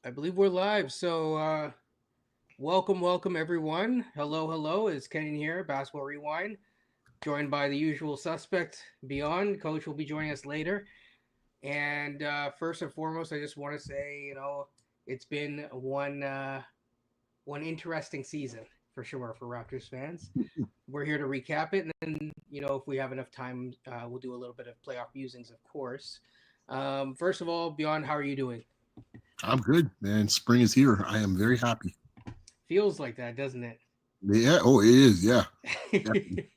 I believe we're live. Welcome everyone. Hello. It's Kenny here, Basketball Rewind, joined by the usual suspect, Beyond. Coach will be joining us later. And first and foremost, I just want to say, it's been one interesting season for sure for Raptors fans. We're here to recap it, and then if we have enough time, we'll do a little bit of playoff musings, of course. First of all, Beyond, how are you doing? I'm good, man. Spring is here. I am very happy. Feels like that, doesn't it? Yeah. Oh, it is. Yeah. Definitely.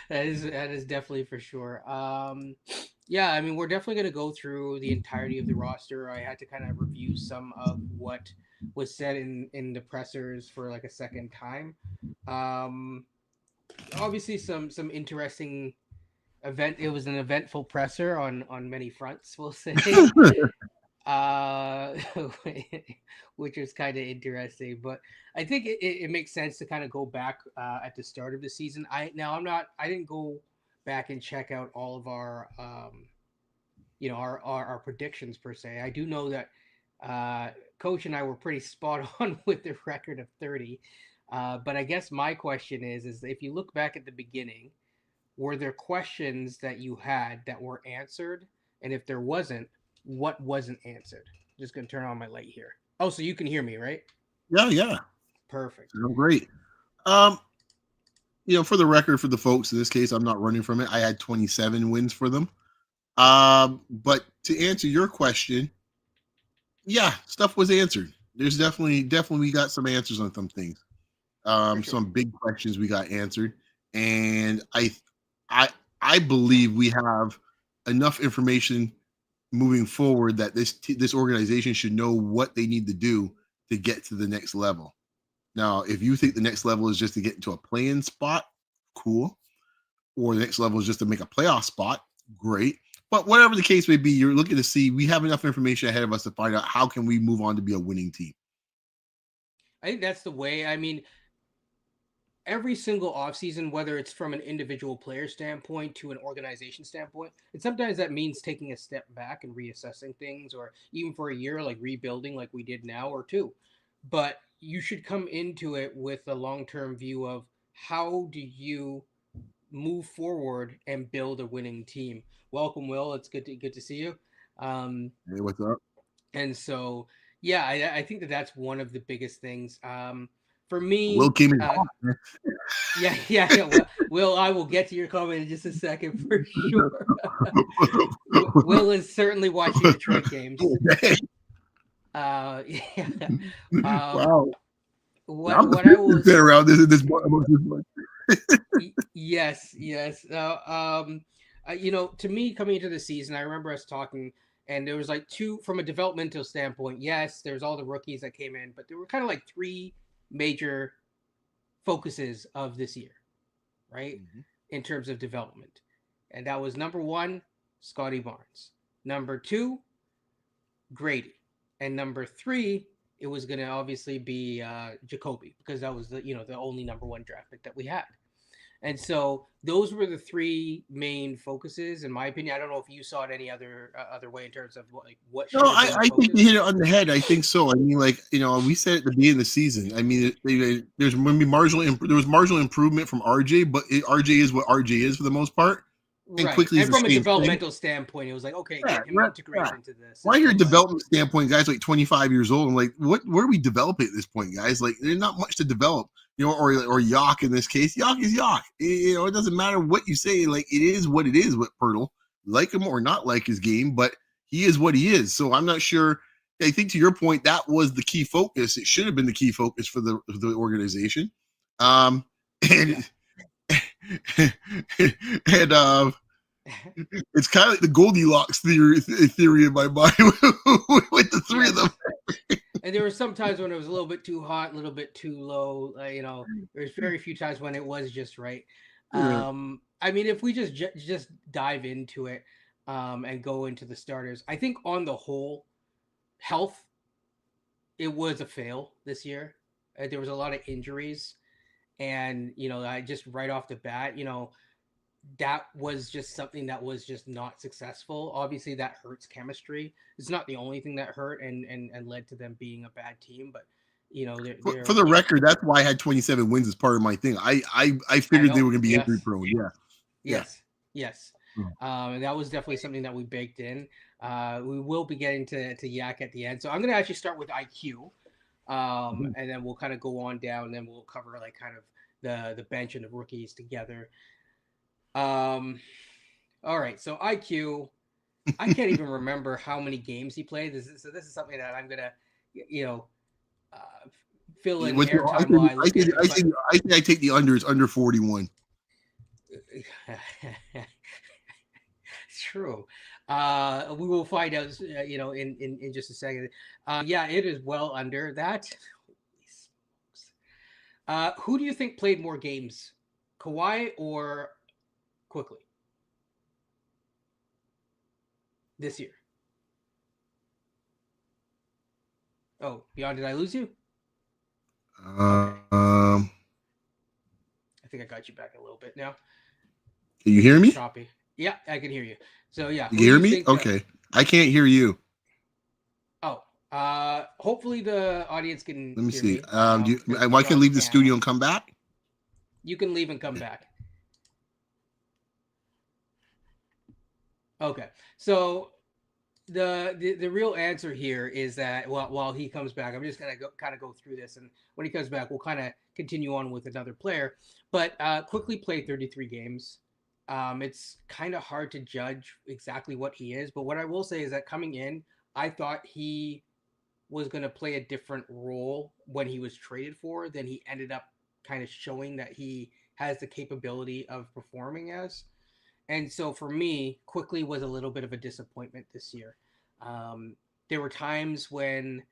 That is definitely for sure. Yeah, I mean, we're definitely going to go through the entirety of the roster. I had to kind of review some of what was said in the pressers for like a second time. Um, Obviously, some interesting event. It was an eventful presser on many fronts, we'll say. uh which is kind of interesting, but I think it makes sense to kind of go back at the start of the season. I didn't go back and check out all of our our predictions per se. I do know that uh coach and I were pretty spot on with the record of 30. But I guess my question is if you look back at the beginning, were there questions that you had that were answered? And if there wasn't, what wasn't answered? Just gonna turn on my light here. Oh, so you can hear me, right? Yeah. Yeah. Perfect. I'm great. Um, for the record, for the folks in this case, I'm not running from it. I had 27 wins for them. But to answer your question, yeah, stuff was answered. There's definitely we got some answers on some things. For sure. Some big questions we got answered, and I, I believe we have enough information moving forward that this organization should know what they need to do to get to the next level. Now, if you think the next level is just to get into a play-in spot, cool. Or the next level is just to make a playoff spot, great. But whatever the case may be, you're looking to see we have enough information ahead of us to find out how can we move on to be a winning team. I think that's the way. I mean, every single offseason, whether it's from an individual player standpoint to an organization standpoint, and sometimes that means taking a step back and reassessing things, or even for a year, like rebuilding, like we did now, or two. But you should come into it with a long term view of how do you move forward and build a winning team. Welcome, Will. It's good to see you. Um, Hey, what's up? and so, yeah, I think that that's one of the biggest things. For Will me, came in hot, man. yeah. Well, Will, I will get to your comment in just a second for sure. Will is certainly watching Detroit games. Yeah. Um, Wow. what I'm the what I Pistons was fan around this among this month. yes. To me, coming into the season, I remember us talking, and there was like two from a developmental standpoint. Yes, there's all the rookies that came in, but there were kind of like three major focuses of this year, right? Mhm. In terms of development, and that was number one, Scotty Barnes. Number two, Grady, and number three, it was going to obviously be Jacoby because that was the only number one draft pick that we had. And so those were the three main focuses, in my opinion. I don't know if you saw it any other way in terms of what No, should have been the I think you focus. hit it on the head. I think so. I mean, like we said at the beginning of the season. I mean, there's going to be there was marginal improvement from RJ, but RJ is what RJ is for the most part, and Right. quickly is And the from a same thing. developmental standpoint, it was like, okay, Yeah, get him right, yeah. integrated into the Why your system. But development standpoint, guys like 25 years old? I'm like, what are we developing at this point, guys? Like, there's not much to develop, or Yock in this case. Yock is Yock. It doesn't matter what you say. Like, it is what it is with Pirtle. Like him or not like his game, but he is what he is. So I'm not sure. I think to your point, that was the key focus. It should have been the key focus for the organization. Um, yeah. and and it's kind of like the Goldilocks theory in my mind with the three of them. Yes. And there were some times when it was a little bit too hot, a little bit too low. There's very few times when it was just right. Yeah. I mean, if we just dive into it, and go into the starters, I think on the whole, health, it was a fail this year. There was a lot of injuries, and I just right off the bat, that was just something that was just not successful. Obviously, that hurts chemistry. It's not the only thing that hurt and led to them being a bad team, but For the record, that's why I had 27 wins as part of my thing. I I figured they know. were going to be injury Yes, prone. Yeah, yeah. yes. And that was definitely something that we baked in. We will be getting to Yak at the end, so I'm going to actually start with IQ, Mhm. and then we'll kind of go on down, and then we'll cover like kind of the bench and the rookies together. Um, all right, so IQ. I can't even remember how many games he played. This is something that I'm gonna, you know, uh, fill in What's your, airtime while I look at it. But I take the under. It's under 41. it's true. We will find out, in just a second. Yeah, it is well under that. Holy smokes. Who do you think played more games, Kawhi or Quickly this year? Oh, Beyond, did I lose you? Okay, Um, I think I got you back a little bit now. can you You're hear getting me? choppy. Yeah, I can hear you. So yeah, You who do hear you me? think? Okay, I can't hear you. Oh, hopefully the audience can Let me hear see. me I, because I I'm can on leave the studio camera. and come back. You can leave and come back. Okay, so the real answer here is that while he comes back, I'm just gonna kind of go through this, and when he comes back, we'll kind of continue on with another player. But quickly played 33 games. It's kind of hard to judge exactly what he is, but what I will say is that coming in, I thought he was going to play a different role when he was traded for than he ended up kind of showing that he has the capability of performing as. And so for me, quickly was a little bit of a disappointment this year. Um, there were times when,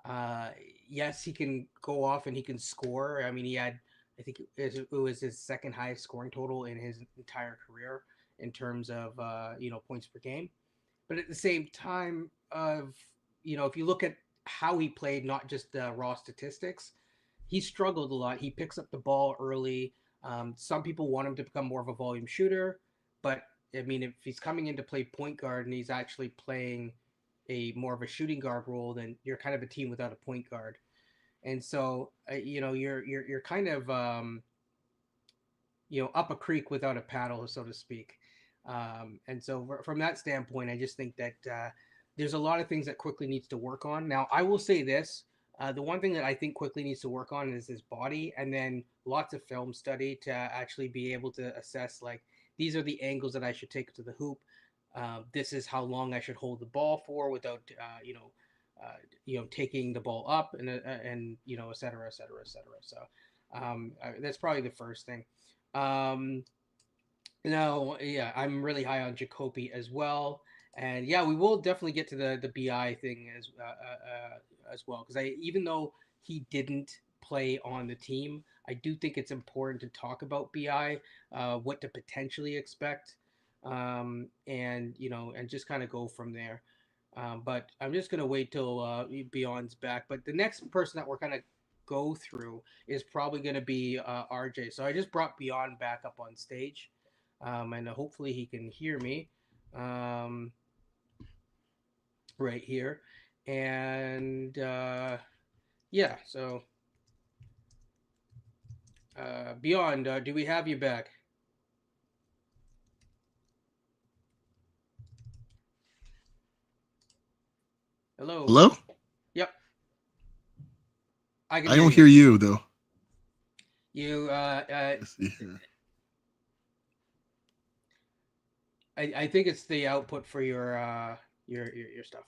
uh, yes, he can go off and he can score. I mean, he had, I think it was his second highest scoring total in his entire career in terms of, points per game. But at the same time, if you look at how he played, not just the raw statistics, he struggled a lot. He picks up the ball early. Some people want him to become more of a volume shooter, but I mean, if he's coming in to play point guard and he's actually playing a more of a shooting guard role, then you're kind of a team without a point guard. And so, you're kind of up a creek without a paddle, so to speak. And so, from that standpoint, I just think that there's a lot of things that quickly needs to work on. Now, I will say this: the one thing that I think quickly needs to work on is his body, and then lots of film study to actually be able to assess like these are the angles that I should take to the hoop. This is how long I should hold the ball for without, taking the ball up and et cetera, et cetera, et cetera. So that's probably the first thing. Um, no, yeah, I'm really high on Jacoby as well, and yeah, we will definitely get to the BI thing as well because I even though he didn't play on the team, I do think it's important to talk about BI, what to potentially expect, and just kind of go from there. But I'm just gonna wait till Beyond's back. But the next person that we're gonna go through is probably gonna be RJ. So I just brought Beyond back up on stage, and hopefully he can hear me um, right here. And yeah, so Beyond, do we have you back? Hello. Hello? Yep, I can I hear don't you. hear you though. You, Let's see here. I think it's the output for your stuff.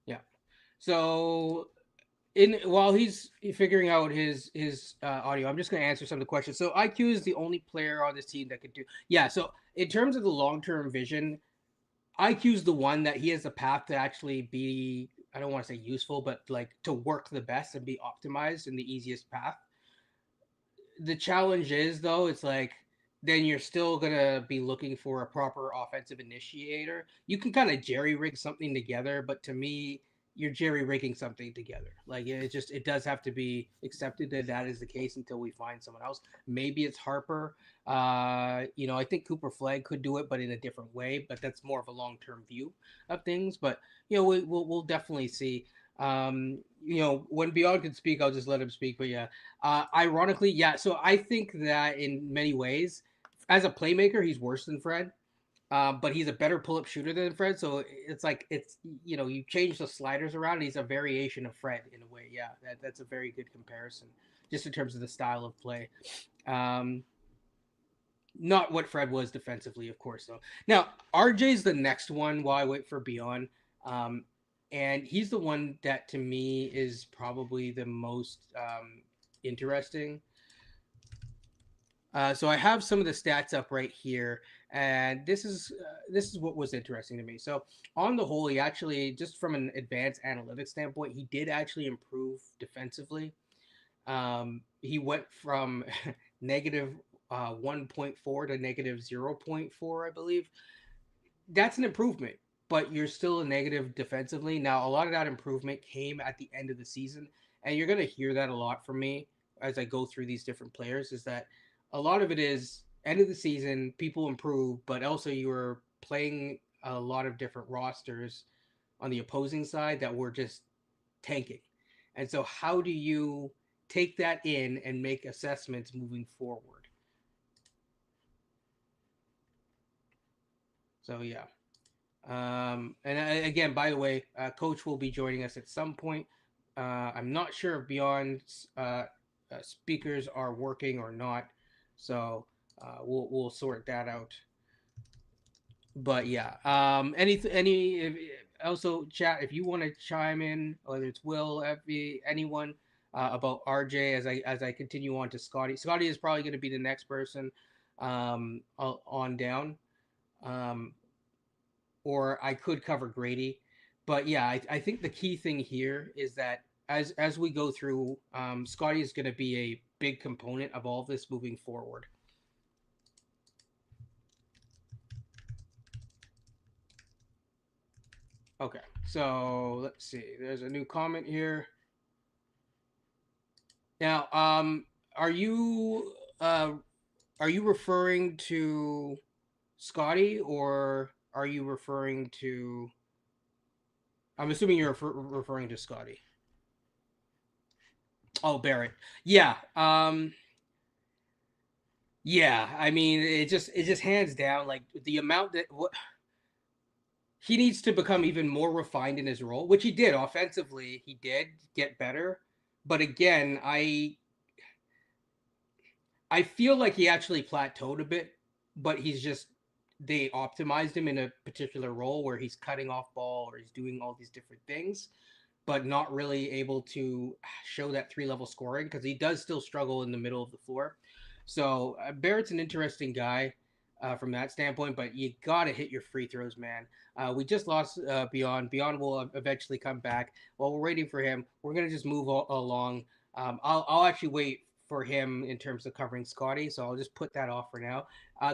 Yeah. So in while he's figuring out his audio, I'm just going to answer some of the questions. So IQ is the only player on this team that could do. Yeah. So in terms of the long term vision, IQ is the one that he has a path to actually be. I don't want to say useful, but like to work the best and be optimized in the easiest path. The challenge is though, it's like then you're still gonna be looking for a proper offensive initiator. You can kind of jerry rig something together, but to me, you're jerry rigging something together. Like it does have to be accepted that that is the case until we find someone else. Maybe it's Harper. I think Cooper Flag could do it, but in a different way. But that's more of a long term view of things. But we'll definitely see. When Beyond can speak, I'll just let him speak. But yeah, ironically, yeah. So I think that in many ways, as a playmaker, he's worse than Fred. But he's a better pull-up shooter than Fred, so it's like you change the sliders around, and he's a variation of Fred in a way. Yeah, that's a very good comparison, just in terms of the style of play. Um, Not what Fred was defensively, of course, though. Now RJ's the next one while I wait for Beyond, um, and he's the one that to me is probably the most interesting. So I have some of the stats up right here, and this is what was interesting to me. So on the whole, he actually, just from an advanced analytics standpoint, he did actually improve defensively. He went from negative 1.4 to negative 0.4, I believe. That's an improvement, but you're still a negative defensively. Now, a lot of that improvement came at the end of the season, and you're going to hear that a lot from me as I go through these different players. Is that a lot of it is end of the season, people improve, but also you were playing a lot of different rosters on the opposing side that were just tanking. And so, how do you take that in and make assessments moving forward? So, yeah. Again, by the way, Coach will be joining us at some point. I'm not sure if Beyond's speakers are working or not, so we'll sort that out. But yeah, also chat if you want to chime in, whether it's Will, Effie, anyone about RJ as I continue on to Scotty. Scotty is probably going to be the next person on down. Um, or I could cover Grady. But yeah, I think the key thing here is that as we go through, Scotty is going to be a big component of all this moving forward. Okay, so let's see. There's a new comment here. Now, are you uh, are you referring to Scotty or are you referring to? I'm assuming you're referring to Scotty. Oh, Barrett. Yeah. Yeah, I mean, it just hands down like the amount that what he needs to become even more refined in his role, which he did offensively. He did get better, but again, I feel like he actually plateaued a bit, but he's just they optimized him in a particular role where he's cutting off ball or he's doing all these different things, but not really able to show that three level scoring because he does still struggle in the middle of the floor. So Barrett's an interesting guy from that standpoint, but you got to hit your free throws, man. We just lost Beyond. Beyond will eventually come back. While we're waiting for him, we're gonna just move along. I'll actually wait for him in terms of covering Scotty, so I'll just put that off for now.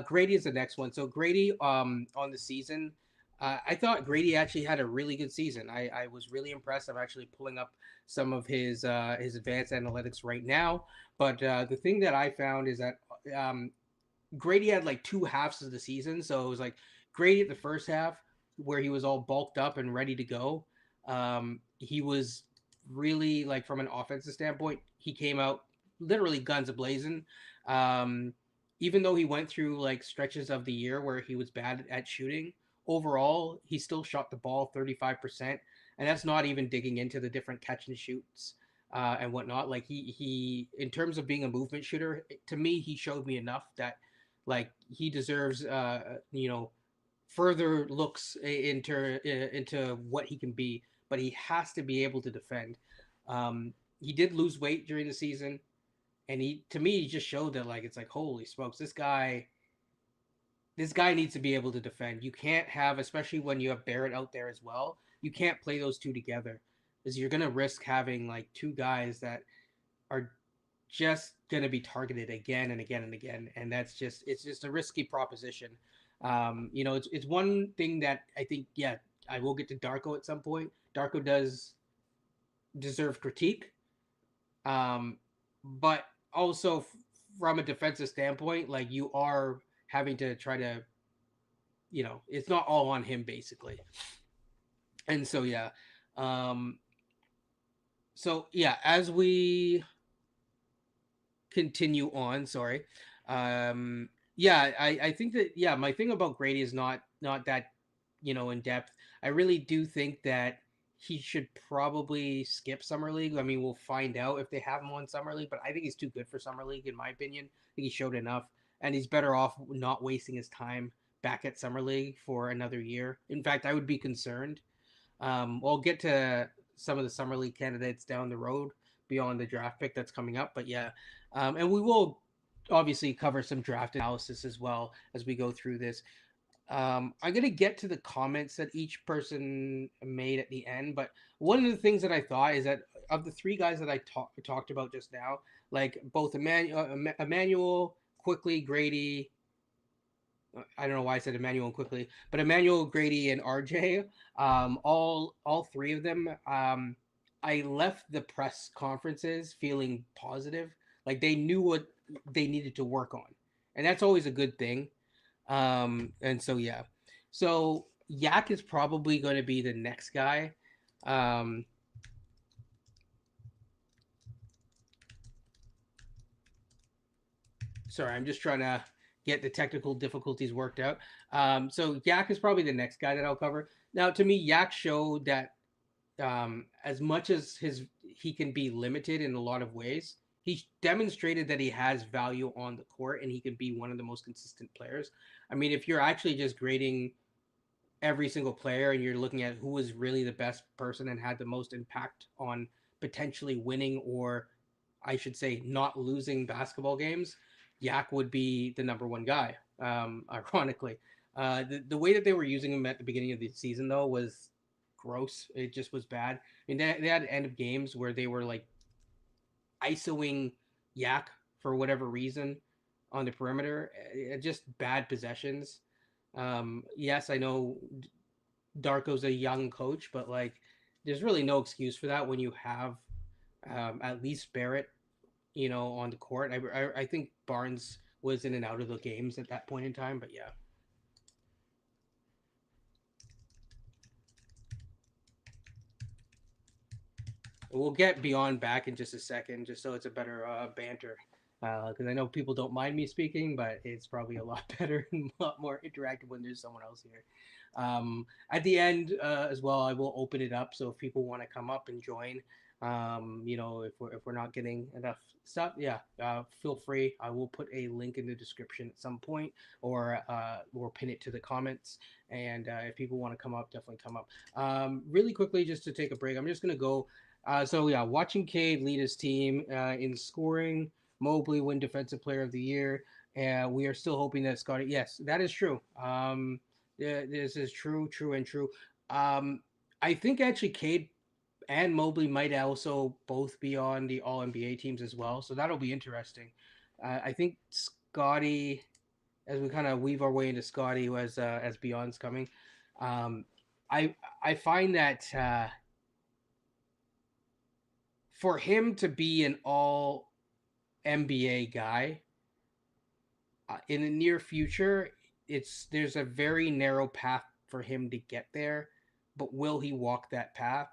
Grady is the next one. So Grady on the season, I thought Grady actually had a really good season. I was really impressed. I'm actually pulling up some of his advanced analytics right now. But the thing that I found is that um, Grady had like two halves of the season. So it was like Grady at the first half where he was all bulked up and ready to go. He was really like from an offensive standpoint, he came out literally guns a blazing. Um, Even though he went through like stretches of the year where he was bad at shooting, overall he still shot the ball 35%, and that's not even digging into the different catch and shoots and whatnot. Like he in terms of being a movement shooter, to me he showed me enough that like he deserves further looks into what he can be, but he has to be able to defend. He did lose weight during the season, and he to me he just showed that like it's like holy smokes, this guy needs to be able to defend. You can't have, especially when you have Barrett out there as well, you can't play those two together because you're gonna risk having like two guys that are just going to be targeted again and again and again, and it's just a risky proposition. It's one thing that I think, yeah, I will get to Darko at some point. Darko does deserve critique, um, but also from a defensive standpoint, like you are having to try to, it's not all on him basically. And so yeah, um, so yeah, as we continue on, sorry, yeah, I think that yeah, my thing about Grady is not that in depth. I really do think that he should probably skip summer league. I mean, we'll find out if they have him on summer league, but I think he's too good for summer league in my opinion. I think he showed enough, and he's better off not wasting his time back at summer league for another year. In fact, I would be concerned. We'll get to some of the summer league candidates down the road beyond the draft pick that's coming up, but yeah, and we will obviously cover some draft analysis as well as we go through this. I'm gonna get to the comments that each person made at the end, but one of the things that I thought is that of the three guys that I talked about just now, like both Emmanuel, Quickly, Grady, I don't know why I said Emmanuel quickly, but Emmanuel, Grady, and RJ, all three of them, I left the press conferences feeling positive, like they knew what they needed to work on, and that's always a good thing. And so yeah, so Yak is probably going to be the next guy. Um, Sorry, I'm just trying to get the technical difficulties worked out. So Yak is probably the next guy that I'll cover. Now, to me, Yak showed that as much as he can be limited in a lot of ways, he demonstrated that he has value on the court and he can be one of the most consistent players. I mean, if you're actually just grading every single player and you're looking at who was really the best person and had the most impact on potentially winning, or I should say not losing basketball games, Yak would be the number one guy. Ironically, the way that they were using him at the beginning of the season though was gross. It just was bad. I mean, they had end of games where they were like isoing Yak for whatever reason on the perimeter. Just bad possessions. Yes, I know Darko's a young coach, but like, there's really no excuse for that when you have at least Barrett, on the court. I think Barnes was in and out of the games at that point in time, but yeah, we'll get beyond back in just a second, just so it's a better banter. Because I know people don't mind me speaking, but it's probably a lot better and a lot more interactive when there's someone else here. At the end as well, I will open it up so if people want to come up and join, if we're not getting enough stuff, yeah, feel free. I will put a link in the description at some point, or pin it to the comments. And if people want to come up, definitely come up. Really quickly, just to take a break, I'm just gonna go. So yeah, watching Cade lead his team in scoring, Mobley win Defensive Player of the Year, and we are still hoping that Scotty. Yes, that is true. This is true, true, and true. Um, I think actually Cade and Mobley might also both be on the All NBA teams as well, so that'll be interesting. I think Scotty, as we kind of weave our way into Scotty, as Beyond's coming, um, I find that for him to be an All NBA guy in the near future, there's a very narrow path for him to get there, but will he walk that path?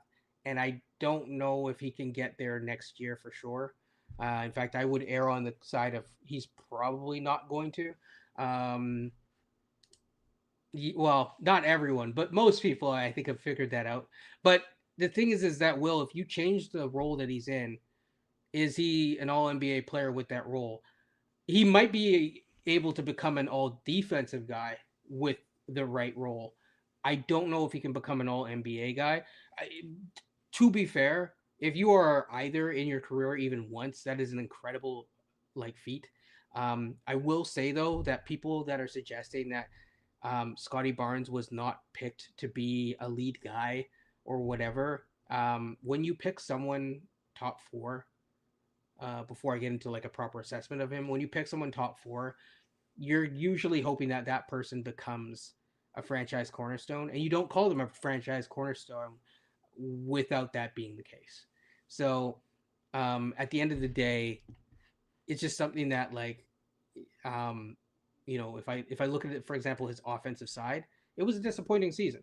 And I don't know if he can get there next year for sure. In fact, I would err on the side of he's probably not going to. Um, well, not everyone, but most people I think have figured that out. But the thing is that Will, if you change the role that he's in, is he an All NBA player with that role? He might be able to become an all defensive guy with the right role. I don't know if he can become an all NBA guy. To be fair, if you are either in your career even once, that is an incredible like feat. I will say though that people that are suggesting that Scotty Barnes was not picked to be a lead guy or whatever, when you pick someone top four, before I get into like a proper assessment of him, when you pick someone top four, you're usually hoping that that person becomes a franchise cornerstone, and you don't call them a franchise cornerstone without that being the case. So at the end of the day, it's just something that like um, if I look at it, for example, his offensive side, it was a disappointing season.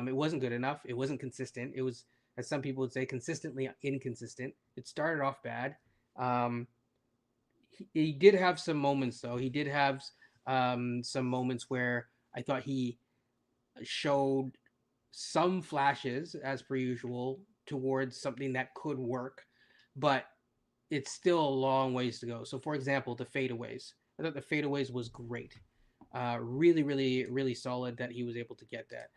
It wasn't good enough. It wasn't consistent. It was, as some people would say, consistently inconsistent. It started off bad. Um, he did have some moments though. He did have some moments where I thought he showed some flashes, as per usual, towards something that could work, but it's still a long ways to go. So, for example, the fadeaways. I thought the fadeaways was great. Really, really, really solid that he was able to get that.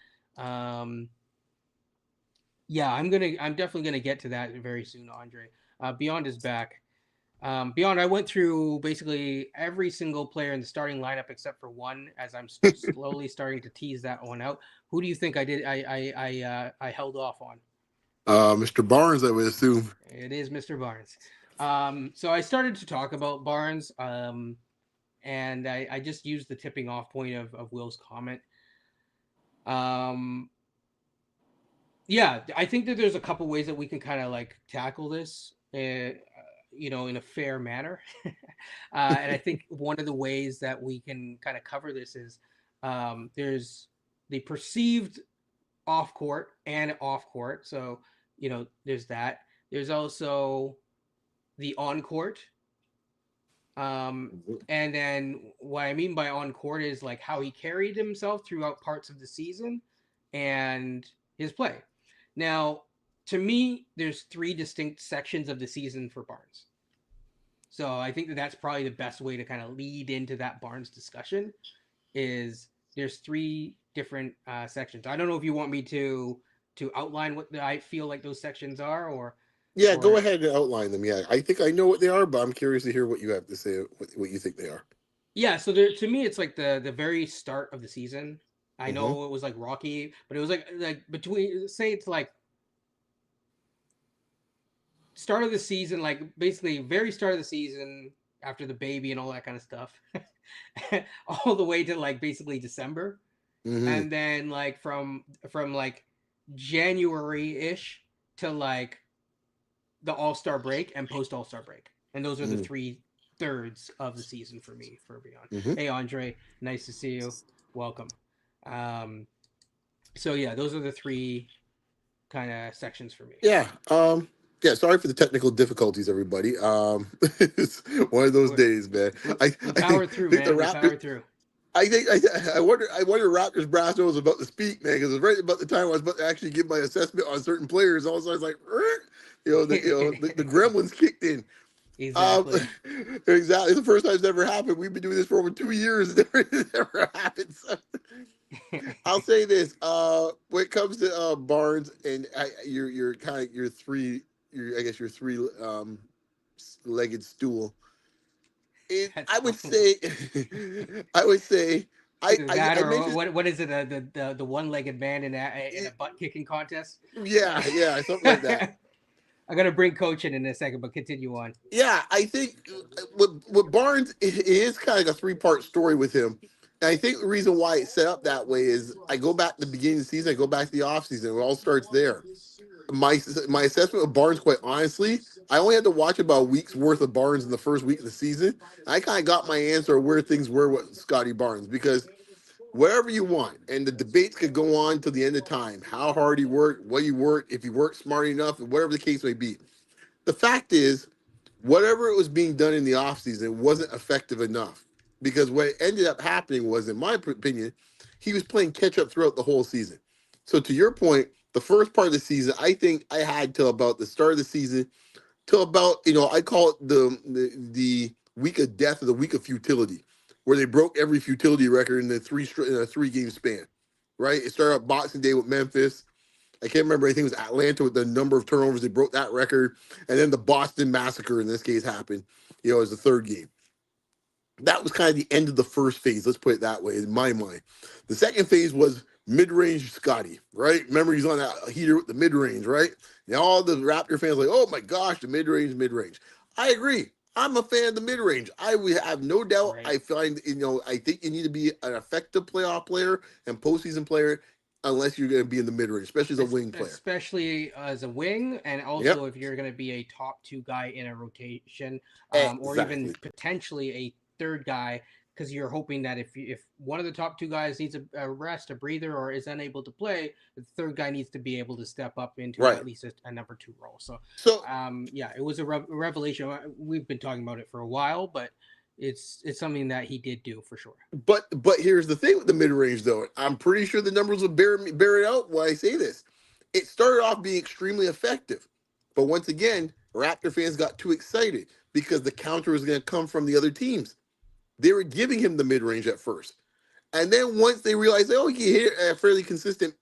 Yeah, I'm definitely gonna get to that very soon, Andre. Beyond his back. Beyond, I went through basically every single player in the starting lineup except for one, as I'm slowly starting to tease that one out. Who do you think I did? I held off on. Mr. Barnes, I would assume. It is Mr. Barnes. So I started to talk about Barnes, and I just used the tipping off point of Will's comment. Um, yeah, I think that there's a couple ways that we can kind of like tackle this, in a fair manner. And I think one of the ways that we can kind of cover this is there's the perceived off court and off court. So, there's that. There's also the on court. And then what I mean by on court is like how he carried himself throughout parts of the season and his play. Now, to me, there's three distinct sections of the season for Barnes. So I think that that's probably the best way to kind of lead into that Barnes discussion is there's three different sections. I don't know if you want me to outline what I feel like those sections are, Yeah, go or ahead and outline them. Yeah, I think I know what they are, but I'm curious to hear what you have to say, what you think they are. yeah. So there, to me, it's like the very start of the season. I Mm-hmm. know it was like rocky, but it was like between, say it's like start of the season, like basically very start of the season after the baby and all that kind of stuff, all the way to like basically December, Mm-hmm. and then like from like January ish to like the All Star break and post All Star break, and those are the Mm-hmm. three thirds of the season for me for Beyond. Mm-hmm. Hey Andre, nice to see you. Welcome. Um, so yeah, those are the three kind of sections for me. Yeah. Yeah. Sorry for the technical difficulties, everybody. It's one of those We days, man. we I think powered through, the man. We Raptors. powered through. I wonder Raptors brass was about to speak, man, because it was right about the time I was about to actually give my assessment on certain players. All of a sudden, I was like, the gremlins kicked in. Um, Exactly. exactly. It's the first time it's ever happened. We've been doing this for over 2 years. It never happened. So, I'll say this. When it comes to Barnes and your kind of your three legged stool. That's I would funny. say, I would say, Either that I or mentioned, what is it? The one legged man in a butt kicking contest. yeah, yeah, something like that. I'm gonna bring coach in a second, but continue on. Yeah, I think with Barnes, it is kind of like a three-part story with him. And I think the reason why it's set up that way is I go back to the beginning of the season, I go back to the off season. It all starts there. My assessment of Barnes, quite honestly, I only had to watch about a week's worth of Barnes in the first week of the season. I kind of got my answer of where things were with Scotty Barnes because wherever you want, and the debates could go on till the end of time. How hard he worked, what he worked, if he worked smart enough, and whatever the case may be. The fact is, whatever it was being done in the offseason wasn't effective enough because what ended up happening was, in my opinion, he was playing catch up throughout the whole season. So to your point, the first part of the season, I think I had till about the start of the season, till about I call it the week of death or the week of futility, where they broke every futility record in the in a 3 game span. Right? It started out Boxing Day with Memphis. I can't remember. I think it was Atlanta with the number of turnovers. They broke that record. And then the Boston Massacre in this case happened, as the third game. That was kind of the end of the first phase. Let's put it that way, in my mind. The second phase was mid-range Scotty, right? Remember, he's on that heater with the mid-range, right? And all the Raptor fans like, oh my gosh, the mid-range, mid-range. I agree. I'm a fan of the mid-range. I would have no doubt. Right. I find, I think you need to be an effective playoff player and postseason player unless you're going to be in the mid range, especially as a wing player. Especially as a wing, and Yep, also if you're going to be a top two guy in a rotation, or even exactly. potentially a third guy, because you're hoping that if one of the top two guys needs a rest, a breather, or is unable to play, the third guy needs to be able to step up into Right. at least a number two role. So, So, yeah, it was a revelation. We've been talking about it for a while, but it's something that he did do for sure. but here's the thing with the mid range, though. I'm pretty sure the numbers will bear it out while I say this. It started off being extremely effective, but once again, Raptor fans got too excited because the counter was going to come from the other teams. They were giving him the mid range at first, and then once they realized, oh, he can hit it at a fairly consistent,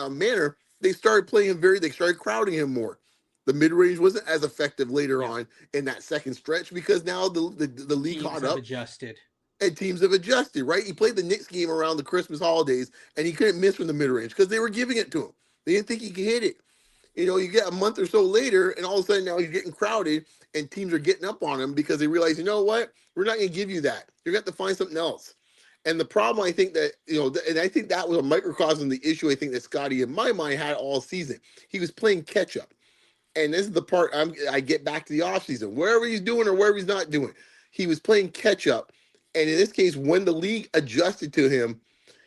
manner, they started playing him very. They started crowding him more. The mid range wasn't as effective later Yeah, on in that second stretch because now the league teams caught have up adjusted. and teams have adjusted. Right, he played the Knicks game around the Christmas holidays, and he couldn't miss from the mid range because they were giving it to him. They didn't think he could hit it. You get a month or so later, and all of a sudden now he's getting crowded, and teams are getting up on him because they realize, you know what, we're not going to give you that. You're going to have to find something else. And the problem, I think that and I think that was a microcosm of the issue. I think that Scotty, in my mind, had all season. He was playing catch up, and this is the part I get back to the offseason. Wherever he's doing or wherever he's not doing, he was playing catch up. And in this case, when the league adjusted to him,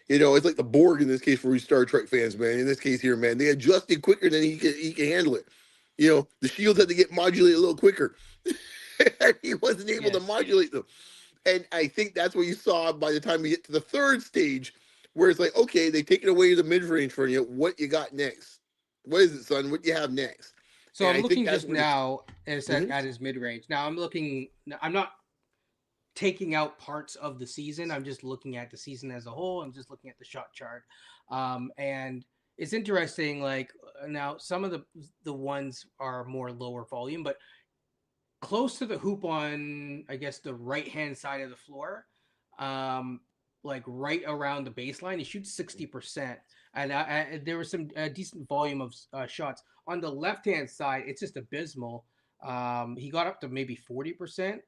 it's like the Borg in this case for you Star Trek fans, man. In this case here, man, they adjusted quicker than he can handle it. The shields had to get modulated a little quicker. He wasn't able to Yes. modulate them. And I think that's what you saw by the time we get to the third stage, where it's like, okay, they take it away the mid range from you. What you got next? What is it, son? What do you have next? So And I'm I think looking that's just where the now mhm. at his mid range. Now I'm looking. I'm not taking out parts of the season. I'm just looking at the season as a whole. I'm just looking at the shot chart, and it's interesting. Like now, some of the ones are more lower volume, but close to the hoop on, I guess, the right hand side of the floor, um, like right around the baseline, he shoots 60%. And there was some decent volume of shots. On the left hand side, it's just abysmal. He got up to maybe 40%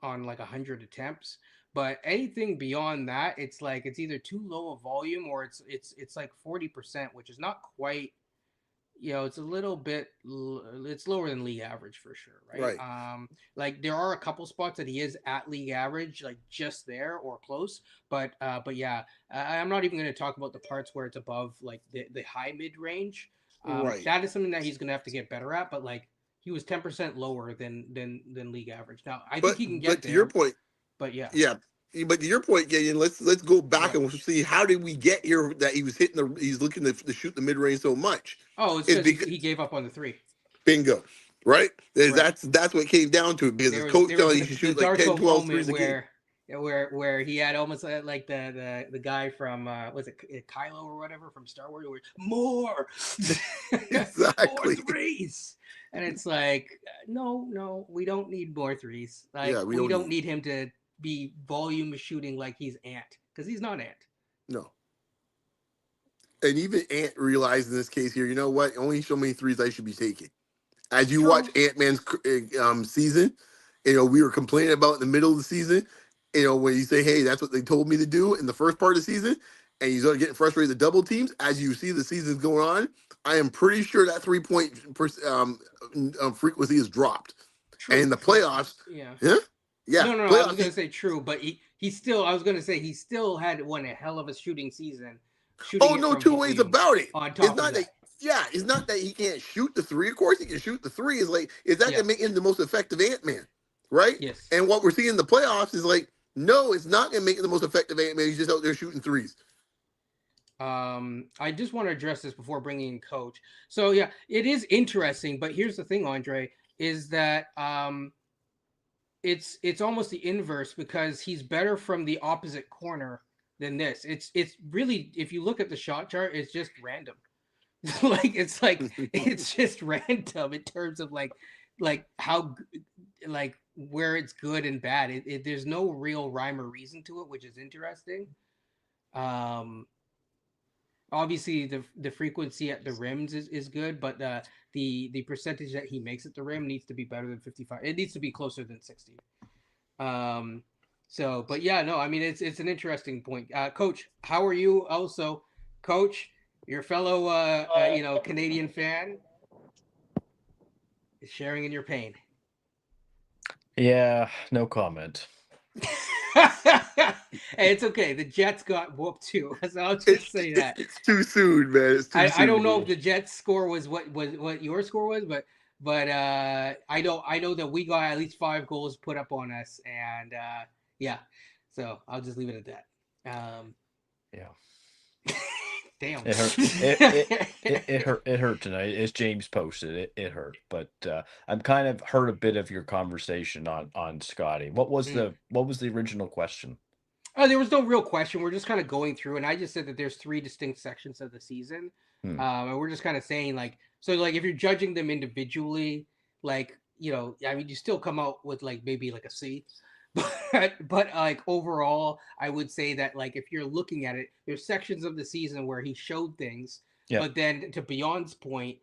on like 100 attempts. But anything beyond that, it's like it's either too low a volume or it's like 40%, which is not quite, it's a little bit it's lower than league average for sure, right? Right. Like there are a couple spots that he is at league average, like just there or close, but yeah, I'm not even going to talk about the parts where it's above like the high mid range. Right. That is something that he's going to have to get better at, but like he was 10% lower than league average. Now I think But he can but get to your there, point, but yeah. yeah. But to your point, Gideon, let's go back What? and see how did we get here that he's looking to shoot the mid range so much. Oh, it's It's because he because gave up on the three. bingo, right? Right. That's what came down to it because his coach There was telling you should the shoot like 10, Darko 12 moment threes a game. where he had almost like the guy from was it Kylo or whatever from Star Wars, where more more Exactly. threes, and it's like no, we don't need more threes. Like Yeah, we we don't don't need need him to be volume shooting like he's Ant, because he's not Ant. no. And even Ant realized in this case here, you know what? Only so many threes I should be taking. As you watch True. Ant Man's season, we were complaining about in the middle of the season. When you say, "Hey, that's what they told me to do" in the first part of the season, and you start getting frustrated with the double teams as you see the season's going on. I am pretty sure that 3 point frequency is dropped, and in True. the playoffs, Yeah. yeah, yeah, No, I was playoffs. gonna say true, but he still. I was gonna say he still had one a hell of a shooting season, shooting Oh, it no from two ways volume. about it. On It's top of not that. that, Yeah, it's not that he can't shoot the three. Of course, he can shoot the three. Is that gonna make yes, him the most effective Ant Man, right? yes. And what we're seeing in the playoffs is like, no, it's not gonna make him the most effective Ant Man. He's just out there shooting threes. I just want to address this before bringing in coach. So yeah, it is interesting, but here's the thing, Andre, is that it's almost the inverse because he's better from the opposite corner than this. It's really, if you look at the shot chart, it's just random. It's just random in terms of like how like where it's good and bad. There's no real rhyme or reason to it, which is interesting. Um, Obviously the frequency at the rims is good, but the percentage that he makes at the rim needs to be better than 55. It needs to be closer than 60. But yeah, no, I mean it's an interesting point. Coach, how are you? Also, Coach, your fellow Canadian fan is sharing in your pain. Yeah, no comment. Hey, it's okay. The Jets got whooped too, so I'll just say that. It's too soon, man. It's too I soon. don't know if the Jets score was what your score was, but I know that we got at least 5 goals put up on us, and yeah, so I'll just leave it at that. Yeah. Damn. It hurt. It hurt. It hurt tonight. As James posted, it hurt. But I'm kind of heard a bit of your conversation on Scotty. What was the original question? Oh, there was no real question. We're just kind of going through, and I just said that there's 3 distinct sections of the season, and we're just kind of saying like, so like if you're judging them individually, like I mean, you still come out with like maybe like a C, but like overall, I would say that like if you're looking at it, there's sections of the season where he showed things, but then to Beyond's point,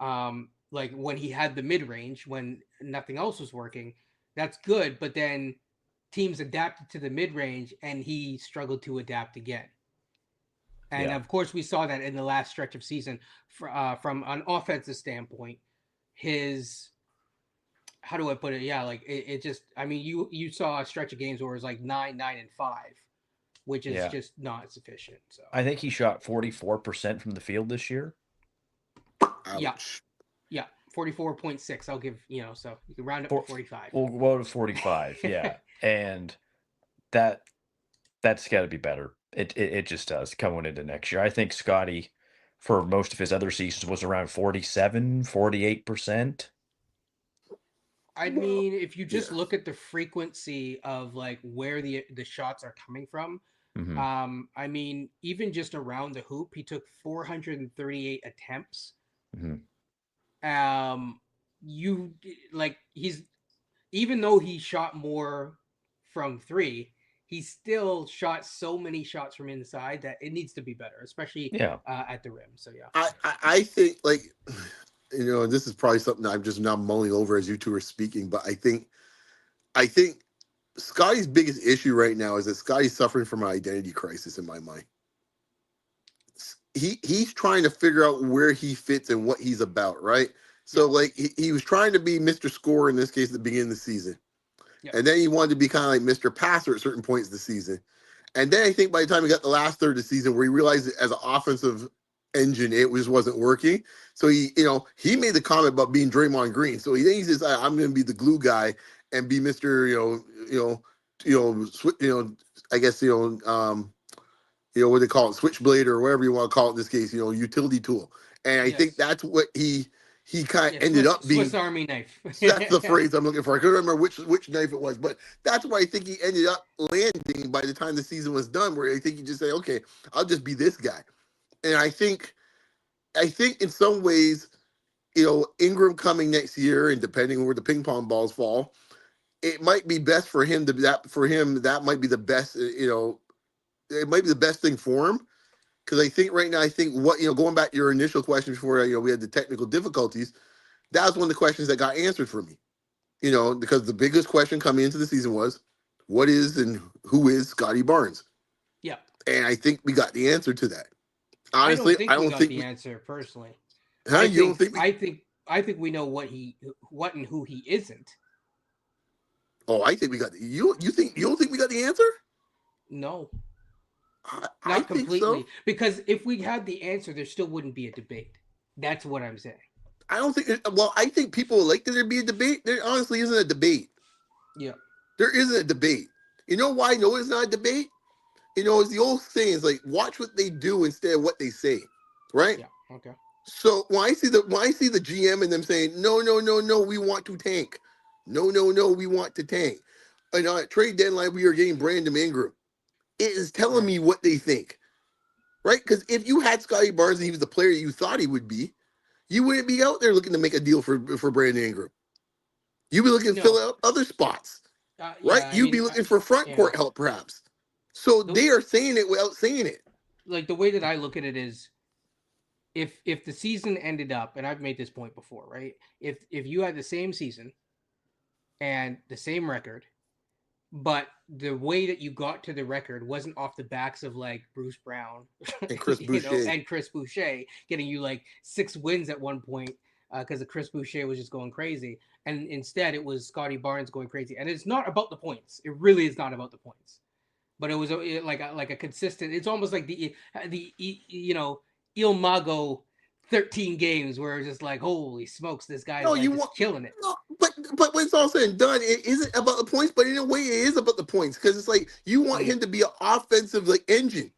like when he had the mid range when nothing else was working, that's good, but then teams adapted to the mid range and he struggled to adapt again. And of course, we saw that in the last stretch of season from an offensive standpoint. His, how do I put it? Yeah, like it just, I mean, you saw a stretch of games where it was like 9, 9, and 5, which is just not sufficient. So I think he shot 44% from the field this year. Ouch. Yeah. 44.6. I'll give, so you can round up to 45. We'll go to 45. Yeah. And that's got to be better. It just does coming into next year. I think Scotty, for most of his other seasons, was around 47, 48%. I mean, if you just look at the frequency of like where the shots are coming from, I mean, even just around the hoop, he took 438 attempts. You like he's, even though he shot more from 3, he still shot so many shots from inside that it needs to be better, especially at the rim. So yeah, I think like this is probably something I'm just now mulling over as you two are speaking, but I think Scotty's biggest issue right now is that Scotty's suffering from an identity crisis in my mind. He's trying to figure out where he fits and what he's about, right? So like he was trying to be Mr. Scorer in this case at the beginning of the season. And then he wanted to be kind of like Mr. Passer at certain points of the season. And then I think by the time he got the last third of the season where he realized that as an offensive engine, it just wasn't working. So he made the comment about being Draymond Green. So he says, I'm going to be the glue guy and be Mr. I guess, what they call it, switchblade or whatever you want to call it in this case, utility tool. And I think that's what he kind of ended up being. Swiss Army knife. That's the phrase I'm looking for. I couldn't remember which knife it was, but that's why I think he ended up landing by the time the season was done, where I think he just said, okay, I'll just be this guy. And I think in some ways, Ingram coming next year, and depending on where the ping pong balls fall, it might be best for him that might be the best, it might be the best thing for him. Because I think right now, what, going back to your initial question before, we had the technical difficulties, that was one of the questions that got answered for me. Because the biggest question coming into the season was, what is and who is Scotty Barnes? Yeah. And I think we got the answer to that. Honestly, I don't think we got the answer personally. Huh? You don't think I think we know what and who he isn't. Oh, I think we got you don't think we got the answer? No. I Not completely. think so. Because if we had the answer, there still wouldn't be a debate. That's what I'm saying. I don't think. I think people would like that there be a debate. There honestly isn't a debate. Yeah. There isn't a debate. You know why I know it's not a debate? It's the old saying, is like, watch what they do instead of what they say. Right? Yeah. Okay. So when I see the GM and them saying, no, we want to tank. No, we want to tank. And at trade deadline, we are getting Brandon Ingram. It is telling me what they think. Right? Because if you had Scotty Barnes and he was the player you thought he would be, you wouldn't be out there looking to make a deal for Brandon Ingram. You'd be looking to fill out other spots. Right? You'd be looking for front court help, perhaps. So they are saying it without saying it. Like, the way that I look at it is, if the season ended up, and I've made this point before, right? If you had the same season and the same record, but the way that you got to the record wasn't off the backs of like Bruce Brown, And Chris Boucher. and Chris Boucher getting you like 6 wins at one point because Chris Boucher was just going crazy, and instead it was Scotty Barnes going crazy. And it's not about the points; it really is not about the points. But it was like a consistent. It's almost like the Il Mago 13 games where it's just like, holy smokes, this guy's No, like you just want killing it. no, but when it's all said and done, it isn't about the points. But in a way, it is about the points because it's like you want him to be an offensive like engine,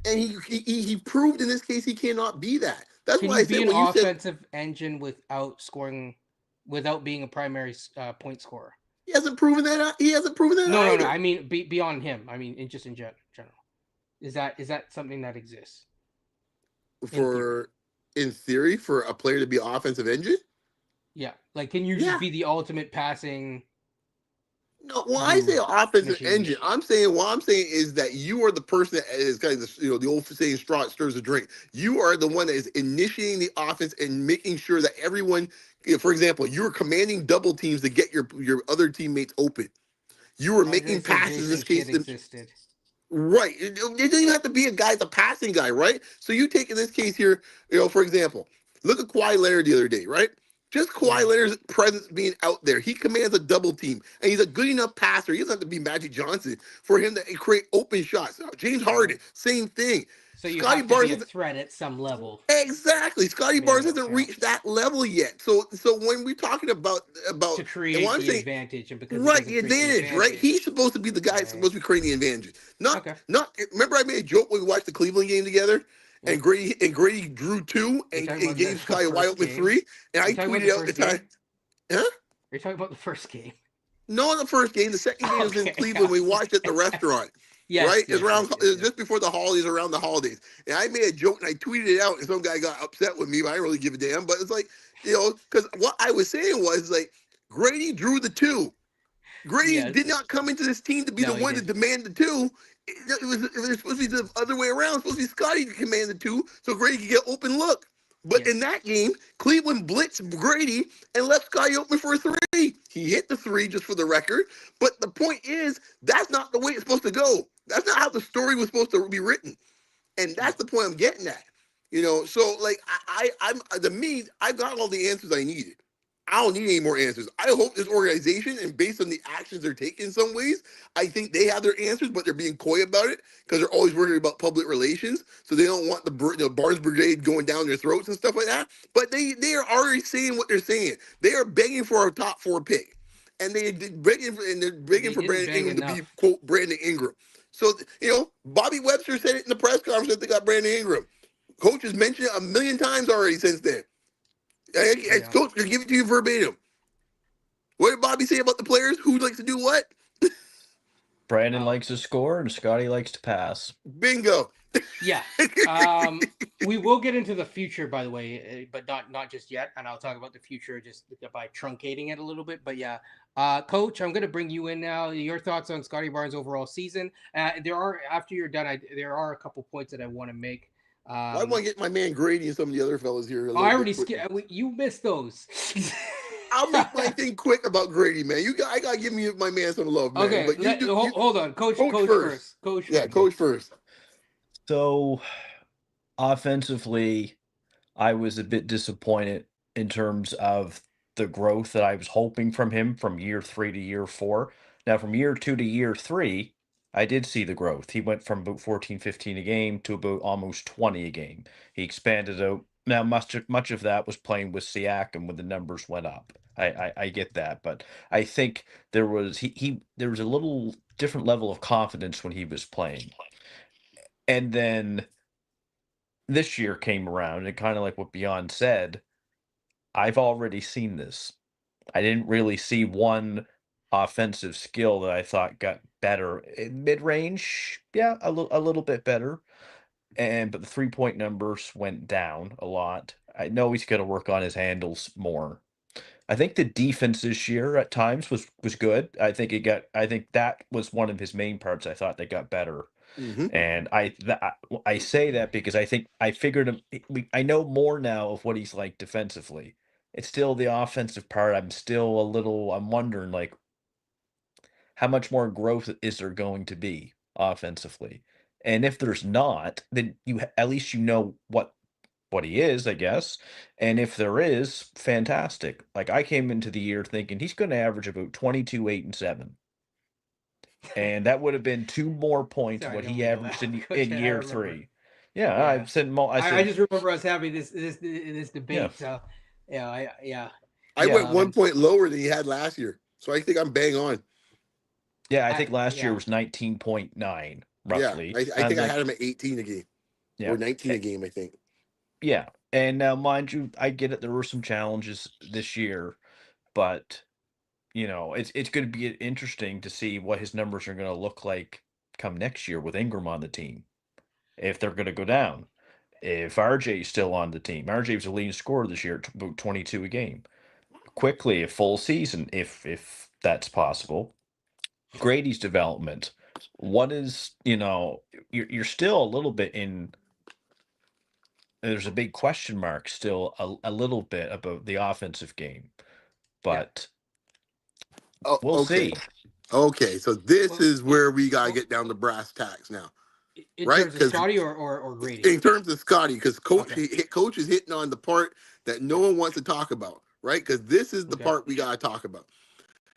and he proved in this case he cannot be that. That's Can why you I be said an when you said offensive engine without scoring, without being a primary point scorer? he hasn't proven that. He hasn't proven that No. either. I mean, beyond him. I mean, just in general. Is that something that exists in theory? For in theory, for a player to be an offensive engine, Yeah. Like, can you yeah. just be the ultimate passing No, when I say guru offensive machine? engine, what I'm saying is that you are the person that is kind of the old saying straw stirs the drink. You are the one that is initiating the offense and making sure that everyone, for example, you're commanding double teams to get your other teammates open. You are I was gonna making say passes in Jason this Kidd case. existed. Right. It doesn't even have to be a guy, the passing guy, right? So you take in this case here, for example, look at Kawhi Leonard the other day, right? Just Kawhi Mm. Leonard's presence being out there. He commands a double team, and he's a good enough passer. He doesn't have to be Magic Johnson for him to create open shots. James Harden, same thing. So you Scotty have to be Barnes a has threat at some level. exactly. Scotty Barnes Minimum, hasn't yeah. reached that level yet. So when we're talking about To and what create I'm the saying, advantage, and because he right, doesn't the create the advantage, right? He's advantage. supposed to be the guy that's Right. supposed to be creating the advantage. Not Okay. not remember I made a joke when we watched the Cleveland game together Yeah. and Grady drew two You're and, talking and about gave the Sky a wide first open game. three. And Are I you talking about the tweeted out the first time, game? huh? You're talking about the first game. No, in the first game. The second game was in Okay. Cleveland. We watched at the restaurant. Right? Yes, It's yes, around yes, yes, it was yes. just before the holidays, around the holidays. And I made a joke and I tweeted it out, and some guy got upset with me, but I didn't really give a damn. But it's like, because what I was saying was like Grady drew the two. Grady did Yes. not come into this team to be the No, he one to didn't. demand the two. It was supposed to be the other way around. It's supposed to be Scotty to command the two so Grady could get open look. But in Yes. that game, Cleveland blitzed Grady and left Scotty open for a three. He hit the three, just for the record. But the point is, that's not the way it's supposed to go. That's not how the story was supposed to be written. And No. that's the point I'm getting at. So like I'm to me, I got all the answers I needed. I don't need any more answers. I hope this organization, and based on the actions they're taking in some ways, I think they have their answers, but they're being coy about it because they're always worried about public relations. So they don't want the Barnes Brigade going down their throats and stuff like that. But they are already saying what they're saying. They are begging for a top four pick, and they're begging They for didn't Brandon beg Ingram to be enough. quote Brandon Ingram. So Bobby Webster said it in the press conference that they got Brandon Ingram. Coach has mentioned it a million times already since then. Yeah. Coach can give it to you verbatim. What did Bobby say about the players? Who likes to do what? Brandon Oh, likes to score and Scotty likes to pass. Bingo. yeah. We will get into the future, by the way, but not just yet. And I'll talk about the future just by truncating it a little bit. But yeah, Coach, I'm going to bring you in now. Your thoughts on Scotty Barnes' overall season? There are after you're done, there are a couple points that I want to make. Well, I want to get my man Grady and some of the other fellas here a I little bit already quicker. you missed those. I'll make my thing quick about Grady, man. I gotta give me my man some love, man. Okay, But you do hold on, Coach. coach Coach first. first. Coach Yeah, first. coach first. So offensively, I was a bit disappointed in terms of the growth that I was hoping from him from year 3 to year 4. Now, from year 2 to year 3, I did see the growth. He went from about 14, 15 a game to about almost 20 a game. He expanded out. Now, much of that was playing with Siakam when the numbers went up. I get that, but I think there was a little different level of confidence when he was playing. And then this year came around, and kind of like what Beyond said, I've already seen this. I didn't really see one offensive skill that I thought got better in mid-range. Yeah, a little bit better. But the 3-point numbers went down a lot. I know he's got to work on his handles more. I think the defense this year at times was good. I think that was one of his main parts. I thought they got better. Mm-hmm. And I say that because I think I figured I know more now of what he's like defensively. It's still the offensive part. I'm wondering, like, how much more growth is there going to be offensively? And if there's not, then at least you know what he is, I guess. And if there is, fantastic. Like I came into the year thinking he's going to average about 22, 8, and 7. And that would have been 2 more points Sorry, what don't he wiggle averaged that. in I year remember. 3. Yeah, Yeah, I I said, just remember us having this yeah, debate. So yeah. I yeah, went Um, 1 point lower than he had last year, so I think I'm bang on. yeah. I I think last year yeah. was 19.9 Yeah, roughly. I I was think I had like, him at 18 a game yeah, or 19 eh, a game. I think. yeah. And now, mind you, I get it. There were some challenges this year, but it's going to be interesting to see what his numbers are going to look like come next year with Ingram on the team. If they're going to go down, if RJ is still on the team, RJ was the leading scorer this year, about 22 a game. Quickly, a full season, if that's possible. Grady's development. What is you're still a little bit in. There's a big question mark still a little bit about the offensive game, Yeah. but Oh, we'll okay, see. okay. So this Well, is where we gotta well, get down to brass tacks now, in right? terms of Because Scotty or Grady. in terms of Scotty, because Okay. coach is hitting on the part that no Yeah. one wants to talk about, right? Because this is the Okay. part we gotta talk about.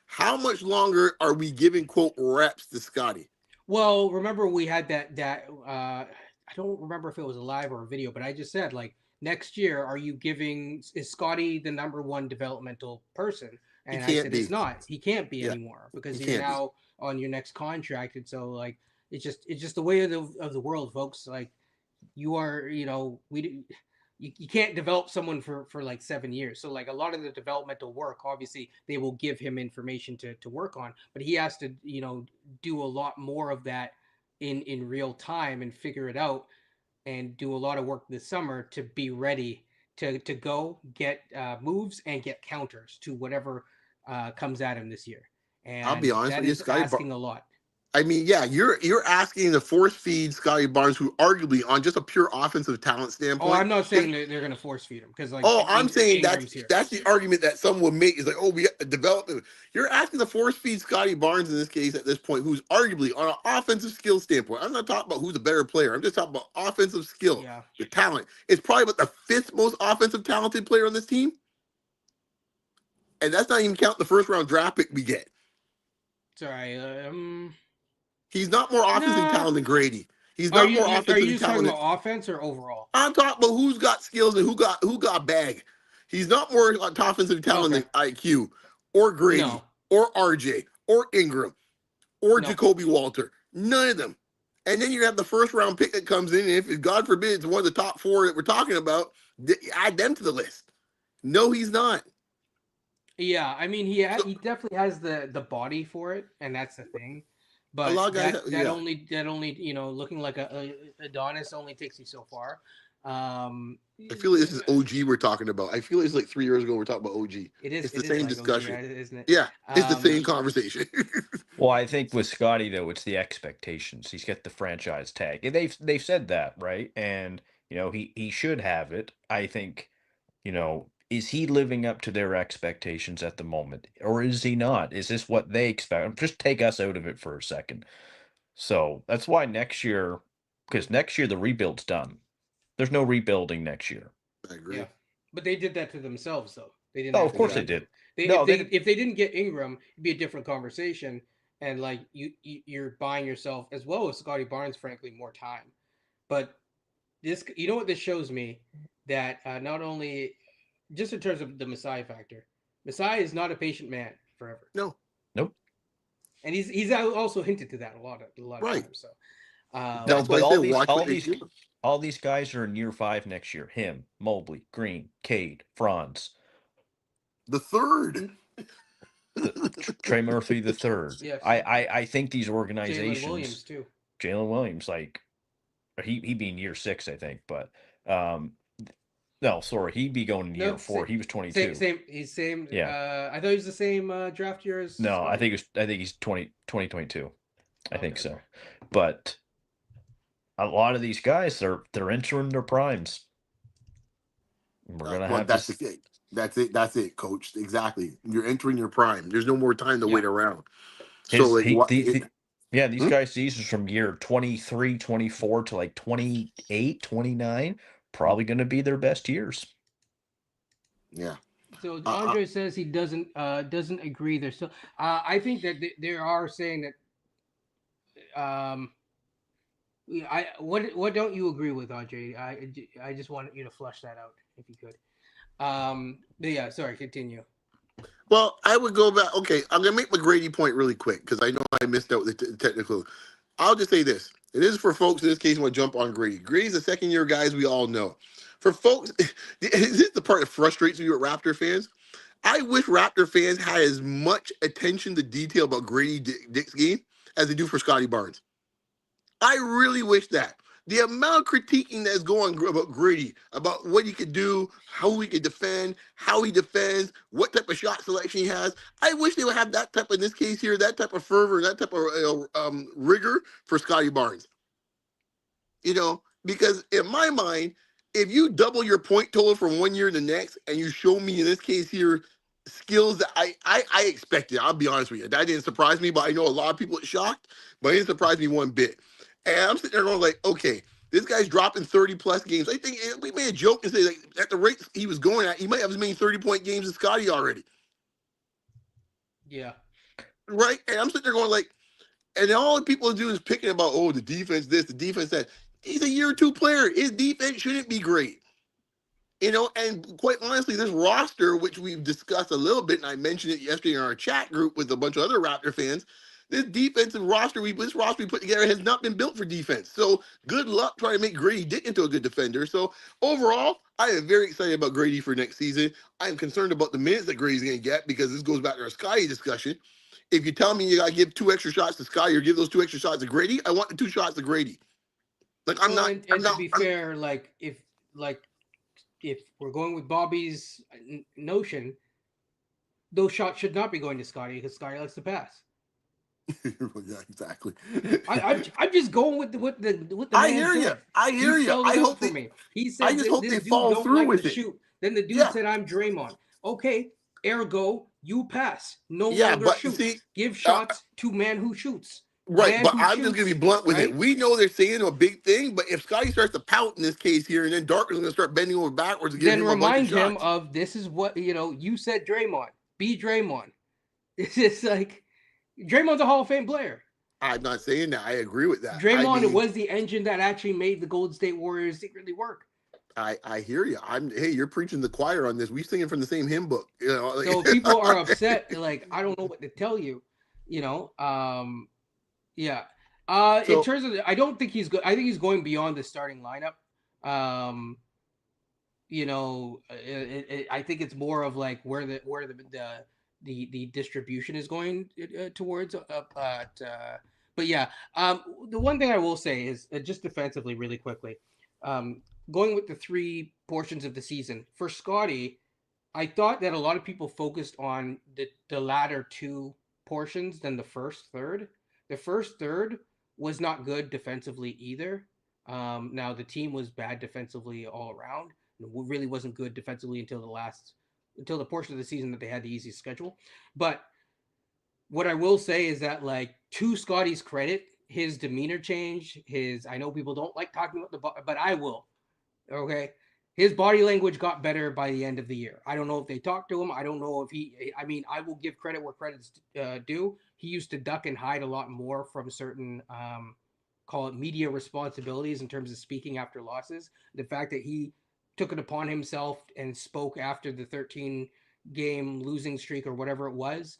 How much longer are we giving quote reps to Scotty? Well, remember we had that I don't remember if it was a live or a video, but I just said like next year are you giving is Scotty the number one developmental person? He And I can't said it's be. not. He can't be Yeah, anymore because he he's can't be. now on your next contract and so like it's just the way of the world, folks. Like you are, you can't develop someone for like 7 years. So like a lot of the developmental work, obviously they will give him information to work on, but he has to, do a lot more of that in real time and figure it out and do a lot of work this summer to be ready to go get moves and get counters to whatever comes at him this year. I'll be And honest that with you, is Scotty. asking a lot. I mean, yeah, you're asking to force feed Scotty Barnes, who arguably on just a pure offensive talent Oh, standpoint. I'm not saying that they're going to force feed him because like Oh, I'm saying Ingram's here. that's the argument that some would make is like, oh, we got the development. You're asking to force feed Scotty Barnes in this case at this point, who's arguably on an offensive skill standpoint. I'm not talking about who's a better player. I'm just talking about offensive skill, Yeah. the talent. It's probably about the fifth most offensive talented player on this team, and that's not even counting the first round draft pick we get. Sorry. He's not more offensively Nah. talented than Grady. He's Are not more you offensively just talking talented. about offense or overall? I'm talking about who's got skills and who got bag. He's not more like offensive talent Okay. than IQ or Grady No. or RJ or Ingram or No. Jacoby Walter. None of them. And then you have the first round pick that comes in, and if God forbid it's one of the top 4 that we're talking about, add them to the list. No, he's not. Yeah, I mean So he definitely has the body for it, and that's the thing. a But lot of guys, yeah. that only looking like a Adonis only takes you so far. Um, I feel like this is OG we're talking about. I feel like it's like 3 years ago we're talking about OG. It's the it is same like OG, discussion. isn't it? Yeah, it's the same Um, conversation. Well, I think with Scotty though, it's the expectations. He's got the franchise tag. And they've said that, right? And he should have it. I think, is he living up to their expectations at the moment? Or is he not? Is this what they expect? Just take us out of it for a second. So that's why next year, because next year the rebuild's done. There's no rebuilding next year. I yeah, agree. but they did that to themselves though. They didn't Oh, have of to get course they Exactly. Ingram. did. They No, they did. if they didn't get Ingram, it'd be a different conversation. And like you're buying yourself as well as Scotty Barnes, frankly, more time. But this, you know what this shows me that not only just in terms of the Messiah factor, Messiah is not a patient man forever, No, Nope. and he's also hinted to that a lot of right. times. So No, That's why but I said watch what they do. all these guys are in year 5 next year. Him, Mobley, Green, Cade, Franz, The third. the Trey Murphy the third. yes, I think these Jalen organizations, Williams too. Jalen Williams, like he be in year 6, I think, but um no, sorry, he'd be going in No, year 4. He was same, 22. same. He's same. Yeah. I thought he was the same draft year as No, Scotty. I think he's 2022. I think Okay. so. But a lot of these guys they're entering their primes. We're gonna Well, have that's this. the That's it. That's it, coach. Exactly. You're entering your prime. There's no more time to Yeah. wait around. So His like he what? yeah, these Hmm? guys' seasons from year 23, 24 to like 28, 29, probably going to be their best years. Yeah. So Uh, Andre says he doesn't agree. There's still I think that they are saying that what don't you agree with, Andre? I just wanted you to flush that out if you could. But yeah, sorry, continue. well, I would go back. Okay, I'm gonna make my Grady point really quick because I know I missed out with the technical. I'll just say this: it is for folks in this case who want to jump on Grady. Grady's a second year guy, as we all know. For folks, this is the part that frustrates me with Raptor fans. I wish Raptor fans had as much attention to detail about Grady Dick's game as they do for Scotty Barnes. I really wish that. The amount of critiquing that's going about Grady, about what he could do, how he could defend, how he defends, what type of shot selection he has. I wish they would have that type, in this case here, that type of fervor, that type of rigor for Scotty Barnes. Because in my mind, if you double your point total from one year to the next, and you show me in this case here skills that I expected, I'll be honest with you, that didn't surprise me, but I know a lot of people are shocked, but it didn't surprise me one bit. And I'm sitting there going like, okay, this guy's dropping 30 plus games. I think we made a joke and say like at the rate he was going at, he might have as many 30-point games as Scotty already, Yeah. right? And I'm sitting there going like, and all the people are doing is picking about, oh, the defense this, the defense that. He's a year two player. His defense shouldn't be great. And quite honestly, this roster, which we've discussed a little bit, and I mentioned it yesterday in our chat group with a bunch of other Raptor fans, this defensive roster we put together has not been built for defense. So good luck trying to make Grady Dick into a good defender. So overall, I am very excited about Grady for next season. I am concerned about the minutes that Grady's going to get because this goes back to our Sky discussion. If you tell me you got to give 2 extra shots to Sky or give those 2 extra shots to Grady, I want the 2 shots to Grady. Like I'm Well, not, I'm and to not, be I'm, fair, like if we're going with Bobby's notion, those shots should not be going to Scotty because Scotty likes to pass. yeah, exactly. I'm just going with what the I man hear you. said. I He hear you. spelled it out for me. He I said just hope this they dude follow don't through like to with it. shoot. Then the dude Yeah, said I'm Draymond. Okay, ergo you pass. No yeah, longer but you shoot. see, Give uh, shots to man who shoots. right. Man But who I'm just gonna be shoots. blunt with it. Right. We know they're saying a big thing, but if Scotty starts to pout in this case here, and then Darker's gonna start bending over backwards to give Then him a bunch of remind him shots. of this is what you said. Draymond. Be Draymond. It's just like Draymond's a Hall of Fame player. I'm not saying that. I agree with that. I Draymond mean, was the engine that actually made the Golden State Warriors secretly work. I hear you. Hey, you're preaching the choir on this. We singing from the same hymn book. So people are upset. Like I don't know what to tell you. You know. Yeah. In so terms of, I don't think he's good. I think he's going beyond the starting lineup. Um, I think it's more of like where the distribution is going towards. But yeah, the one thing I will say is just defensively, really quickly, um, going with the 3 portions of the season for Scotty. I thought that a lot of people focused on the latter 2 portions than the first third. The first third was not good defensively either. Now the team was bad defensively all around. It really wasn't good defensively until the portion of the season that they had the easiest schedule. But what I will say is that, like, to Scotty's credit, his demeanor changed. I know people don't like talking about but I will. Okay. His body language got better by the end of the year. I don't know if they talked to him. I don't know if I will give credit where credit's due. He used to duck and hide a lot more from certain, call it media responsibilities in terms of speaking after losses. The fact that he took it upon himself and spoke after the 13-game losing streak or whatever it was,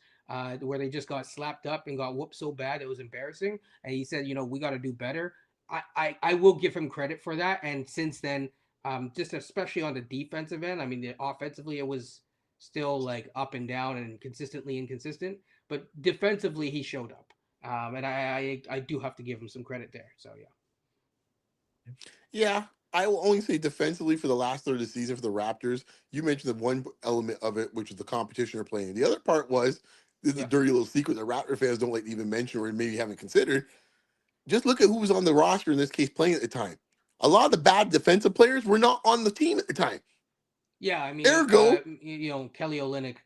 where they just got slapped up and got whooped so bad it was embarrassing. And he said, we got to do better. I will give him credit for that. And since then, just especially on the defensive end, I mean, offensively, it was still like up and down and consistently inconsistent. But defensively, he showed up. And I do have to give him some credit there. So, yeah. yeah, I will only say defensively for the last third of the season for the Raptors. You mentioned the one element of it, which is the competition they're playing. The other part was this is a Yeah. dirty little secret that Raptor fans don't like to even mention or maybe haven't considered. Just look at who was on the roster in this case playing at the time. A lot of the bad defensive players were not on the team at the time. Yeah, I mean, Ergo, Kelly Olynyk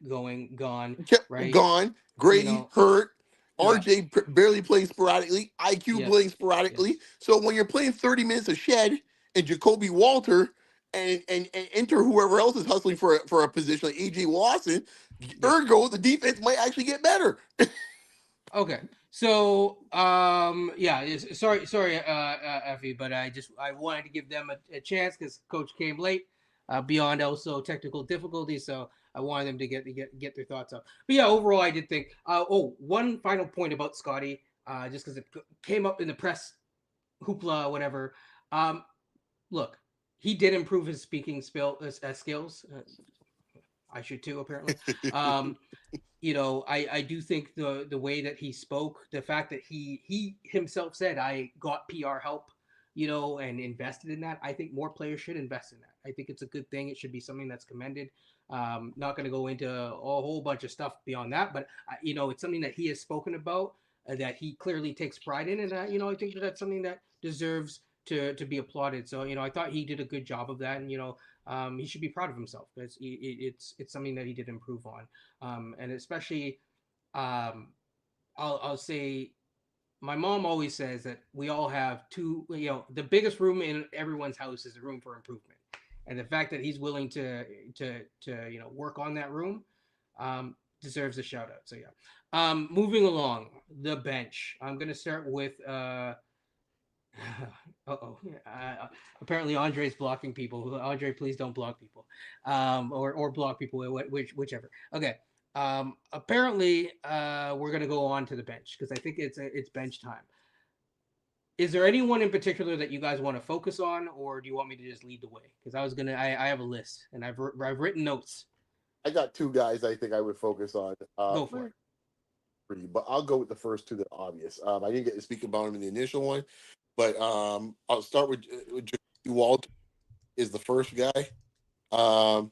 gone, right? gone, Grady hurt. Yeah. RJ barely playing sporadically. IQ playing Yes. sporadically. Yes. So when you're playing 30 minutes of Shed and Jacoby Walter and enter whoever else is hustling for a position like AJ Lawson, Yeah. ergo the defense might actually get better. Okay. So, yeah, sorry, Effie, but I wanted to give them a chance because Coach came late, beyond also technical difficulties. So I wanted them to get their thoughts out. But yeah, overall, I did think. One final point about Scotty, just because it came up in the press hoopla, whatever. Um, Look, he did improve his speaking skills. I should too, apparently. Um, I do think the way that he spoke, the fact that he himself said I got PR help, and invested in that. I think more players should invest in that. I think it's a good thing. It should be something that's commended. Not going to go into a whole bunch of stuff beyond that, but it's something that he has spoken about, that he clearly takes pride in, and I think that's something that deserves to be applauded. So I thought he did a good job of that, and he should be proud of himself because it's something that he did improve on, and especially, um, I'll say, my mom always says that we all have two. The biggest room in everyone's house is a room for improvement, and the fact that he's willing to work on that room, deserves a shout out. So yeah, moving along, the bench. I'm gonna start with oh. Apparently, Andre's blocking people. Andre, please don't block people, or block people, whichever. Okay. Apparently, we're gonna go on to the bench because I think it's bench time. Is there anyone in particular that you guys want to focus on, or do you want me to just lead the way? Because I have a list and I've written notes. I got two guys I think I would focus on. Go for it. Three, but I'll go with the first two that are obvious. I didn't get to speak about them in the initial one, but I'll start with Jacoby Walter is the first guy. Um,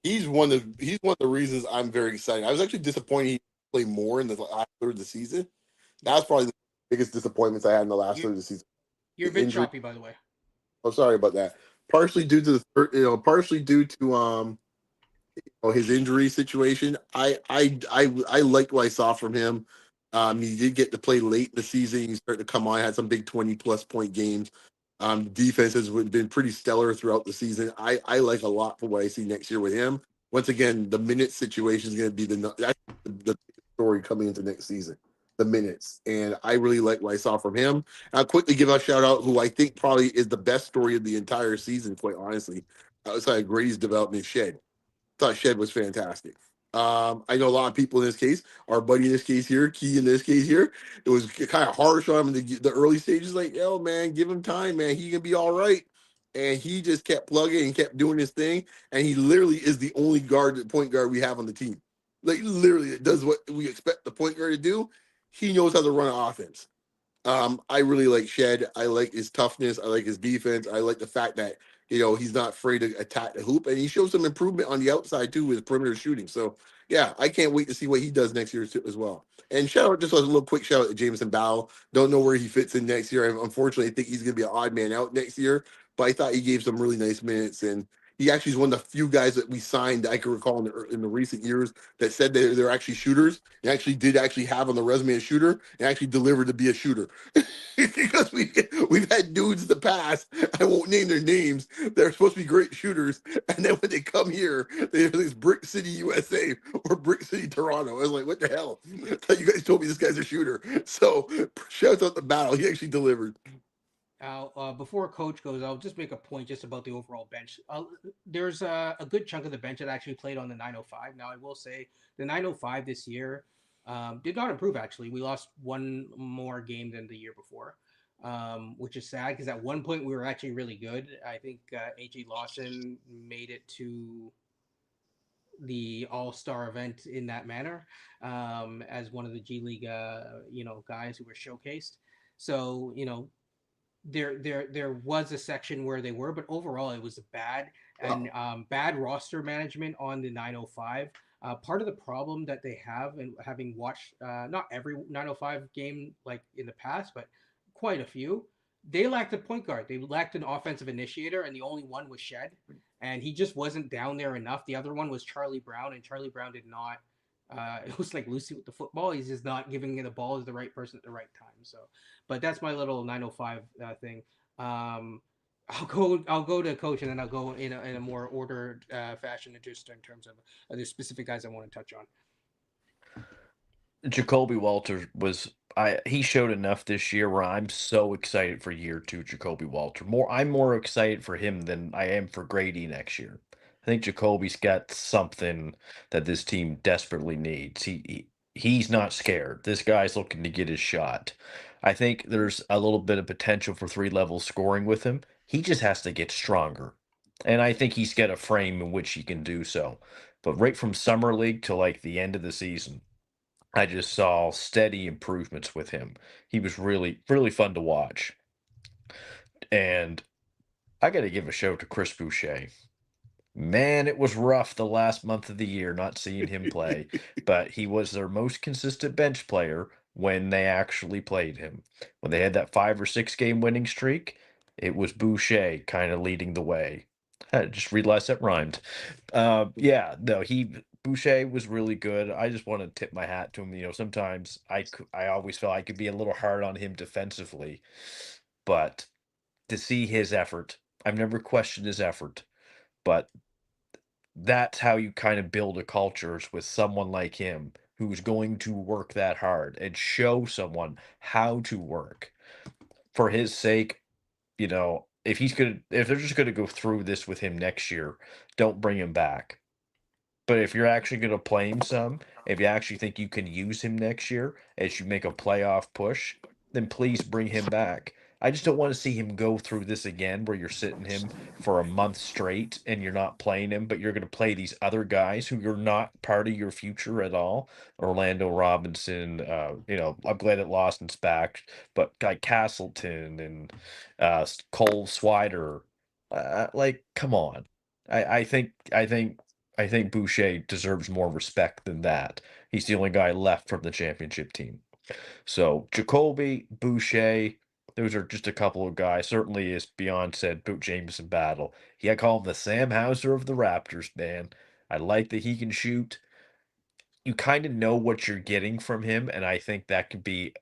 he's one of the reasons I'm very excited. I was actually disappointed he didn't play more in the last third of the season. That's probably the biggest disappointments I had in the last You're third of the season. you're The a bit injury. choppy, by the way. Oh, sorry about that. Partially due to partially due to his injury situation. I liked what I saw from him. He did get to play late in the season. He started to come on, had some big 20+ point games. Defense has been pretty stellar throughout the season. I like a lot for what I see next year with him. Once again, the minutes situation is going to be the story coming into next season. The minutes, and I really like what I saw from him. I'll quickly give a shout out who I think probably is the best story of the entire season, quite honestly, outside of Grady's development. Shed thought Shed was fantastic. I know a lot of people in this case, our buddy in this case here, Key in this case here, it was kind of harsh on him in the early stages. Like, yo, man, give him time, man. He can be all right. And he just kept plugging and kept doing his thing. And he literally is the only point guard we have on the team. Like, literally, it does what we expect the point guard to do. He knows how to run an offense. I really like Shed. I like his toughness. I like his defense. I like the fact that he's not afraid to attack the hoop, and he shows some improvement on the outside too with perimeter shooting. So yeah, I can't wait to see what he does next year as well. And shout out, just a little quick shout out to Jameson Bowell. Don't know where he fits in next year. Unfortunately, I think he's going to be an odd man out next year. But I thought he gave some really nice minutes, and he actually is one of the few guys that we signed that I can recall in the recent years that said they're actually shooters. He actually did have on the resume a shooter and actually delivered to be a shooter. Because we've had dudes in the past, I won't name their names, they're supposed to be great shooters, and then when they come here, they're this Brick City USA or Brick City Toronto. I was like, what the hell? I thought you guys told me this guy's a shooter. So shouts out the battle. He actually delivered. Before Coach goes, I'll just make a point just about the overall bench. There's a good chunk of the bench that actually played on the 905. Now, I will say the 905 this year did not improve, actually. We lost one more game than the year before, which is sad because at one point we were actually really good. I think AJ Lawson made it to the All-Star event in that manner, as one of the G League guys who were showcased. So there was a section where they were, but overall it was bad and bad roster management on the 905. Part of the problem that they have, and having watched not every 905 game like in the past, but quite a few, they lacked a point guard. They lacked an offensive initiator, and the only one was Shed, and he just wasn't down there enough. The other one was Charlie Brown, and Charlie Brown did not It was like Lucy with the football. He's just not giving the ball to the right person at the right time. So, but that's my little 905 thing. Um, I'll go to coach, and then I'll go in a more ordered fashion, just in terms of the specific guys I want to touch on. Jacoby Walter was he showed enough this year where I'm so excited for year two Jacoby Walter. I'm more excited for him than I am for Grady next year. I think Jacoby's got something that this team desperately needs. He's not scared. This guy's looking to get his shot. I think there's a little bit of potential for three-level scoring with him. He just has to get stronger. And I think he's got a frame in which he can do so. But right from summer league to like the end of the season, I just saw steady improvements with him. He was really, really fun to watch. And I got to give a shout to Chris Boucher. Man, it was rough the last month of the year not seeing him play, but he was their most consistent bench player when they actually played him. When they had that 5 or 6 game winning streak, it was Boucher kind of leading the way. I just realized that rhymed. Yeah, no, he Boucher was really good. I just want to tip my hat to him. Sometimes I always felt I could be a little hard on him defensively, but to see his effort, I've never questioned his effort, but that's how you kind of build a culture is with someone like him who's going to work that hard and show someone how to work for his sake. If they're just gonna go through this with him next year, don't bring him back. But if you're actually going to play him some, if you actually think you can use him next year as you make a playoff push, then please bring him back. I just don't want to see him go through this again where you're sitting him for a month straight and you're not playing him, but you're going to play these other guys who you're not part of your future at all. Orlando Robinson, I'm glad that Lawson's back, but like Castleton and Cole Swider, like, come on. I think Boucher deserves more respect than that. He's the only guy left from the championship team. So Jacoby, Boucher, those are just a couple of guys. Certainly, as Beyond said, Boot Jameson battle. He I call him the Sam Hauser of the Raptors, man. I like that he can shoot. You kind of know what you're getting from him, and I think that could be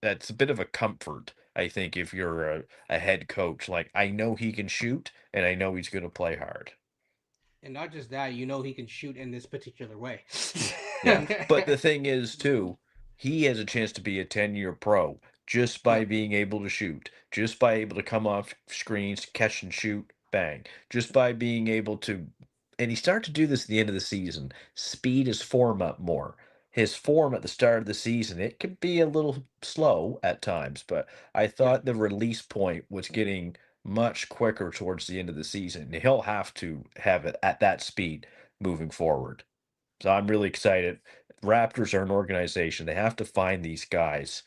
that's a bit of a comfort. I think if you're a head coach, like I know he can shoot, and I know he's going to play hard. And not just that, he can shoot in this particular way. Yeah, but the thing is too, he has a chance to be a 10-year pro just by Yep. being able to shoot, just by able to come off screens, catch and shoot, bang, just by being able to, and he started to do this at the end of the season, speed his form up more. His form at the start of the season, it could be a little slow at times, but I Yep. thought the release point was getting much quicker towards the end of the season. He'll have to have it at that speed moving forward. So I'm really excited. Raptors are an organization. They have to find these guys,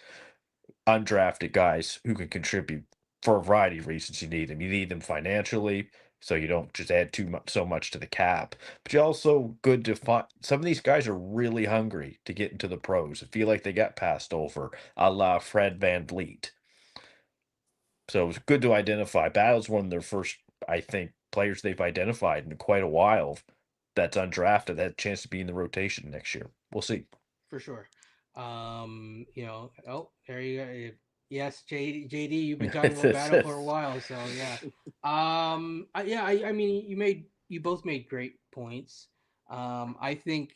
undrafted guys who can contribute for a variety of reasons. You need them. You need them financially, so you don't just add so much to the cap. But you also good to find some of these guys are really hungry to get into the pros. I feel like they got passed over, a la Fred Van Vliet. So it was good to identify. Battle's one of their first, I think, players they've identified in quite a while that's undrafted that had a chance to be in the rotation next year. We'll see. For sure. Oh, there you go. Yes, JD, you've been talking about battle for a while, so yeah. I mean, you both made great points. I think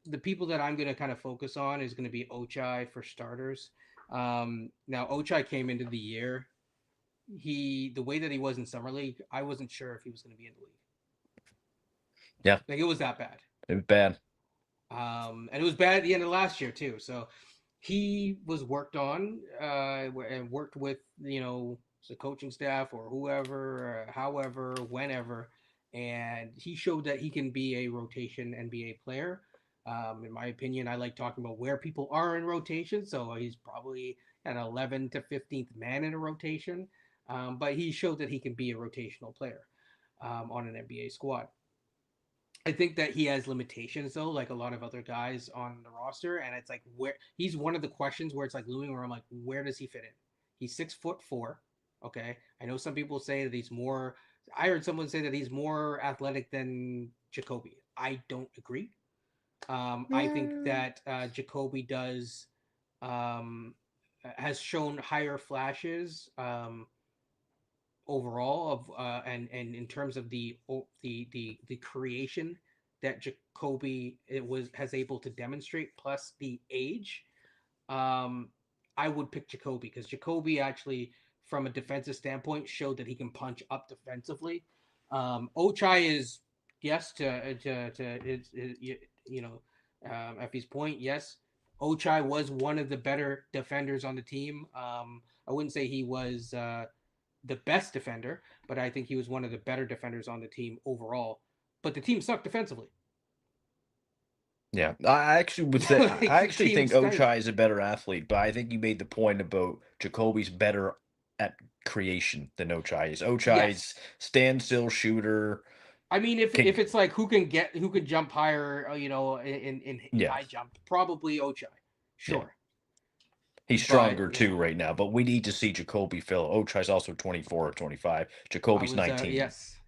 the people that I'm going to kind of focus on is going to be Ochai for starters. Now Ochai came into the year. The way that he was in summer league, I wasn't sure if he was going to be in the league. Yeah, Like it was that bad. it was bad. And it was bad at the end of last year too. So he was worked on and worked with the coaching staff or whoever, however, whenever, and he showed that he can be a rotation NBA player. In my opinion, I like talking about where people are in rotation. So he's probably an 11 to 15th man in a rotation, but he showed that he can be a rotational player on an NBA squad. I think that he has limitations though, like a lot of other guys on the roster, and it's like where he's one of the questions where it's like looming where I'm like, where does he fit in? He's 6'4". Okay, I know some people say that he's more. I heard someone say that he's more athletic than Jacoby. I don't agree. I think that Jacoby has shown higher flashes overall of and in terms of the creation that Jacoby it was has able to demonstrate, plus the age. Um, I would pick Jacoby because Jacoby actually, from a defensive standpoint, showed that he can punch up defensively. Ochai is yes you know Effie's point. Yes, Ochai was one of the better defenders on the team. I wouldn't say he was the best defender, but I think he was one of the better defenders on the team overall. But the team sucked defensively. Yeah, I actually would say Like, I the actually team think stank. Ochai is a better athlete, but I think you made the point about Jacoby's better at creation than Ochai is. Yes, Ochai's standstill shooter. I mean, Can, if it's like who can jump higher, in yeah, high jump, probably Ochai, yeah. sure. He's But stronger too right now, but we need to see Jacoby fill. Ochai's also 24 or 25. I Jacoby's was 19.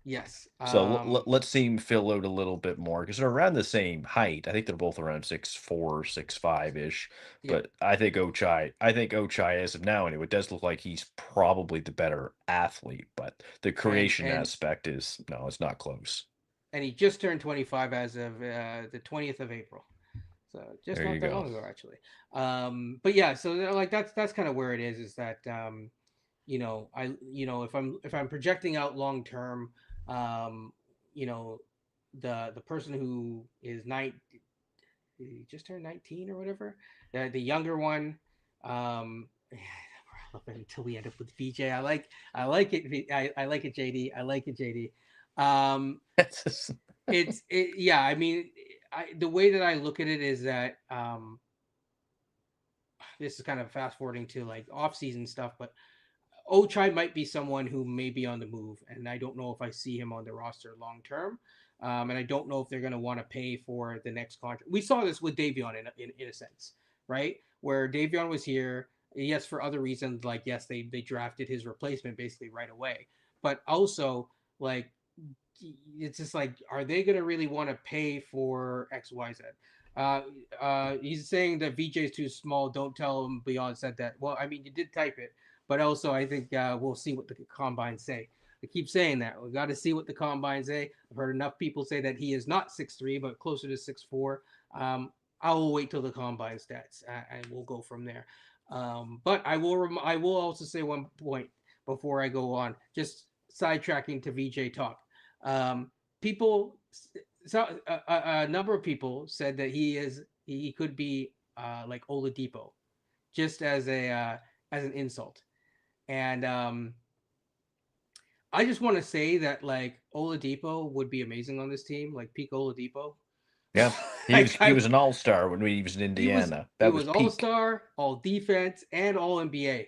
yes. So let's see him fill out a little bit more because they're around the same height. I think they're both around 6'4", 6'5" ish. Yep. But I think Ochai, as of now anyway, does look like he's probably the better athlete. But the and creation and aspect is no, it's not close. and he just turned 25 as of the 20th of April. So just There not you that go. long ago, actually. But yeah, so like that's kind of where it is that if I'm projecting out long term, um, you know, the person who is he just turned 19 or whatever, the younger one, until we end up with VJ. I like it. I like it, JD. I like it, JD. Um, yeah. I mean, the way that I look at it is that this is kind of fast forwarding to like off season stuff, but Ochai might be someone who may be on the move, and I don't know if I see him on the roster long term. And I don't know if they're going to want to pay for the next contract. We saw this with Davion in a sense, right? Where Davion was here, yes, for other reasons, like yes, they drafted his replacement basically right away, but also like it's just like, are they going to really want to pay for X, Y, Z? He's saying that VJ is too small. Don't tell him Beyond said that. Well, I mean, you did type it, but also I think we'll see what the combines say. I keep saying that. We got to see what the combines say. I've heard enough people say that he is not 6'3", but closer to 6'4". I will wait till the combine stats, and we'll go from there. But I will also say one point before I go on, just sidetracking to VJ talk. Um, people, so a number of people said that he could be like Oladipo, just as an insult. And I just want to say that like Oladipo would be amazing on this team, like peak Oladipo. Yeah, he was like he was an all-star when he was in Indiana. he That was was all peak. star, all defense, and all NBA.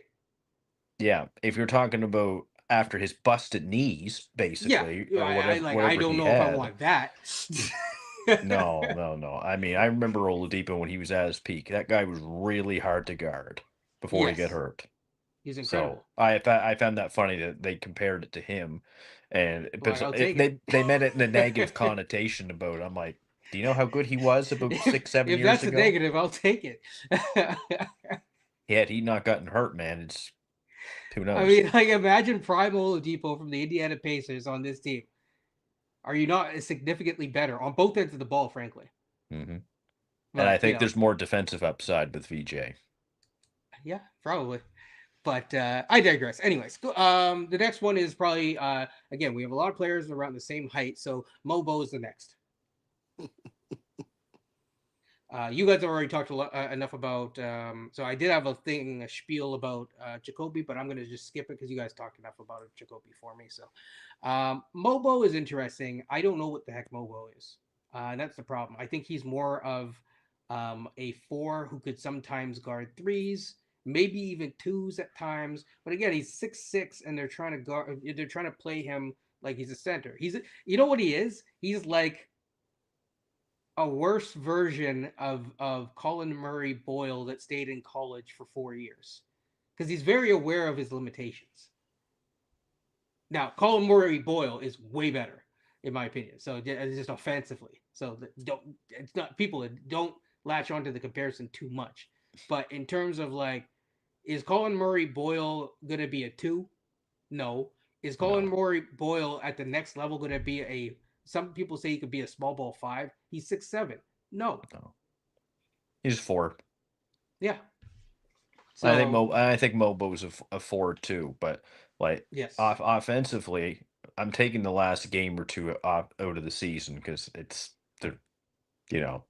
Yeah, if you're talking about after his busted knees, Yeah, basically, or I whatever like. I whatever don't he know if I had. want that. No, no, no. I mean, I remember Oladipo when he was at his peak. That guy was really hard to guard before he got Yes, hurt. he's So incredible. I found that funny that they compared it to him, and Like, because I'll take it. they meant it in a negative connotation about it. I'm like, do you know how good he was about if 6, 7 if years that's a ago? negative, I'll take it. Had he not gotten hurt, man, it's who I knows. mean, like imagine Prime Oladipo from the Indiana Pacers on this team. Are you not significantly better on both ends of the ball, frankly? Hmm. And I But think there's more defensive upside with VJ. yeah, probably. But I digress. Anyways, the next one is probably again we have a lot of players around the same height, so Mobo is the next. You guys have already talked enough about. So I did have a spiel about Jacoby, but I'm gonna just skip it because you guys talked enough about Jacoby for me. So Mobo is interesting. I don't know what the heck Mobo is. That's the problem. I think he's more of a four who could sometimes guard threes, maybe even twos at times. But again, he's 6'6", and they're trying to guard. They're trying to play him like he's a center. You know what he is? He's like a worse version of Colin Murray Boyle that stayed in college for 4 years because he's very aware of his limitations. Now, Colin Murray Boyle is way better. in my opinion. So it's just offensively. So don't it's not people don't latch onto the comparison too much. But in terms of like, is Colin Murray Boyle gonna be a 2? No. Is Colin No, Murray Boyle at the next level gonna be a? Some people say he could be a small ball 5. He's 6'7". No. no. He's 4. Yeah. So I think Mobo's a 4 too, but like yes. offensively, I'm taking the last game or two out of the season because they're you know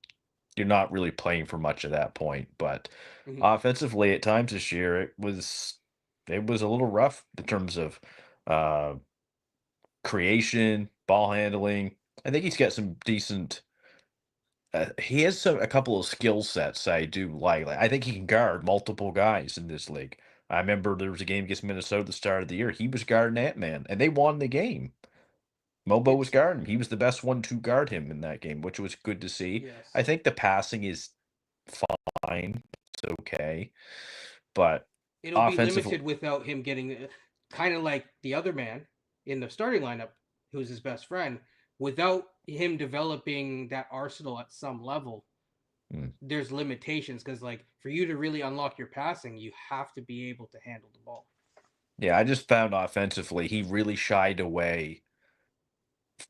you're not really playing for much at that point. But Mhm. offensively, at times this year, it was a little rough in terms of uh, creation, ball handling. I think he's got some decent. He has a couple of skill sets I do like. I think he can guard multiple guys in this league. I remember there was a game against Minnesota at the start of the year. He was guarding that man, and they won the game. Mobo was It's guarding him. He was the best one to guard him in that game, which was good to see. I yes. think the passing is fine. It's okay. But It'll be offensively, limited without him getting kind of like the other man in the starting lineup, who's his best friend. Without him developing that arsenal at some level, mm, there's limitations because like for you to really unlock your passing, you have to be able to handle the ball. yeah, I just found offensively he really shied away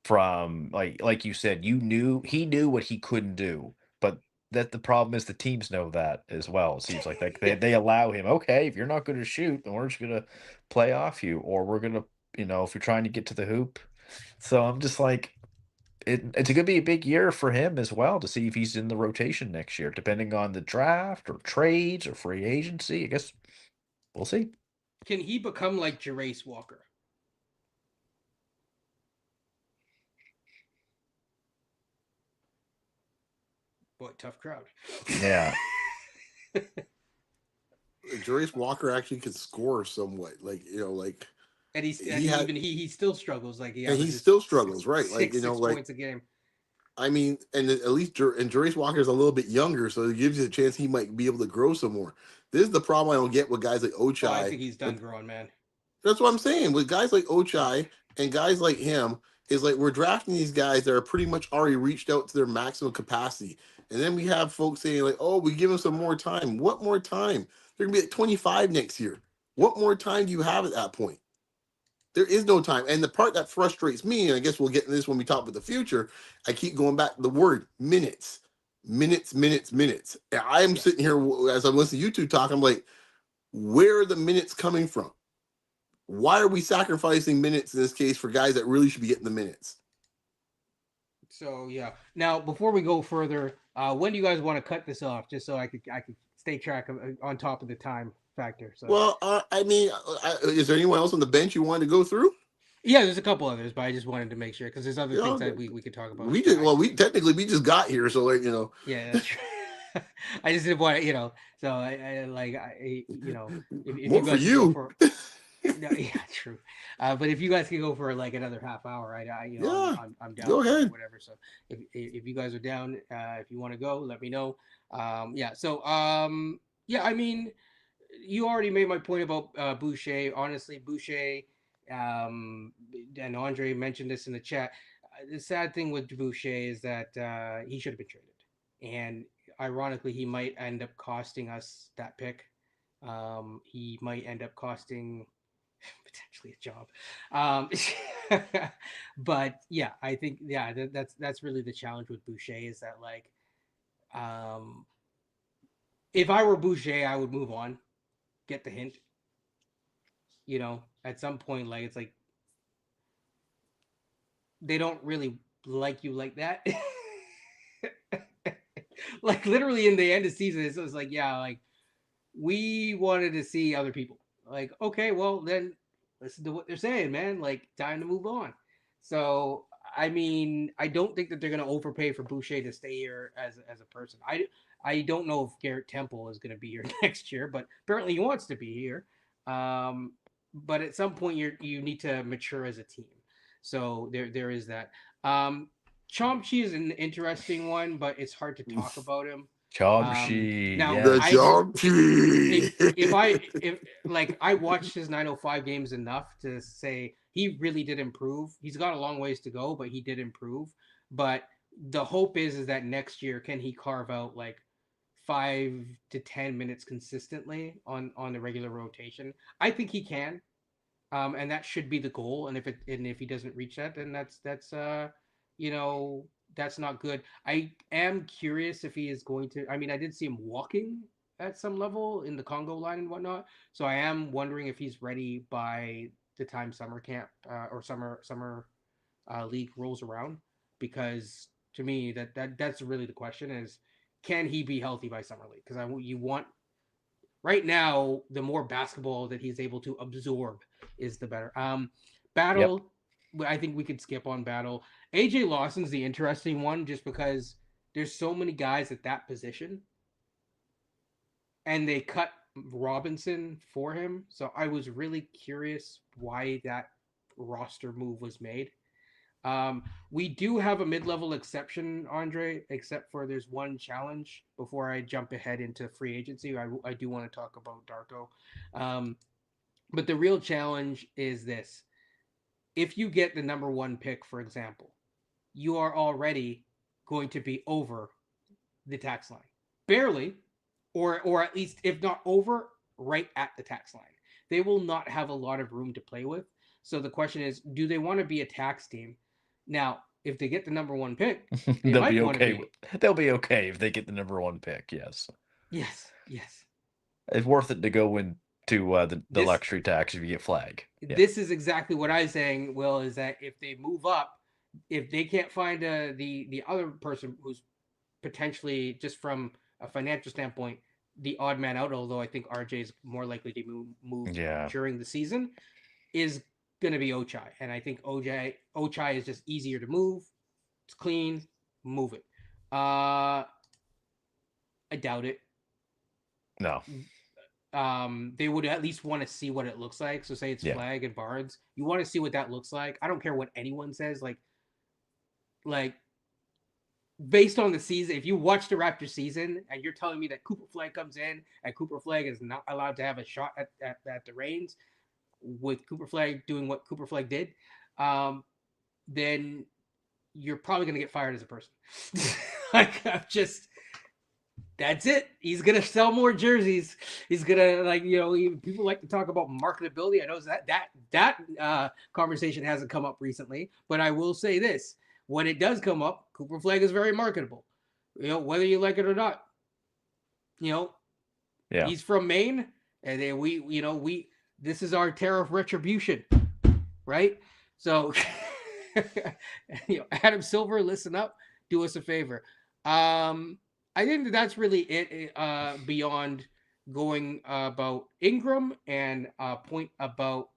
from like you said, he knew what he couldn't do. But that the problem is the teams know that as well. It seems like Yeah. they allow him, okay, if you're not going to shoot, then we're just going to play off you, or we're going to, if you're trying to get to the hoop. So I'm just like, it's going to be a big year for him as well to see if he's in the rotation next year, depending on the draft or trades or free agency. I guess we'll see. Can he become like Jerace Walker? Boy, tough crowd. Yeah. Jerace Walker actually could score somewhat. And he had, he still struggles. Like he and he averages still struggles, right? six points a game. I mean, and at least and Jerace Walker is a little bit younger, so it gives you a chance he might be able to grow some more. This is the problem I don't get with guys like Oh, I Ochai. think he's done growing, man. That's what I'm saying. With guys like Ochai and guys like him, is like we're drafting these guys that are pretty much already reached out to their maximum capacity. And then we have folks saying, like, oh, we give them some more time. What more time? They're gonna be at 25 next year. What more time do you have at that point? There is no time. And the part that frustrates me, and I guess we'll get into this when we talk about the future, I keep going back to the word minutes. Minutes, minutes, minutes. And I'm Yeah. sitting here as I'm listening to you two talk, I'm like, where are the minutes coming from? Why are we sacrificing minutes in this case for guys that really should be getting the minutes? So yeah. Now before we go further, when do you guys want to cut this off? Just so I could stay track of on top of the time factor. So Well, I mean, is there anyone else on the bench you wanted to go through? yeah, there's a couple others, but I just wanted to make sure because there's other You things know, that we could talk about. we did well. We technically we just got here, so like Yeah, that's true. I just didn't want to, So if you more for guys could go you. for no, yeah, true. But if you guys can go for like another half hour, Yeah, I'm down go for it, ahead. whatever. So if you guys are down, if you want to go, let me know. Yeah. So yeah, I mean, you already made my point about Boucher. Honestly, Boucher, and Andre mentioned this in the chat. The sad thing with Boucher is that he should have been traded, and ironically, he might end up costing us that pick. He might end up costing potentially a job. But yeah, I think that's really the challenge with Boucher is that like, um, if I were Boucher, I would move on, get the hint. At some point, like it's like they don't really like you like that. Like literally in the end of the season, it was like, yeah, like we wanted to see other people. Like, okay, well then listen to what they're saying, man. Like, time to move on. So, I mean, I don't think that they're gonna overpay for Boucher to stay here as a person. I don't know if Garrett Temple is gonna be here next year, but apparently he wants to be here. But at some point, you need to mature as a team. So there is that. Chomsky is an interesting one, but it's hard to talk about him. Chomsky, Now The I yes. jumpy. if like I watched his 905 games enough to say he really did improve. He's got a long ways to go, but he did improve. But the hope is that next year can he carve out like 5 to 10 minutes consistently on the regular rotation? I think he can, and that should be the goal. And if he doesn't reach that, then you know, that's not good. I am curious if he is going to. I mean, I did see him walking at some level in the Congo line and whatnot, so I am wondering if he's ready by the time summer camp or summer league rolls around. Because to me, that's really the question: is can he be healthy by summer league? Because you want right now, the more basketball that he's able to absorb is the better. Yep. Battle, I think we could skip on Battle. AJ Lawson's the interesting one just because there's so many guys at that position, and they cut Robinson for him. So I was really curious why that roster move was made. We do have a mid-level exception, Andre, except for there's one challenge before I jump ahead into free agency. I do want to talk about Darko. Um, but the real challenge is this. If you get the number one pick, for example, you are already going to be over the tax line. Barely, or at least if not over, right at the tax line. They will not have a lot of room to play with. So the question is, do they want to be a tax team? Now, if they get the number one pick, they They'll might be want to okay. be. They'll be okay if they get the number one pick. Yes, Yes, yes. it's worth it to go into the This luxury tax if you get flag. Yeah, this is exactly what I'm saying, Will, is that if they move up, if they can't find the other person who's potentially just from a financial standpoint the odd man out, although I think RJ is more likely to move yeah. during the season, is going to be Ochai. And I think Ochai is just easier to move. It's clean, move it. I doubt it. No. They would at least want to see what it looks like. So say it's Yeah. Flag and Barnes. You want to see what that looks like. I don't care what anyone says. Like based on the season, if you watch the Raptors season and you're telling me that Cooper Flag comes in and Cooper Flag is not allowed to have a shot at the reins with Cooper Flag doing what Cooper Flag did, then you're probably going to get fired as a person. Like, I'm just, that's it. He's going to sell more jerseys. He's going to, like, you know, people like to talk about marketability. I know that conversation hasn't come up recently, but I will say this. When it does come up, Cooper Flag is very marketable. You know, whether you like it or not. You know, Yeah. he's from Maine, and then this is our tariff retribution, right? So, Adam Silver, listen up, do us a favor. I think that's really it. Beyond going about Ingram and point about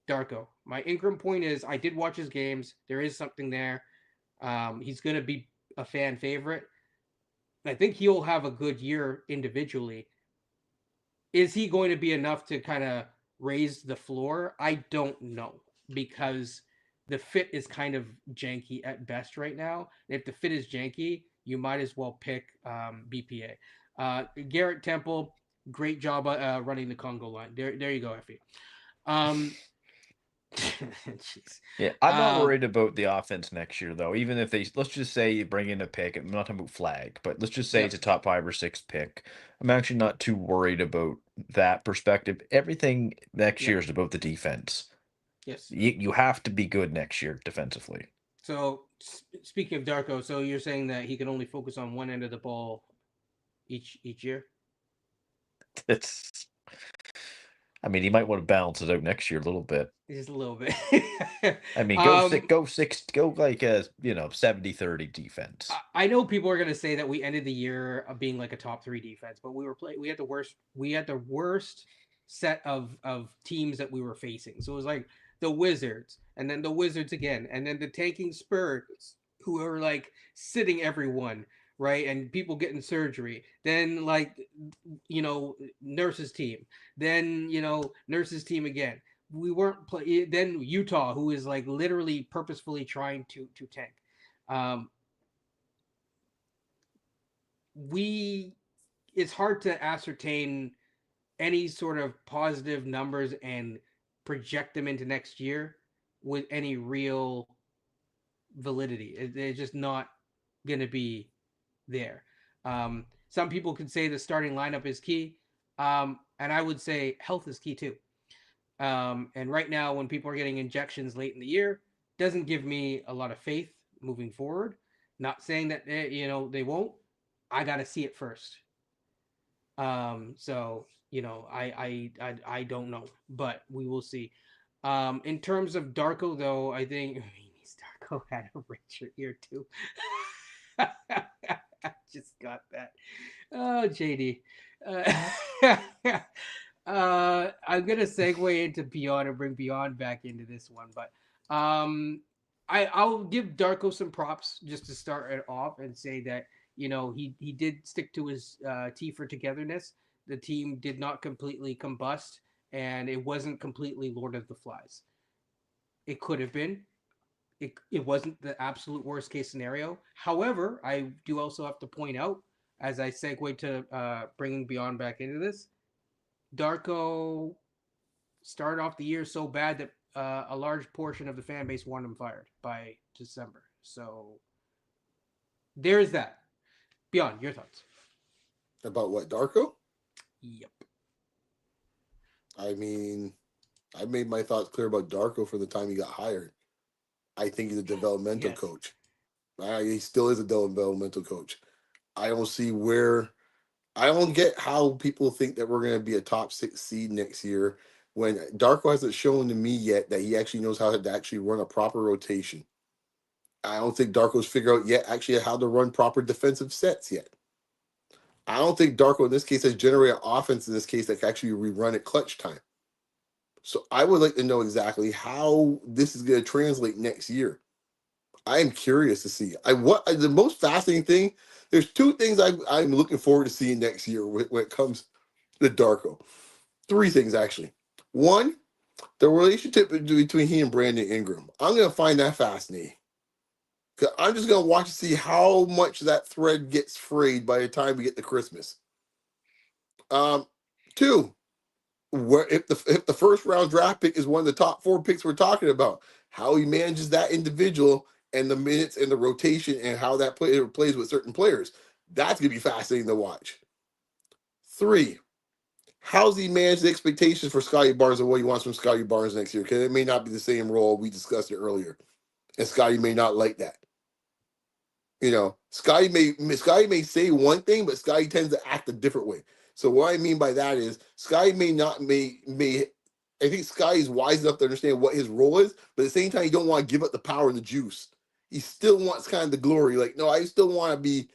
Darko. My Ingram point is I did watch his games. There is something there. He's going to be a fan favorite. I think he'll have a good year individually. Is he going to be enough to kind of raise the floor? I don't know because the fit is kind of janky at best right now. If the fit is janky, you might as well pick BPA. Garrett Temple, great job running the Congo line. There you go, Effie. Jeez. Yeah, I'm not worried about the offense next year, though. Even if let's just say you bring in a pick, I'm not talking about Flag, but let's just say it's a top 5 or 6 pick. I'm actually not too worried about that perspective. Everything next year is about the defense. Yes. You have to be good next year defensively. So, speaking of Darko, so you're saying that he can only focus on one end of the ball each year? I mean, he might want to balance it out next year a little bit. Just a little bit. I mean, go 6, like a 70-30 defense. I know people are going to say that we ended the year of being like a top 3 defense, but we had the worst set of teams that we were facing. So it was like the Wizards, and then the Wizards again, and then the tanking Spurs, who are like sitting everyone, right? And people getting surgery. Then Nurse's team. Then Nurse's team again. We weren't play. Then Utah, who is like literally purposefully trying to tank. It's hard to ascertain any sort of positive numbers and project them into next year with any real validity. It's just not going to be there. Some people could say the starting lineup is key, and I would say health is key too. And right now, when people are getting injections late in the year, doesn't give me a lot of faith moving forward. Not saying that they won't. I got to see it first. So I don't know, but we will see. In terms of Darko, though, I think Darko had a richer year too. I just got that. Oh, JD. I'm gonna segue into Beyond and bring Beyond back into this one, but I'll give Darko some props just to start it off and say that he did stick to his T for togetherness. The team did not completely combust, and it wasn't completely Lord of the Flies. It could have been. It wasn't the absolute worst case scenario. However, I do also have to point out, as I segue to bringing Beyond back into this, Darko started off the year so bad that a large portion of the fan base wanted him fired by December. So there's that. Beyond, your thoughts? About what, Darko? Yep. I mean, I made my thoughts clear about Darko for the time he got hired. I think he's a developmental Yes. coach. He still is a developmental coach. I don't see where. I don't get how people think that we're going to be a top 6 seed next year when Darko hasn't shown to me yet that he actually knows how to actually run a proper rotation. I don't think Darko's figured out yet actually how to run proper defensive sets yet. I don't think Darko in this case has generated offense in this case that can actually rerun at clutch time. So I would like to know exactly how this is going to translate next year. I am curious to see. The most fascinating thing. There's two things I'm looking forward to seeing next year when it comes to Darko. Three things actually. One, the relationship between he and Brandon Ingram. I'm going to find that fascinating. I'm just going to watch to see how much that thread gets frayed by the time we get to Christmas. Two, if the first round draft pick is one of the top 4 picks we're talking about, how he manages that individual and the minutes and the rotation and how that plays with certain players, that's going to be fascinating to watch. 3, how's he manage the expectations for Scotty Barnes and what he wants from Scotty Barnes next year? Because it may not be the same role. We discussed it earlier, and Scotty may not like that. Scotty may say one thing, but Scotty tends to act a different way. So what I mean by that is Scotty I think Scotty's wise enough to understand what his role is, but at the same time, he don't want to give up the power and the juice. He still wants kind of the glory. Like, no, I still want to be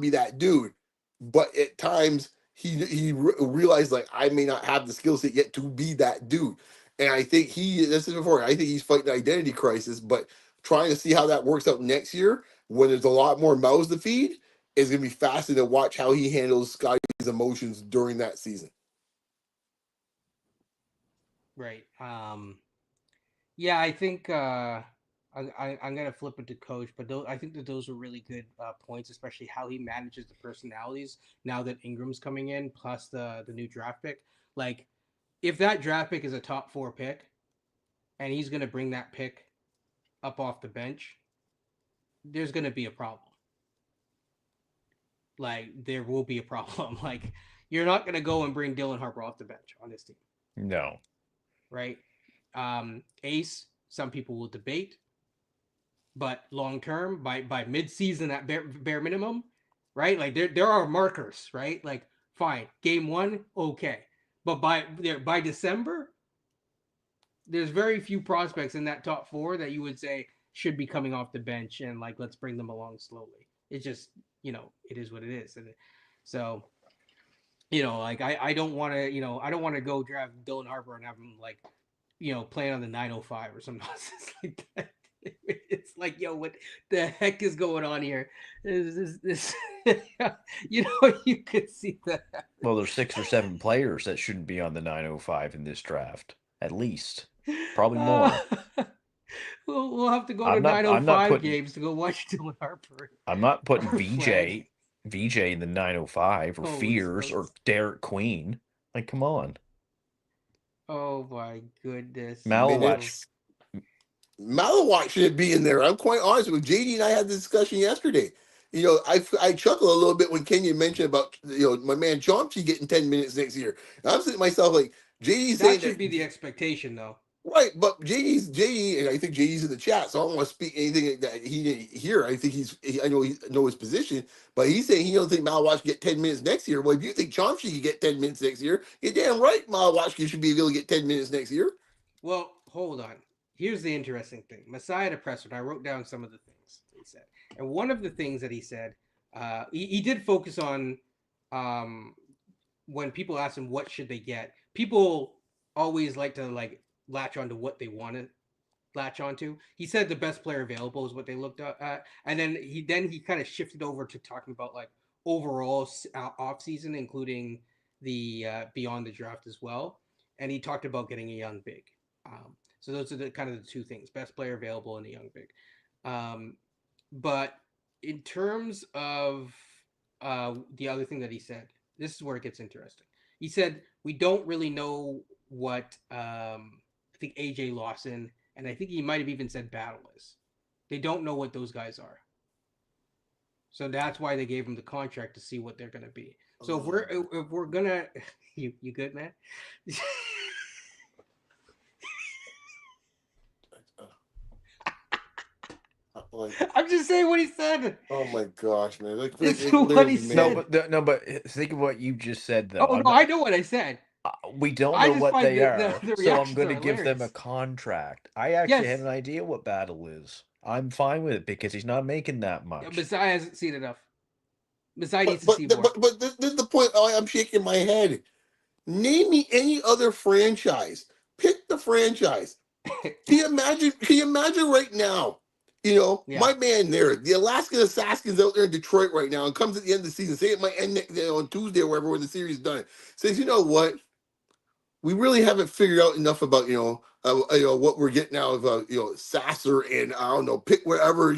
that dude. But at times he realized like I may not have the skill set yet to be that dude. And I think I think he's fighting an identity crisis, but trying to see how that works out next year when there's a lot more mouths to feed is going to be fascinating to watch how he handles Scotty's emotions during that season. Right. Yeah, I think I'm gonna flip it to Coach, but I think that those are really good points, especially how he manages the personalities now that Ingram's coming in, plus the new draft pick. Like, if that draft pick is a top 4 pick, and he's gonna bring that pick up off the bench, there's gonna be a problem. Like, there will be a problem. Like, you're not gonna go and bring Dylan Harper off the bench on this team. No. Right? Ace, some people will debate, but long term, by mid season at bare minimum, right? Like there are markers, right? Like fine, game 1, okay, but by December, there's very few prospects in that top 4 that you would say should be coming off the bench and like let's bring them along slowly. It's just it is what it is, and so. Like I don't want to, I don't want to go draft Dylan Harper and have him like, playing on the 905 or some nonsense like that. It's like, yo, what the heck is going on here? This you could see that. Well, there's 6 or 7 players that shouldn't be on the 905 in this draft, at least, probably more. We'll have to go to I'm not 905 putting games to go watch Dylan Harper. I'm not putting Or VJ in the 905 or Holy Fears or smokes. Derek Queen. Like, come on. Oh my goodness. Minutes. Malawat shouldn't be in there. I'm quite honest with you. JD and I had this discussion yesterday. I chuckle a little bit when Kenyon mentioned about my man Chomsky getting 10 minutes next year. And I'm saying to myself like JD That saying should that be the expectation, though. right, but JD, and I think JD's in the chat, so I don't want to speak anything that he didn't hear. I think I know his position, but he's saying he don't think Malawat should get 10 minutes next year. Well, if you think Chomsky should get 10 minutes next year, you're damn right Malawat should be able to get 10 minutes next year. Well, hold on. Here's the interesting thing. Messiah to Presser, I wrote down some of the things he said. And one of the things that he said, he did focus on when people ask him what should they get. People always like to latch onto what they want to latch onto. He said the best player available is what they looked at, and then he kind of shifted over to talking about like overall off season, including the beyond the draft as well. And he talked about getting a young big. So those are the kind of the two things: best player available and a young big. But in terms of the other thing that he said, this is where it gets interesting. He said we don't really know what I think AJ Lawson and I think he might have even said Battle is. They don't know what those guys are. So that's why they gave him the contract to see what they're going to be. So if we're gonna, you good, man? I'm just saying what he said. Oh my gosh, man! Like, what he said. No, but think of what you just said, though. Oh no, I know what I said. We don't know what they are, so I'm going to give them a hilarious. contract. I actually have an idea what Battle is. I'm fine with it because he's not making that much. Yeah, Messiah hasn't seen enough. Messiah needs to see more. But this is the point. Oh, I'm shaking my head. Name me any other franchise. Pick the franchise. Can you imagine right now? My man there, the Alaskan Assassins out there in Detroit right now, and comes at the end of the season. Say it might end on Tuesday or wherever when the series is done. Says, you know what? We really haven't figured out enough about what we're getting out of Sasser and I don't know, pick wherever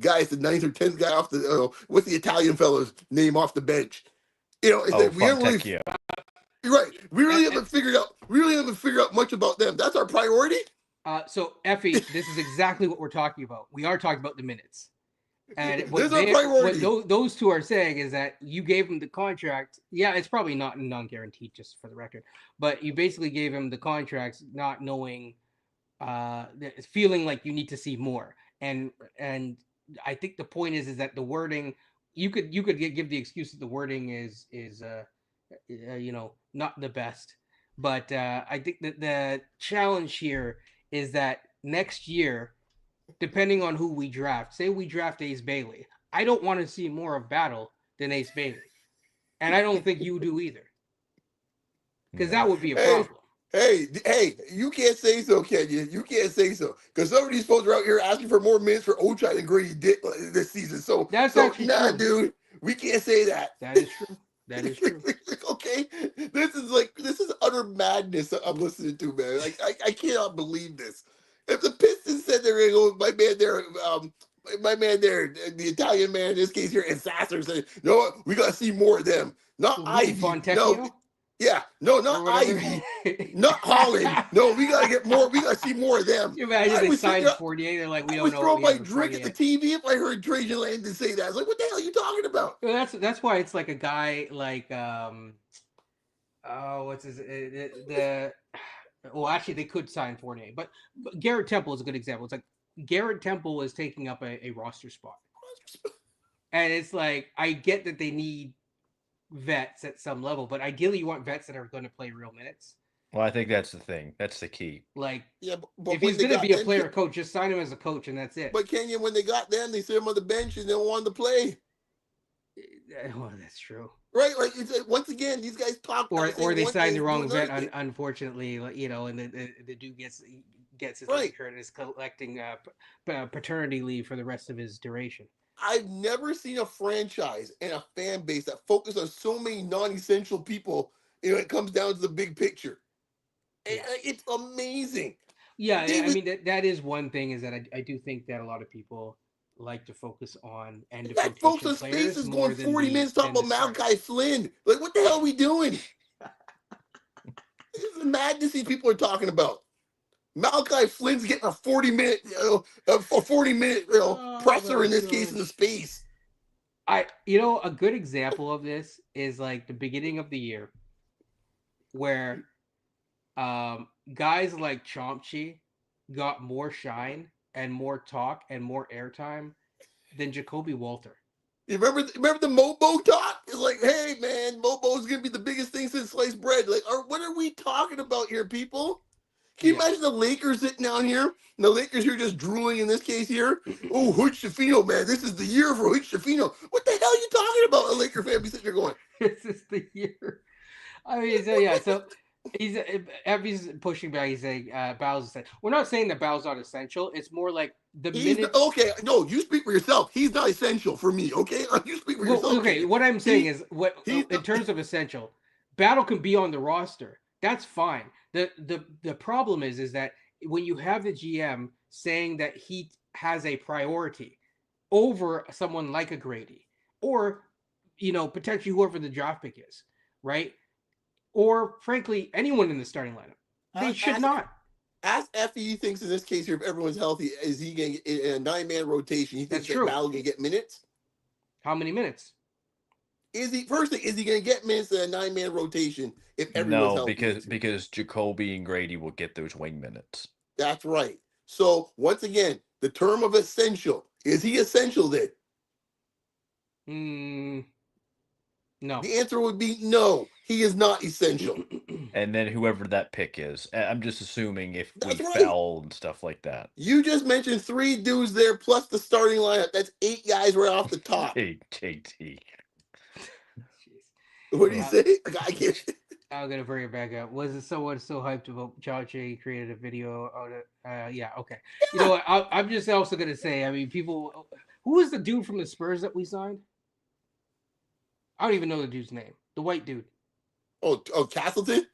guys, the 9th or 10th guy off the what's the Italian fella's name off the bench. We haven't really right. We really haven't figured out much about them. That's our priority. So Effie, this is exactly what we're talking about. We are talking about the minutes. And what those two are saying is that you gave him the contract. Yeah, it's probably not non-guaranteed, just for the record. But you basically gave him the contracts, not knowing, feeling like you need to see more. And I think the point is that the wording, you could give the excuse that the wording is not the best. But I think that the challenge here is that next year, depending on who we draft, say we draft Ace Bailey, I don't want to see more of Battle than Ace Bailey. And I don't think you do either. Because that would be a problem. Hey, you can't say so, can you? You can't say so. Because some of these folks are out here asking for more minutes for Ochai than Grady did this season. So that's actually true. Dude, we can't say that. That is true. That is true. Okay, this is utter madness that I'm listening to, man. Like I cannot believe this. If the Pistons said they're gonna go with my man there, the Italian man in this case here, and Sasser said, no, we gotta see more of them. Not Ivy. Fontecchio? No, not Ivy, not Holland. No, we gotta get more. We gotta see more of them. Can you imagine they signed Fournier? They're like, we don't know. I would throw my drink at the TV if I heard Trajan Landon say that. I was like, what the hell are you talking about? Well, that's why it's like a guy like what's his well, actually, they could sign Fournier, but Garrett Temple is a good example. It's like Garrett Temple is taking up a roster spot, and it's like I get that they need vets at some level, but ideally you want vets that are going to play real minutes. Well, I think that's the thing. That's the key. Like, but if he's going to be a player coach, just sign him as a coach, and that's it. But Kenyon, when they got them, they set him on the bench and they wanted to play. Well, that's true. Right, like once again, these guys talk. Or they signed the wrong vet, unfortunately, and the dude gets his right. And is collecting paternity leave for the rest of his duration. I've never seen a franchise and a fan base that focus on so many non-essential people. It comes down to the big picture. Yeah. It's amazing. Yeah, I mean that is one thing is that I do think that a lot of people like to focus on end of rotation players. That folks' face is going 40 minutes talking about Malachi Flynn. Like, what the hell are we doing? This is the madness these people are talking about. Malachi Flynn's getting a 40-minute, a 40-minute, presser my in this case in the gosh. space. A good example of this is like the beginning of the year where guys like Chomsky got more shine and more talk and more airtime than Jacoby Walter. You remember the Mobo talk? It's like, hey man, Mobo's gonna be the biggest thing since sliced bread. Like, what are we talking about here, people? Can you imagine the Lakers sitting down here? And the Lakers here just drooling in this case here. Oh, Hood Shafino, man, this is the year for Hood Shafino. What the hell are you talking about? A Laker fan be sitting there going, This is the year. I mean, so yeah, so he's pushing back. He's saying Bow's essential. We're not saying that Bow's not essential. It's more like the minutes. Okay, no, you speak for yourself. He's not essential for me, okay? You speak for yourself. Okay, what I'm saying is in terms of essential, Battle can be on the roster. That's fine. The problem is that when you have the GM saying that he has a priority over someone like a Grady, or potentially whoever the draft pick is, right? Or frankly, anyone in the starting lineup, they should not. Ask Effie, he thinks in this case here, if everyone's healthy, is he going to get in a 9-man rotation? He thinks that Battle going to get minutes? How many minutes? Is he going to get minutes in a 9-man rotation if everyone's healthy? No, because Jacoby and Grady will get those wing minutes. That's right. So once again, the term of essential, is he essential then? No. The answer would be no. He is not essential. And then whoever that pick is, I'm just assuming if we fell and stuff like that. You just mentioned 3 dudes there plus the starting lineup. That's 8 guys right off the top. JT. What do you say? I can't. I'm gonna bring it back up. Was it someone so hyped about Chachi created a video on it? Yeah, okay. Yeah. You know what? I'm just also gonna say. I mean, people. Who was the dude from the Spurs that we signed? I don't even know the dude's name. The white dude. Oh, Castleton?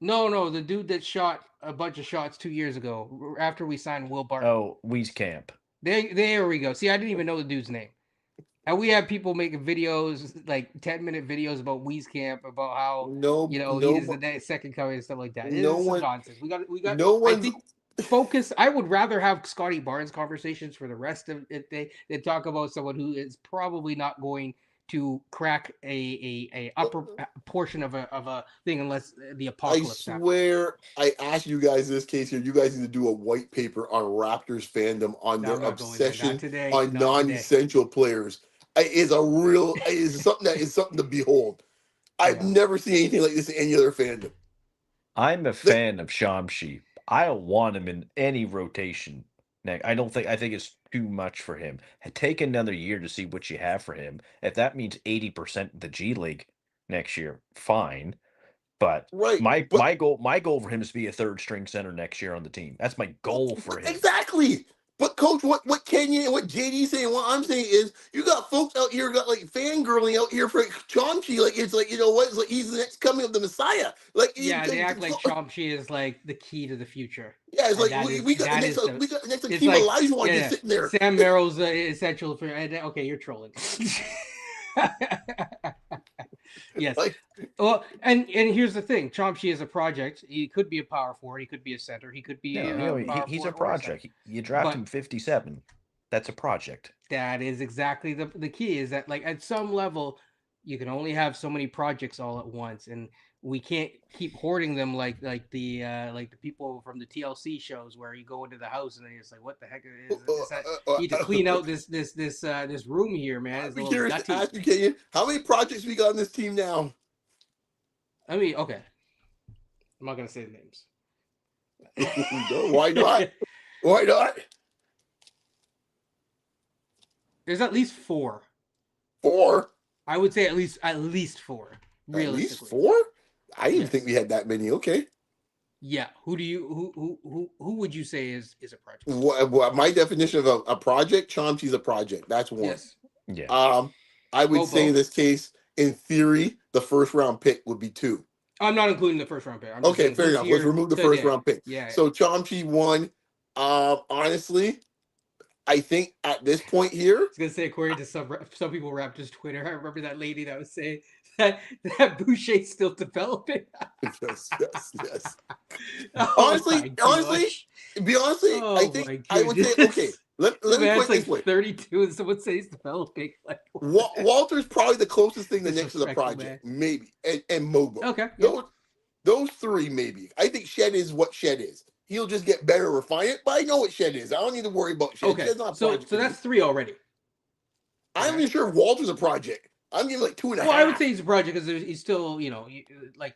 No, the dude that shot a bunch of shots 2 years ago after we signed Will Barton. Oh, Wieskamp. There we go. See, I didn't even know the dude's name. And we have people making videos, like 10-minute videos about Wieskamp, about how he's the second coming and stuff like that. This is nonsense. We got. I think focus. I would rather have Scotty Barnes conversations for the rest of it. They talk about someone who is probably not going to crack a upper portion of a thing unless the apocalypse. I swear, I asked you guys in this case here. You guys need to do a white paper on Raptors fandom on their obsession on non-essential players. Is something to behold. I've never seen anything like this in any other fandom. I'm a fan of Shamshi. I don't want him in any rotation. I think it's too much for him. Take another year to see what you have for him. If that means 80% of the G League next year, fine. But my goal for him is to be a third string center next year on the team. That's my goal for him. Exactly. But coach, what Kenyon and what JD's saying, what I'm saying is, you got folks out here got like fangirling out here for Chomsky. Like it's like it's like he's the next coming of the Messiah. Like they act like Chomsky is like the key to the future. Yeah, it's like we got the next Hakeem Olajuwon just sitting there. Sam Merrill's essential for. Okay, you're trolling. Yes. Well, and here's the thing: Chomsky is a project. He could be a power forward. He could be a center. He could be. He's a project. You draft him 57. That's a project. That is exactly the key. Is that like at some level, you can only have so many projects all at once, and we can't keep hoarding them like the people from the TLC shows where you go into the house and it's like, what the heck is that? You need to clean out this room here, man. I'm curious to ask you, Kenyon, how many projects we got on this team now? I mean, okay, I'm not gonna say the names. Why not? Why not? There's at least 4. 4? I would say at least 4. At least 4? I didn't think we had that many. Okay. Yeah. Who would you say is a project? What my definition of a project? Chomsky's a project. That's one. Yes. Yeah. I would say in this case, in theory, the first round pick would be 2. I'm not including the first round pick. Okay, fair enough. Let's remove the first round pick. Yeah. So Chomsky 1. Honestly, I think at this point here, I was gonna say, according to some people Raptors Twitter, I remember that lady that was saying that Boucher's still developing. yes. Honestly, be honestly, I Oh think my I would say okay. goodness. The Let me put man's it this like way. 32 and someone says he's developing. Like, Walter's probably the closest thing to next to the disrespectful, man. project, maybe, and Mobo. Okay, yeah. Those three, maybe. I think Shed is what Shed is. He'll just get better, refine it. But I know what Shed is. I don't need to worry about Shed. Okay. Shed's not a So project to me. that's three already. I'm Okay. not even sure if Walter's a project. I'm giving like two and a Well, I would half. say he's a project because he's still, like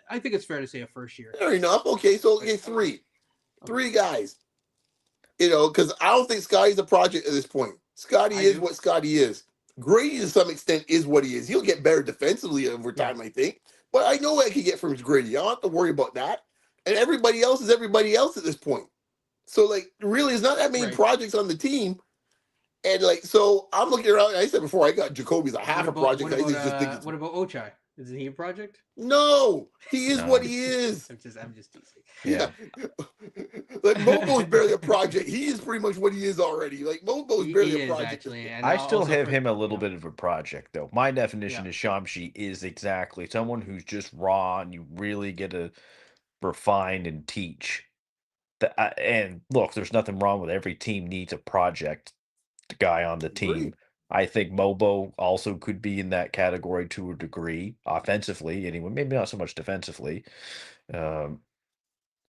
I think it's fair to say a first year. Fair enough. Okay, so Like, okay, three. okay. Three guys. Because I don't think Scotty's a project at this point. Scotty I is do. what Scotty is. Grady, to some extent, is what he is. He'll get better defensively over Yeah. time, I think. But I know what I can get from Grady. I don't have to worry about that. And everybody else is everybody else at this point. So, like, really, it's not that many Right. projects on the team. And, like, so I'm looking around. I said before, I got Jacoby's a half a project. I just think it's. What about Ochai? Isn't he a project? No, he is what No. he is. I'm just teasing. Yeah. Yeah. Like Mobo's barely a project. He is pretty much what he is already. Like Mobo's barely He a is project. actually, and I still also have for him a little bit of a project, though. My definition yeah. of Shamshi is exactly someone who's just raw and you really get to refine and teach. And look, there's nothing wrong with every team needs a project guy on the Agree. team. I think Mobo also could be in that category to a degree, offensively, anyway, maybe not so much defensively. Um,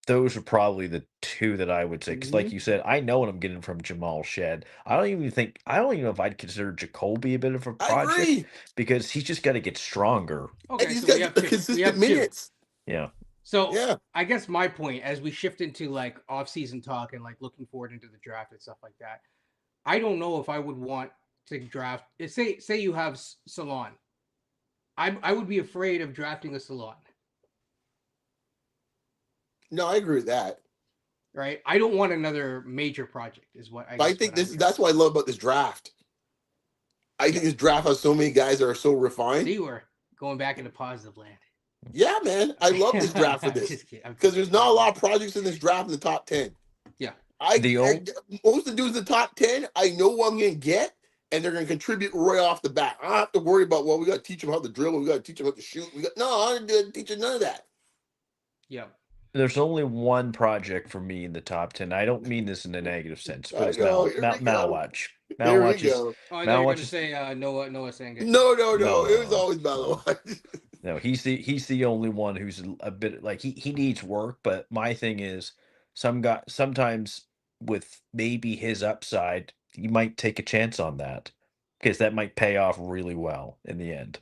those are probably the two that I would say. Because, like Mhm. you said, I know what I'm getting from Jamal Shed. I don't even know if I'd consider Jacoby a bit of a I project agree. because he's just got to get stronger. And Okay, he's so we got have two. We consistent have two. minutes. Yeah. So Yeah. I guess my point, as we shift into like off-season talk and like looking forward into the draft and stuff like that, I don't know if I would want to draft. Say you have Salon. I would be afraid of drafting a Salon. No, I agree with that. Right? I don't want another major project. Is what I But I guess what think I'm trying to that's say. what I love about this draft. I Yeah. think this draft has so many guys that are so refined. See, we're going back into positive land. Yeah, man. I love this draft for I'm this. just kidding. I'm Because just there's kidding. not a lot of projects in this draft in the top 10. Yeah. The I old most of the dudes in the top 10, I know what I'm gonna get, and they're gonna contribute right off the bat. I don't have to worry about we gotta teach them how to drill, we gotta teach them how to shoot. I don't teach them none of that. Yeah. There's only one project for me in the top 10. I don't mean this in a negative sense, but I it's know, here we go. Malwatch. Here we Malwatch is go. Oh, I thought you were Malwatch gonna is say Noah Sanga. No, no, it was no, always no. Malawai. No, he's the only one who's a bit like he needs work, but my thing is sometimes with maybe his upside, you might take a chance on that because that might pay off really well in the end.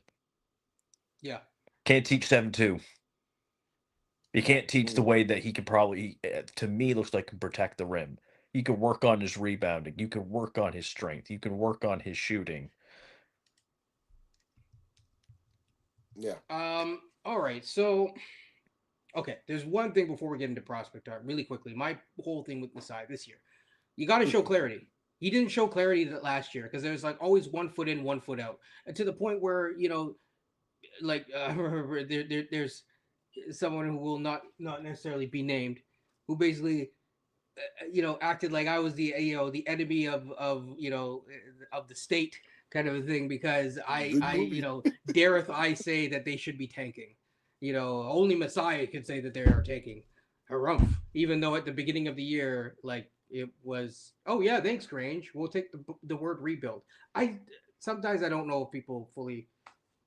Yeah. Can't teach 7-2. You can't teach the way that he could probably to me looks like can protect the rim. You can work on his rebounding, you can work on his strength, you can work on his shooting. Yeah. All right. So, okay. There's one thing before we get into prospect art, really quickly. My whole thing with Masai this year, you got to show clarity. He didn't show clarity that last year because there's like always 1 foot in, 1 foot out, and to the point where like there's someone who will not necessarily be named, who basically acted like I was the the enemy of the state kind of a thing because Good I movie. dareth I say that they should be tanking. Only Messiah can say that they are tanking. Harumph. Even though at the beginning of the year, like it was, oh yeah, thanks Grange. We'll take the word rebuild. I sometimes I don't know if people fully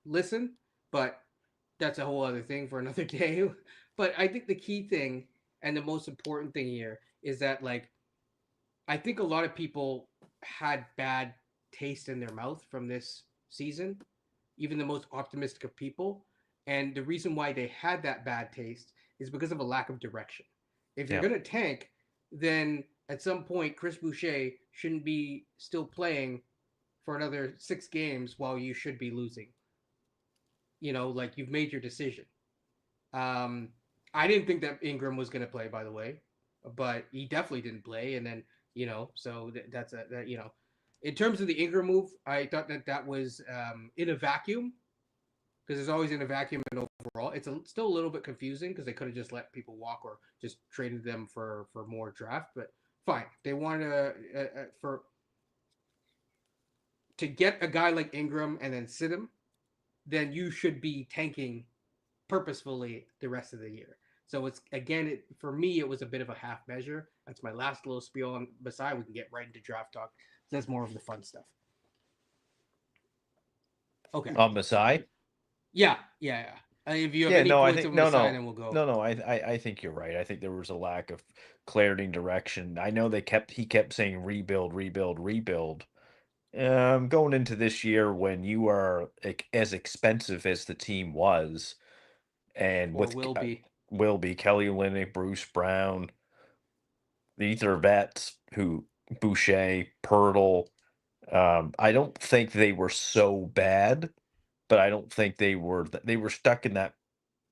listen, but that's a whole other thing for another day. But I think the key thing and the most important thing here is that like I think a lot of people had bad taste in their mouth from this season, even the most optimistic of people. And the reason why they had that bad taste is because of a lack of direction. If you're Yeah. going to tank, then at some point, Chris Boucher shouldn't be still playing for another 6 games while you should be losing. Like you've made your decision. Um, I didn't think that Ingram was going to play, by the way, but he definitely didn't play. And then so that's in terms of the Ingram move, I thought that was in a vacuum because it's always in a vacuum and overall, it's still a little bit confusing because they could have just let people walk or just traded them for more draft. But fine, they wanted to get a guy like Ingram and then sit him, then you should be tanking purposefully the rest of the year. So it's again, for me, it was a bit of a half measure. That's my last little spiel. On beside, we can get right into draft talk. That's more of the fun stuff. Okay. On Masai? Yeah. If you have Yeah, any no, I points think on no, Masai, no, then we'll go. no. I think you're right. I think there was a lack of clarity and direction. I know he kept saying rebuild, rebuild, rebuild. Going into this year when you are as expensive as the team was, and Or with will be. Wilby, Kelly Olynyk, Bruce Brown, these are vets who Boucher, Pirtle. I don't think they were so bad, but I don't think they were stuck in that.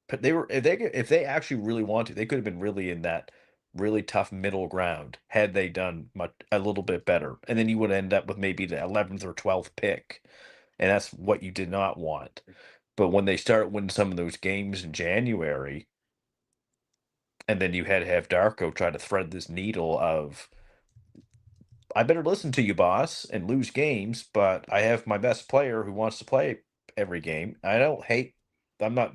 But they were if they actually really wanted, they could have been really in that really tough middle ground had they done a little bit better, and then you would end up with maybe the 11th or 12th pick, and that's what you did not want. But when they start winning some of those games in January, and then you had to have Darko try to thread this needle of I better listen to you, boss, and lose games, but I have my best player who wants to play every game. I don't hate. I'm not.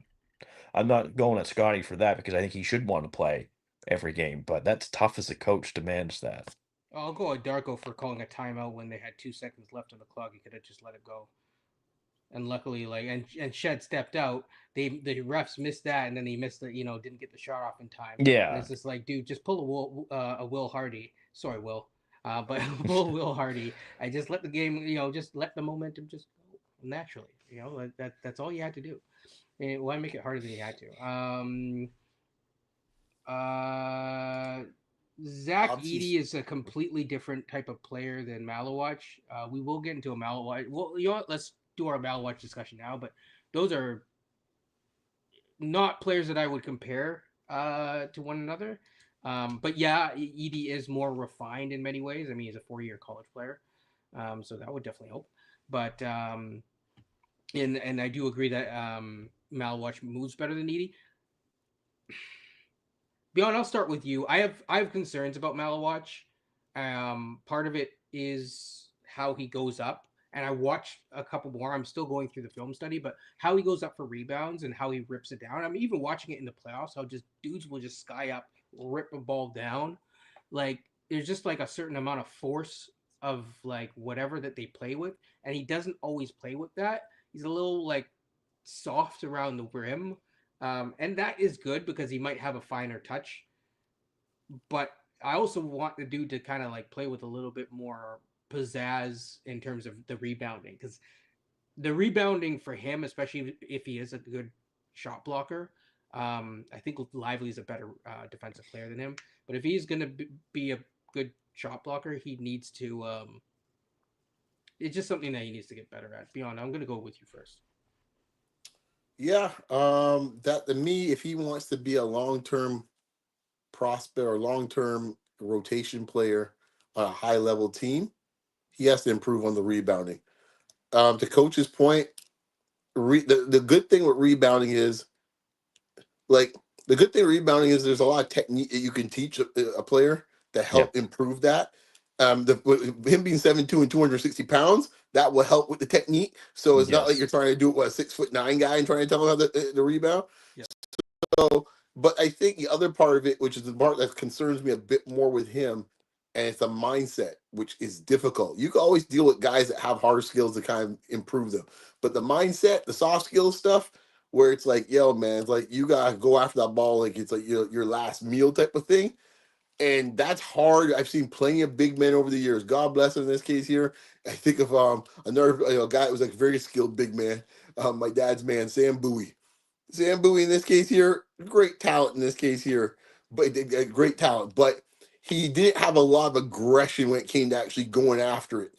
I'm not going at Scotty for that because I think he should want to play every game. But that's tough as a coach to manage that. I'll go with Darko for calling a timeout when they had 2 seconds left on the clock. He could have just let it go. And luckily, and Shed stepped out. The refs missed that, and then he missed the didn't get the shot off in time. And Yeah, it's just like, dude, just pull a Will Hardy. Sorry, Will, but pull Will Hardy. I just let the game, just let the momentum just go naturally. That's all you had to do. And why make it harder than you had to? Uh, Zach Obviously, Edey is a completely different type of player than Malawatch. We will get into a Malawatch. Well, let's do our Malawatch discussion now. But those are not players that I would compare to one another. But yeah, Edey is more refined in many ways. I mean, he's a 4-year college player, so that would definitely help. But and I do agree that Malawatch moves better than Edey. Beyond, I'll start with you. I have concerns about Malawatch. Part of it is how he goes up, and I watched a couple more. I'm still going through the film study, but how he goes up for rebounds and how he rips it down. I'm even watching it in the playoffs. How just dudes will just sky up, rip a ball down. Like there's just like a certain amount of force of like whatever that they play with, and he doesn't always play with that. He's a little like soft around the rim, and that is good because he might have a finer touch. But I also want the dude to kind of like play with a little bit more pizzazz in terms of the rebounding because the rebounding for him, especially if he is a good shot blocker, I think Lively is a better defensive player than him. But if he's gonna be a good shot blocker, he needs to. It's just something that he needs to get better at. Beyond, I'm gonna go with you first. yeah. That to me, if he wants to be a long-term prospect or long-term rotation player on a high-level team, he has to improve on the rebounding. To coach's point, the good thing with rebounding is like the good thing with rebounding is there's a lot of technique that you can teach a player to yeah, help improve that. With him being 7'2" and 260 pounds, that will help with the technique. So it's not like yes, you're trying to do it with a 6'9" guy and trying to tell him how the rebound. Yeah. So, but I think the other part of it, which is the part that concerns me a bit more with him, and it's a mindset, which is difficult. You can always deal with guys that have hard skills to kind of improve them, but the mindset, the soft skills stuff, where it's like, yo, man, it's like you gotta go after that ball like it's like your last meal type of thing, and that's hard. I've seen plenty of big men over the years. God bless him in this case here. I think of another guy that was like a very skilled big man, my dad's man, Sam Bowie. Sam Bowie in this case here, great talent in this case here, but great talent. But he didn't have a lot of aggression when it came to actually going after it.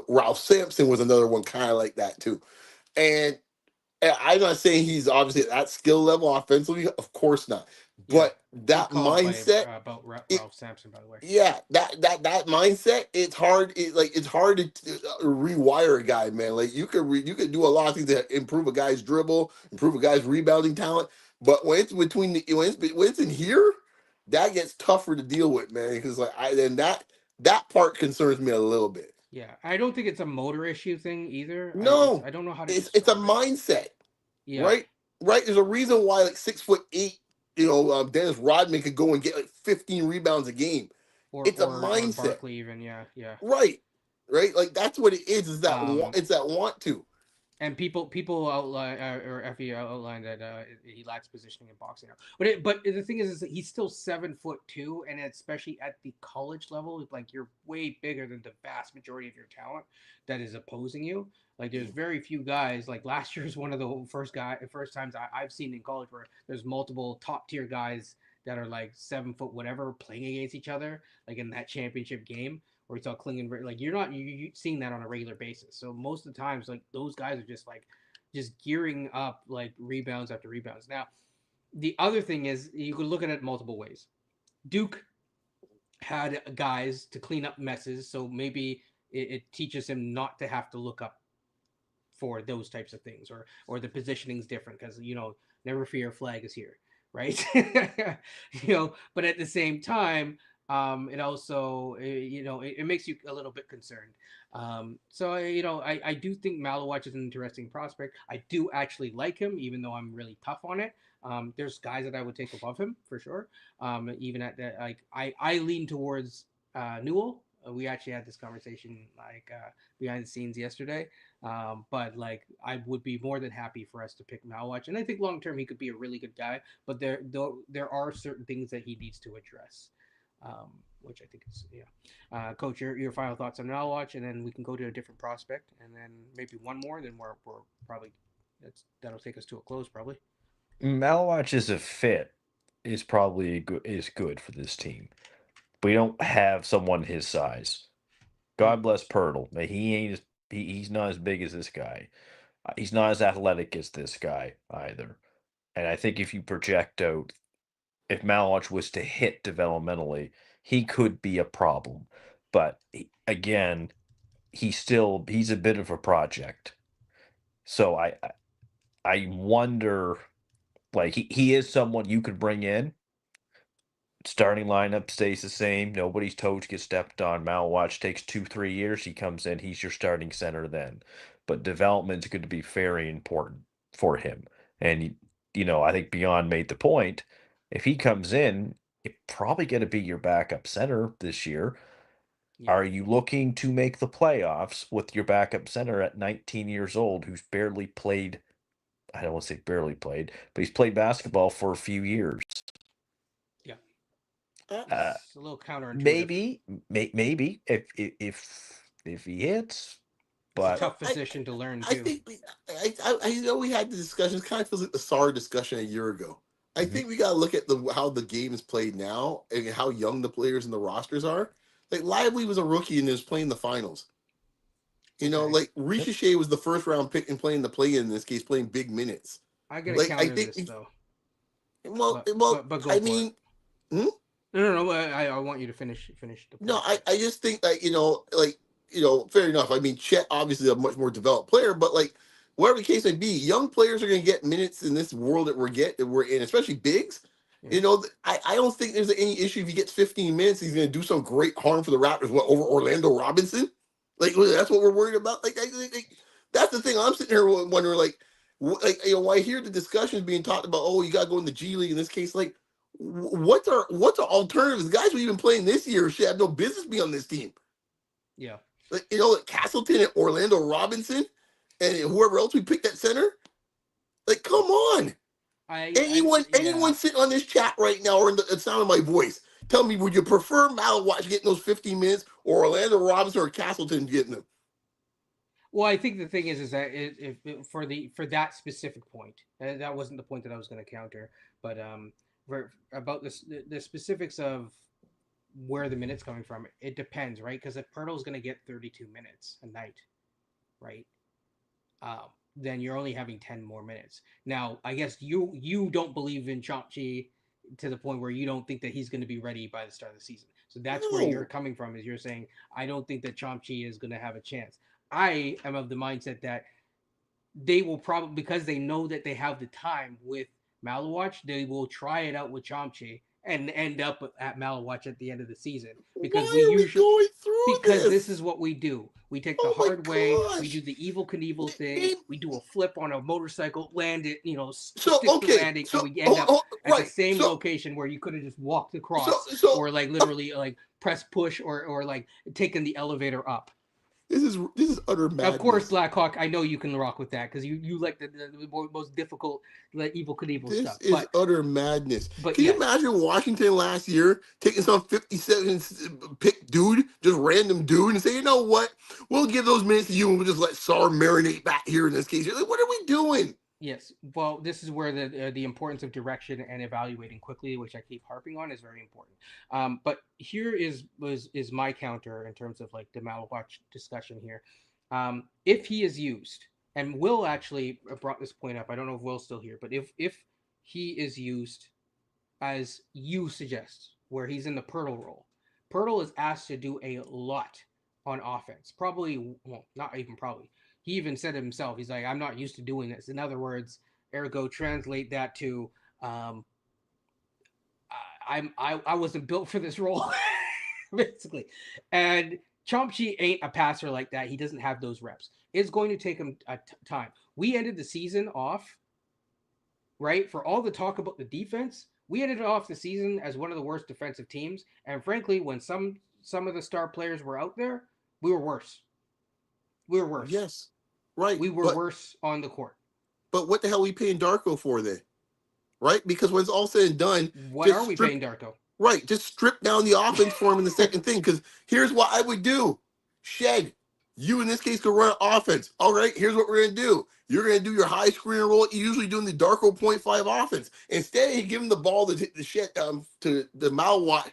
Ralph Sampson was another one kind of like that too. And I'm not saying he's obviously at that skill level offensively, of course not. Yeah. But Good that call mindset, about it, Ralph Sampson, by the way. yeah, that mindset, it's hard. It's hard to rewire a guy, man. Like you could do a lot of things to improve a guy's dribble, improve a guy's rebounding talent. But when it's between when it's in here, that gets tougher to deal with, man. Because like that part concerns me a little bit. Yeah, I don't think it's a motor issue thing either. No, I don't know how to it's a describe it. mindset, Yeah, right? Right. There's a reason why like 6'8" Dennis Rodman could go and get like 15 rebounds a game. It's a or mindset, Barkley even, yeah. right? Right, like that's what it is. Is that Um, it's that want to. and people outline or Fe outlined that he lacks positioning in boxing now. But the thing is that he's still 7'2", and especially at the college level, like you're way bigger than the vast majority of your talent that is opposing you. Like there's very few guys. Like last year's one of the first times I've seen in college where there's multiple top tier guys that are like 7 foot whatever playing against each other, like in that championship game where it's all clinging. Like you're not you seeing that on a regular basis. So most of the times, like those guys are just gearing up like rebounds after rebounds. Now, the other thing is you could look at it multiple ways. Duke had guys to clean up messes, so maybe it teaches him not to have to look up for those types of things, or the positioning's different because never fear, flag is here, right? But at the same time, it also it makes you a little bit concerned. So I do think Malawatch is an interesting prospect. I do actually like him, even though I'm really tough on it. There's guys that I would take above him for sure. Even at that, like I lean towards Newell. We actually had this conversation behind the scenes yesterday. But like I would be more than happy for us to pick Malwatch, and I think long term he could be a really good guy. But there are certain things that he needs to address, which I think is Coach, your final thoughts on Malwatch, and then we can go to a different prospect, and then maybe one more, and then we're probably that'll take us to a close probably. Malwatch as a fit is probably good for this team. We don't have someone his size. God bless Pirtle. But he's not as big as this guy. He's not as athletic as this guy either. And I think if you project out, if Malwatch was to hit developmentally, he could be a problem. But again, he's a bit of a project. So I wonder, like he is someone you could bring in. Starting lineup stays the same. Nobody's toes get stepped on. Malwatch takes 2-3 years. He comes in. He's your starting center then. But development is going to be very important for him. And I think Beyond made the point. If he comes in, it's probably going to be your backup center this year. Yeah. Are you looking to make the playoffs with your backup center at 19 years old, who's barely played? I don't want to say barely played, but he's played basketball for a few years. Yeah. Uh, It's a little counterintuitive. maybe if he hits, It's a but tough position to learn I too. think I know we had the discussion. It kind of feels like the SAR discussion a year ago. I think we got to look at how the game is played now and how young the players and the rosters are. Like Lively was a rookie and is playing the finals. Okay. Like Ricochet was the first round pick and playing the play in this case, playing big minutes. I gotta Like I counter think, this though. well, But go I for it. mean, hmm? No. I want you to finish the No, point. I just think that fair enough. I mean, Chet obviously a much more developed player, but like whatever the case may be, young players are going to get minutes in this world that we're in, especially bigs. Yeah. I don't think there's any issue if he gets 15 minutes. He's going to do some great harm for the Raptors. What over Orlando Robinson? Like that's what we're worried about. Like that's the thing. I'm sitting here wondering, when I hear the discussions being talked about. Oh, you got to go in the G League in this case, like. What's our alternatives? Guys we've been playing this year should have no business being on this team. Yeah. Like, Castleton and Orlando Robinson and whoever else we picked at center. Like, come on. Anyone sitting on this chat right now or in the sound of my voice, tell me, would you prefer Malawatch getting those 15 minutes or Orlando Robinson or Castleton getting them? Well, I think the thing is that if for that specific point, that wasn't the point that I was going to counter, but about the specifics of where the minutes coming from, it depends, right? Because if Pirtle's going to get 32 minutes a night, right? Then you're only having 10 more minutes. Now, I guess you don't believe in Chomchi to the point where you don't think that he's going to be ready by the start of the season. So that's where you're coming from. Is you're saying I don't think that Chomchi is going to have a chance. I am of the mindset that they will probably, because they know that they have the time with Malawatch, they will try it out with Chomchi and end up at Malawatch at the end of the season because Why are we going through because this is what we do. We take the Oh my hard way. We gosh. do the evil Knievel thing. Name- We do a flip on a motorcycle, land it, So stick the okay, landing, and so we end up at the right, same location where you could have just walked so across, so or like literally like press push, or like taken the elevator up. this is utter Of course, madness. Blackhawk, I know you can rock with that because you like the most difficult, like evil Knievel This stuff. is utter madness. But Can you yes, imagine Washington last year taking some 57 pick dude, just random dude, and say, you know what? We'll give those minutes to you, and we'll just let Sar marinate back here in this case. You're like, what are we doing? yes. Well, this is where the importance of direction and evaluating quickly, which I keep harping on, is very important. But here is my counter in terms of like the Malwatch discussion here. If he is used, and Will actually brought this point up. I don't know if Will's still here, but if he is used as you suggest, where he's in the Pirtle role, Pirtle is asked to do a lot on offense. Probably, well, not even probably. He even said it himself. He's like, I'm not used to doing this. In other words, ergo, translate that to, um, I wasn't built for this role, basically. And Chomsky ain't a passer like that. He doesn't have those reps. It's going to take him time. We ended the season off, right? For all the talk about the defense, we ended off the season as one of the worst defensive teams. And frankly, when some of the star players were out there, we were worse. We were worse. Yes, right. We were worse on the court. But what the hell are we paying Darko for then? Right? Because when it's all said and done, what are we paying Darko? Right, just strip down the offense for him in the second thing. Because here's what I would do: Shed, you in this case could run offense. All right, here's what we're gonna do: you're gonna do your high screen roll. You're usually doing the Darko 0.5 offense. Instead, you give him the ball to the Shed to the Malwatch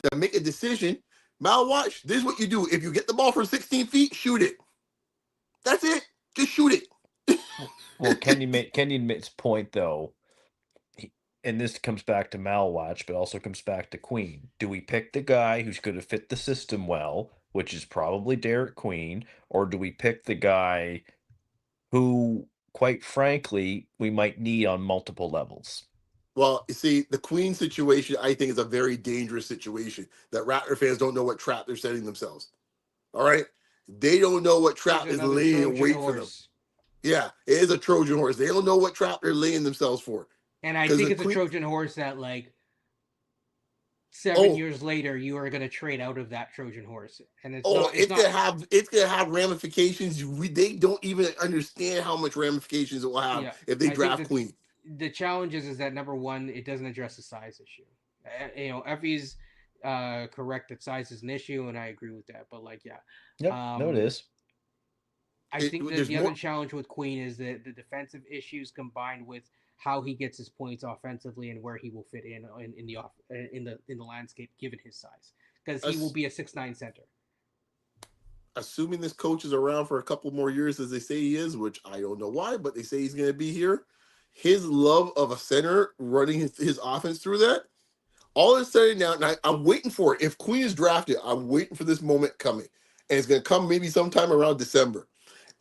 to make a decision. Malwatch, this is what you do: if you get the ball from 16 feet, shoot it. That's it. Just shoot it. Well, Kenny's point though, and this comes back to Malwatch, but also comes back to Queen. Do we pick the guy who's going to fit the system well, which is probably Derek Queen, or do we pick the guy who, quite frankly, we might need on multiple levels? Well, you see, the Queen situation, I think, is a very dangerous situation that Raptor fans don't know what trap they're setting themselves. All right? They don't know what trap is laying in wait for them. Yeah, it is a Trojan horse. They don't know what trap they're laying themselves for. And I think it's a Trojan horse that, like, 7 years later, you are going to trade out of that Trojan horse, and it's gonna have ramifications. They don't even understand how much ramifications it will have if they draft Queen. The challenge is that number one, it doesn't address the size issue. Effie's correct that size is an issue, and I agree with that. But like, no, it is. I think that the other challenge with Queen is the defensive issues combined with how he gets his points offensively and where he will fit in the landscape given his size, because he will be a 6'9" center. Assuming this coach is around for a couple more years, as they say he is, which I don't know why, but they say he's going to be here. His love of a center running his offense through that, all is said and now, and I'm waiting for it. If Queen is drafted, I'm waiting for this moment coming, and it's going to come maybe sometime around December.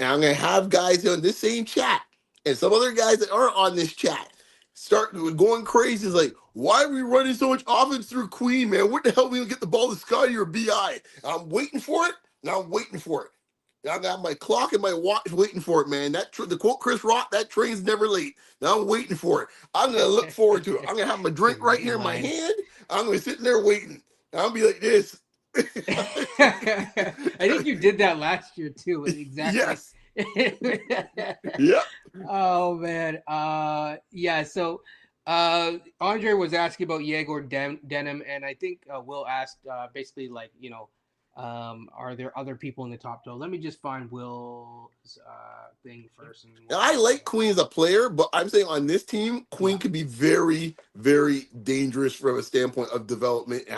And I'm going to have guys on this same chat and some other guys that aren't on this chat start going crazy. It's like, why are we running so much offense through Queen, man? What the hell are we going to get the ball to Scotty or BI? I'm waiting for it, and I'm waiting for it. And I got my clock and my watch waiting for it, man. The quote Chris Rock, that train's never late. Now I'm waiting for it. I'm going to look forward to it. I'm going to have my drink right here in my hand. I'm going to sit there waiting. I'll be like this. I think you did that last year too. Exactly. Yes. Yeah. Oh man. So Andre was asking about Yegor Denim, and I think Will asked basically like, are there other people in the top 12? Let me just find Will's thing first. I like Queen as a player, but I'm saying on this team, Queen could be very, very dangerous from a standpoint of development and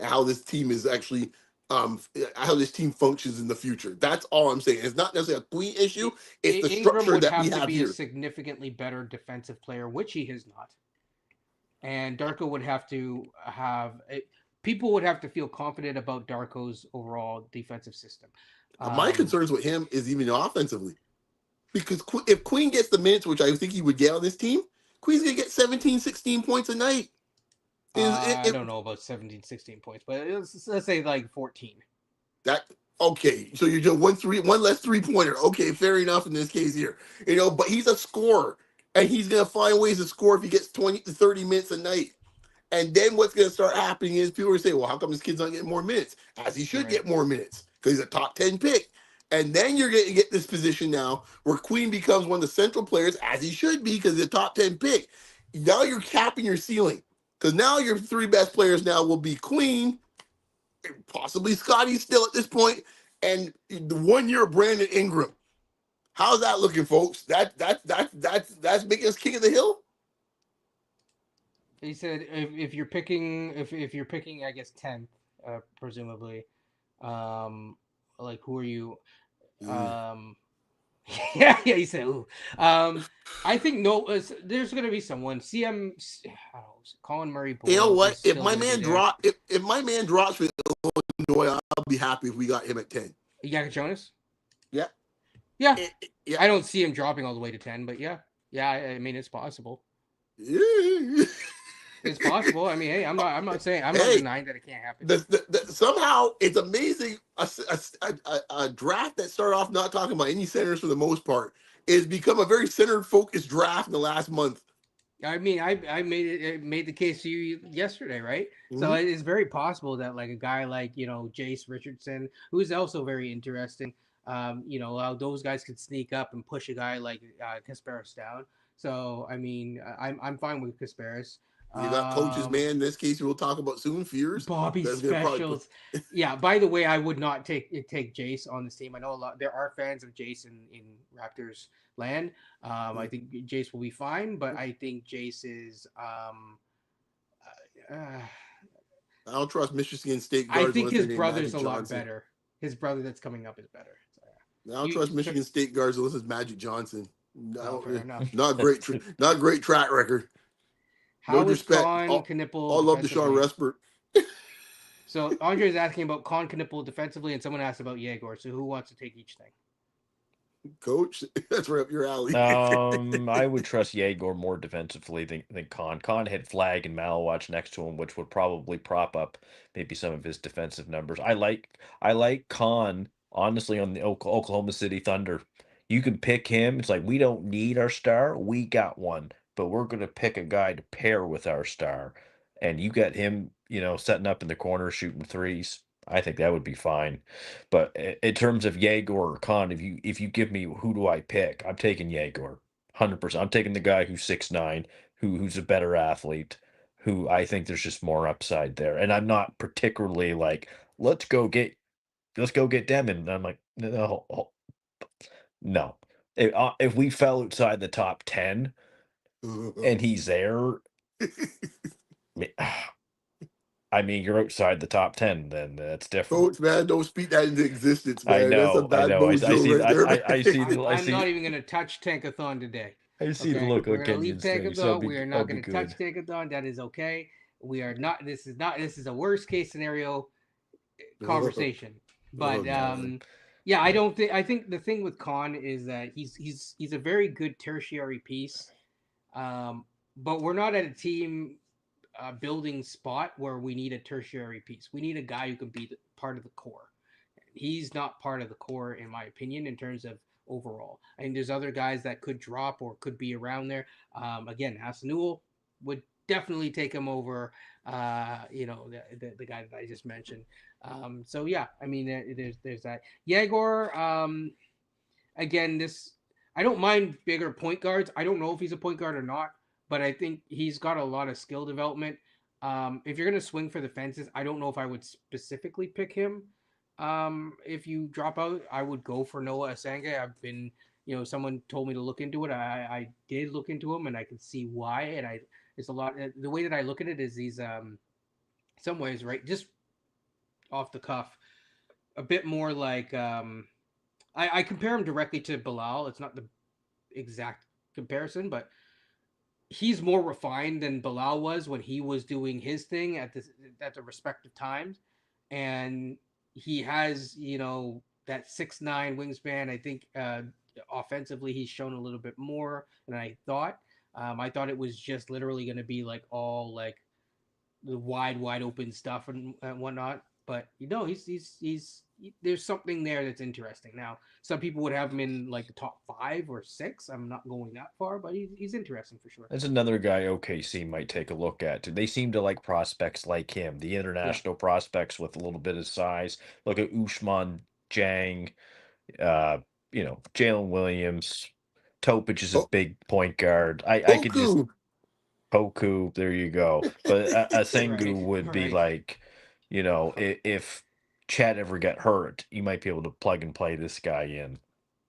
how this team is actually how this team functions in the future. That's all I'm saying. It's not necessarily a Queen issue. It's the Ingram structure would that have we to have be here. A significantly better defensive player, which he is not. And Darko would have to have people would have to feel confident about Darko's overall defensive system. My concerns with him is even offensively. Because if Queen gets the minutes, which I think he would get on this team, Queen's going to get 17, 16 points a night. I don't know about 17, 16 points, but let's say like 14. That Okay, so you're doing one less 3-pointer. Okay, fair enough in this case here. But he's a scorer, and he's gonna find ways to score if he gets 20 to 30 minutes a night. And then what's gonna start happening is people are saying, "Well, how come this kid's not getting more minutes?" As he should Right. get more minutes because he's a top 10 pick. And then you're going to get this position now where Queen becomes one of the central players, as he should be, because he's a top 10 pick. Now you're capping your ceiling because now your three best players now will be Queen, possibly Scotty still at this point, and the 1 year Brandon Ingram. How's that looking, folks? That's making us king of the hill. He said if you're picking if you're picking I guess 10th, presumably, um, like who are you? Mm. Um, yeah. He said, ooh. I think no. There's gonna be someone. CM. Oh, Colin Murray You know Boyle what? is still gonna be there. If my man drops for Illinois, I'll be happy if we got him at 10. Yak Jonas. Yeah. Yeah, Yeah. I don't see him dropping all the way to 10, but yeah, yeah. I mean, it's possible. Yeah. It's possible. I mean, hey, I'm not saying I'm not Hey, denying that it can't happen. somehow it's amazing. A draft that started off not talking about any centers for the most part is become a very center focused draft in the last month. I mean, I made the case to you yesterday, right? So Mhm. it is very possible that like a guy like Jace Richardson, who's also very interesting, those guys could sneak up and push a guy like Kasparis down. So I mean, I'm fine with Kasparis. You got coach's Um, man. In this case, we'll talk about soon. Fears. Bobby That's gonna probably put. Specials. Yeah. By the way, I would not take Jace on this team. I know a lot. There are fans of Jace in Raptors land. I think Jace will be fine, but I think Jace is. Uh, I don't trust Michigan State I guards think unless his they're named brother's Magic a lot Johnson. better. His brother that's coming up is better. So, I don't yeah. trust Michigan State guards unless it's Magic Johnson. Oh, fair enough. Not great track record. No How is disrespect. Con Knipple All love Deshaun defensively? Respert. So Andre is asking about Con Knipple defensively, and someone asked about Yegor. So who wants to take each thing? Coach, that's right up your alley. I would trust Yegor more defensively than Khan. Khan had Flag and Malawatch next to him, which would probably prop up maybe some of his defensive numbers. I like Khan honestly on the Oklahoma City Thunder. You can pick him. It's like we don't need our star. We got one, but we're gonna pick a guy to pair with our star. And you got him, setting up in the corner shooting threes. I think that would be fine. But in terms of Yegor or Khan, if you give me who do I pick, I'm taking Yegor, 100%. I'm taking the guy who's 6'9", who's a better athlete, who I think there's just more upside there. And I'm not particularly like, let's go get Demon. I'm like, no, no. If we fell outside the top 10 and he's there, I mean, you're outside the top 10, then that's different. Coach, man, don't speak that into existence, I man. That's a know, I bad know. I mojo see, right there, man. I I'm not see, even gonna touch Tankathon today. I see the Okay, look we're on gonna leave Kenyon's face. I'll Tankathon. be, We are I'll not be gonna touch good. Tankathon. That is okay. We are not. This is not. This is a worst case scenario conversation. Oh But God. yeah, I don't think. I think the thing with Khan is that he's a very good tertiary piece. Um, but we're not at a team building spot where we need a tertiary piece. We need a guy who can be part of the core. He's not part of the core, in my opinion, in terms of overall. I think there's other guys that could drop or could be around there. Again, Hasanul would definitely take him over. The guy that I just mentioned. So yeah, I mean, there's that. Yegor. Again, this I don't mind bigger point guards. I don't know if he's a point guard or not, but I think he's got a lot of skill development. If you're gonna swing for the fences, I don't know if I would specifically pick him. If you drop out, I would go for Noah Asanga. I've been, someone told me to look into it. I did look into him, and I can see why. And it's a lot. The way that I look at it is he's some ways right, just off the cuff, a bit more like I compare him directly to Bilal. It's not the exact comparison, but he's more refined than Bilal was when he was doing his thing at the respective times, and he has that 6'9" wingspan. I think offensively he's shown a little bit more than I thought. I thought it was just literally going to be like all like the wide open stuff and whatnot. But there's something there that's interesting. Now, some people would have him in like the top 5 or 6. I'm not going that far, but he's interesting for sure. That's another guy OKC might take a look at too. They seem to like prospects like him, the Yeah, international prospects with a little bit of size. Look at Usman Jang, uh, Jalen Williams. Topic is a Po- big point guard. I could just Poku. Poku, there you go. But right, Sengu would be right. like, if Chad ever got hurt, you might be able to plug and play this guy in.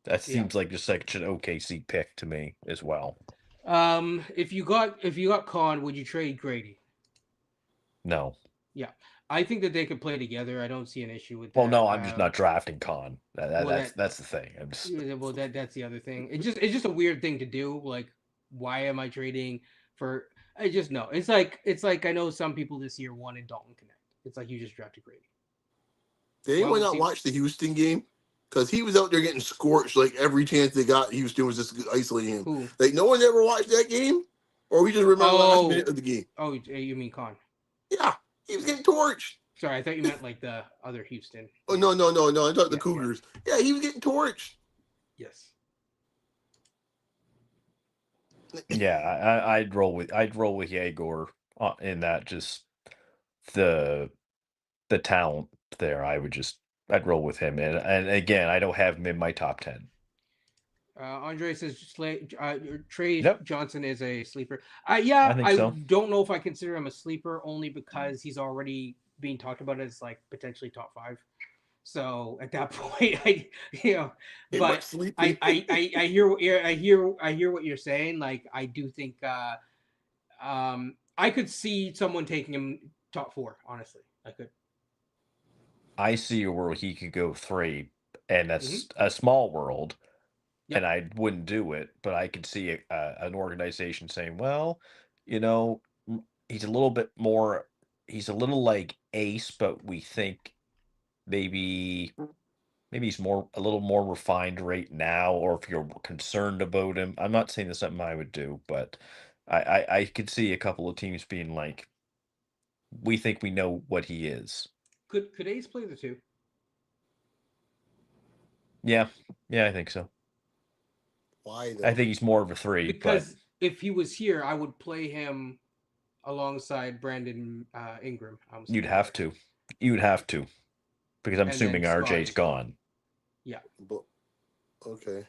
That Yeah. seems like just such an OKC pick to me as well. If you got Khan, would you trade Grady? No. Yeah, I think that they could play together. I don't see an issue with Well, that. no, I'm just not drafting Khan. Well, That's the thing. I'm just that's the other thing. It's just a weird thing to do. Like, why am I trading for? I just know it's like I know some people this year wanted Dalton Connect. It's like you just drafted Grady. Did Why anyone would not see? watch the Houston game? Because he was out there getting scorched like every chance they got. Houston was just isolating him. Who? Like no one ever watched that game, or we just remember last minute Oh, of the game. oh, you mean Khan? Yeah, he was getting torched. Sorry, I thought you meant like the other Houston. Oh Yeah, no! I thought the yeah, yeah. Cougars. Yeah, he was getting torched. Yes. yeah. I'd roll with Yegor in that just the the talent there. I'd roll with him, and again, I don't have him in my top 10. Andre says Trey Yep, Johnson is a sleeper. I Yeah, think I so. don't know if I consider him a sleeper only because he's already being talked about as like potentially top 5. So at that point, Ain't much but sleeping. I hear what you're saying. Like I do think I could see someone taking him top 4. Honestly, I could. I see a world he could go 3, and Hmm. that's a small world, and Yep. I wouldn't do it, but I could see an organization saying, well, you know, he's a little bit more, he's a little like Ace, but we think maybe he's a little more refined right now, or if you're concerned about him. I'm not saying that's something I would do, but I could see a couple of teams being like, we think we know what he is. Could Ace play the 2? Yeah, yeah, I think so. Why I though? think he's more of a 3, but Because if he was here, I would play him alongside Brandon Ingram. I almost said you'd Brandon have Ingram. to. You'd have to, because I'm And then assuming RJ's Scotty. gone. Yeah. But okay,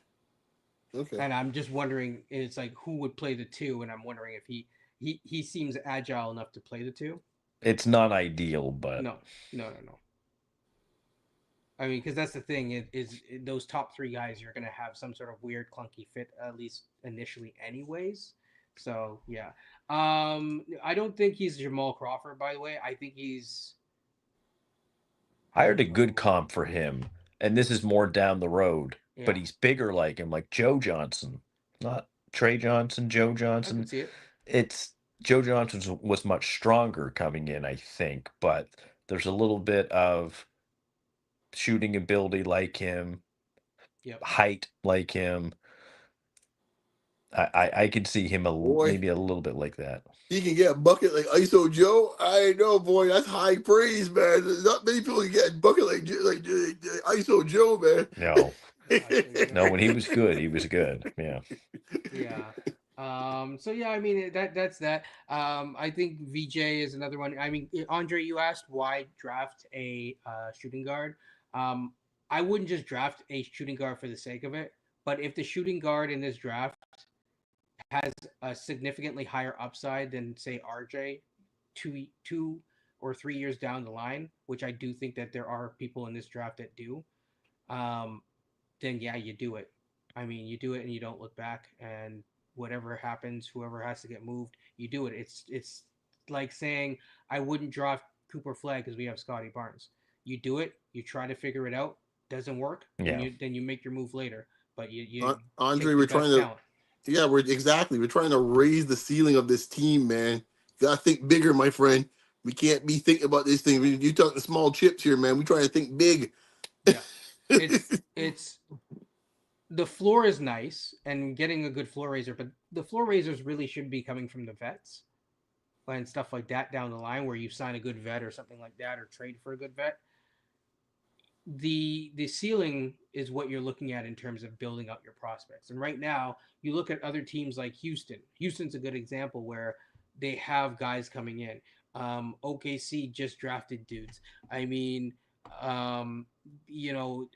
okay. And I'm just wondering, it's like who would play the 2, and I'm wondering if he seems agile enough to play the 2. It's not ideal, but No, no. I mean, because that's the thing is those top 3 guys, you're gonna have some sort of weird clunky fit at least initially, anyways. So yeah, I don't think he's Jamal Crawford. By the way, I think he's I I heard don't a good know. comp for him, and this is more down the road, but Yeah, he's bigger like him, like Joe Johnson, not Trey Johnson, Joe I could Johnson. see it. It's Joe Johnson was much stronger coming in, I think, but there's a little bit of shooting ability like him, Yep. height like him. I could see him Boy, maybe a little bit like that. he can get a bucket like ISO Joe. I know, boy. That's high praise, man. Not many people can get a bucket like ISO Joe, man. No, no, when he was Yeah. good, he was good. Yeah. Yeah. So yeah, I mean that's that. I think VJ is another one. I mean, Andre, you asked why draft a shooting guard. Um, I wouldn't just draft a shooting guard for the sake of it, but if the shooting guard in this draft has a significantly higher upside than say RJ 2 or 3 years down the line, which I do think that there are people in this draft that do, um, then yeah, you do it. I mean, you do it and you don't look back. And whatever happens, whoever has to get moved, you do it. It's like saying I wouldn't draft Cooper Flag because we have Scotty Barnes. You do it. You try to figure it out. Doesn't work. Then Yeah. you make your move later. But you Andre, take the we're trying best to, talent. yeah, we're trying to raise the ceiling of this team, man. You gotta think bigger, my friend. We can't be thinking about this thing. You talking small chips here, man. We trying to think big. Yeah, it's the floor is nice and getting a good floor raiser, but the floor raisers really should be coming from the vets. and stuff like that down the line, where you sign a good vet or something like that, or trade for a good vet, the ceiling is what you're looking at in terms of building out your prospects. And right now, you look at other teams like Houston. Houston's a good example where they have guys coming in. OKC just drafted dudes. I mean, um, you know,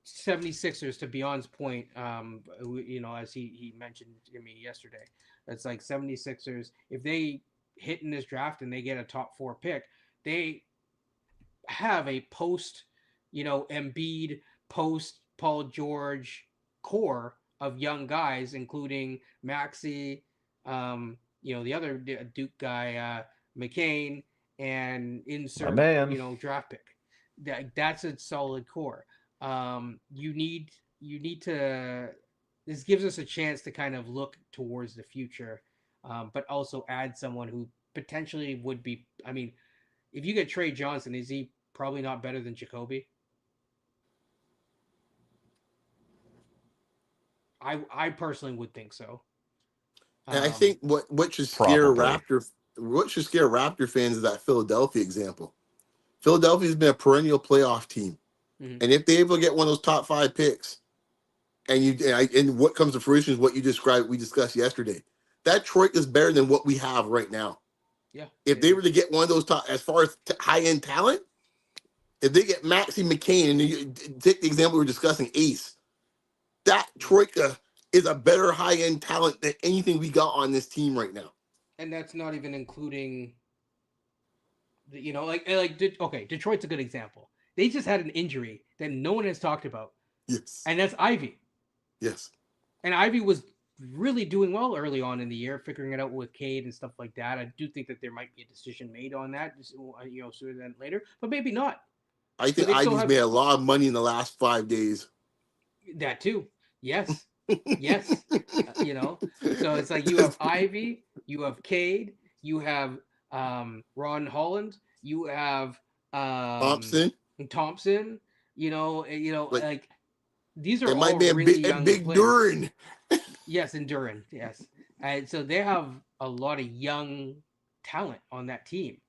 76ers, to Beyond's point, as he mentioned to me yesterday, it's like 76ers, if they hit in this draft and they get a top 4 pick, they have a post, Embiid, post Paul George core of young guys, including Maxi, the other Duke guy, McCain, and My insert, man. draft pick. That's a solid core. You need to. This gives us a chance to kind of look towards the future, but also add someone who potentially would be. I mean, if you get Trey Johnson, is he probably not better than Jacoby? I personally would think so. And I Um, think what should scare Probably. Raptor fans is that Philadelphia example. Philadelphia's been a perennial playoff team, mhm. and if they able to get one of those top 5 picks, and what comes to fruition is what you described, we discussed yesterday. That Detroit is better than what we have right now. Yeah, If it they were to is. get one of those top, as far as high end talent, if they get Maxi McCain, and you take the example we were discussing, Ace, that Mhm. Troika is a better high end talent than anything we got on this team right now. And that's not even including okay, Detroit's a good example. They just had an injury that no one has talked about, Yes, and that's Ivy. yes, And Ivy was really doing well early on in the year, figuring it out with Cade and stuff like that. I do think that there might be a decision made on that, sooner than later, but maybe not. I But think they still Ivy's have made a lot of money in the last 5 days. that too. Yes, yes. So it's like you have Ivy, you have Cade, you have Ron Holland, you have um, Thompson, Thompson. like Like these are it all might be really a young big players. Duran. Yes, and Duran. Yes, and so they have a lot of young talent on that team.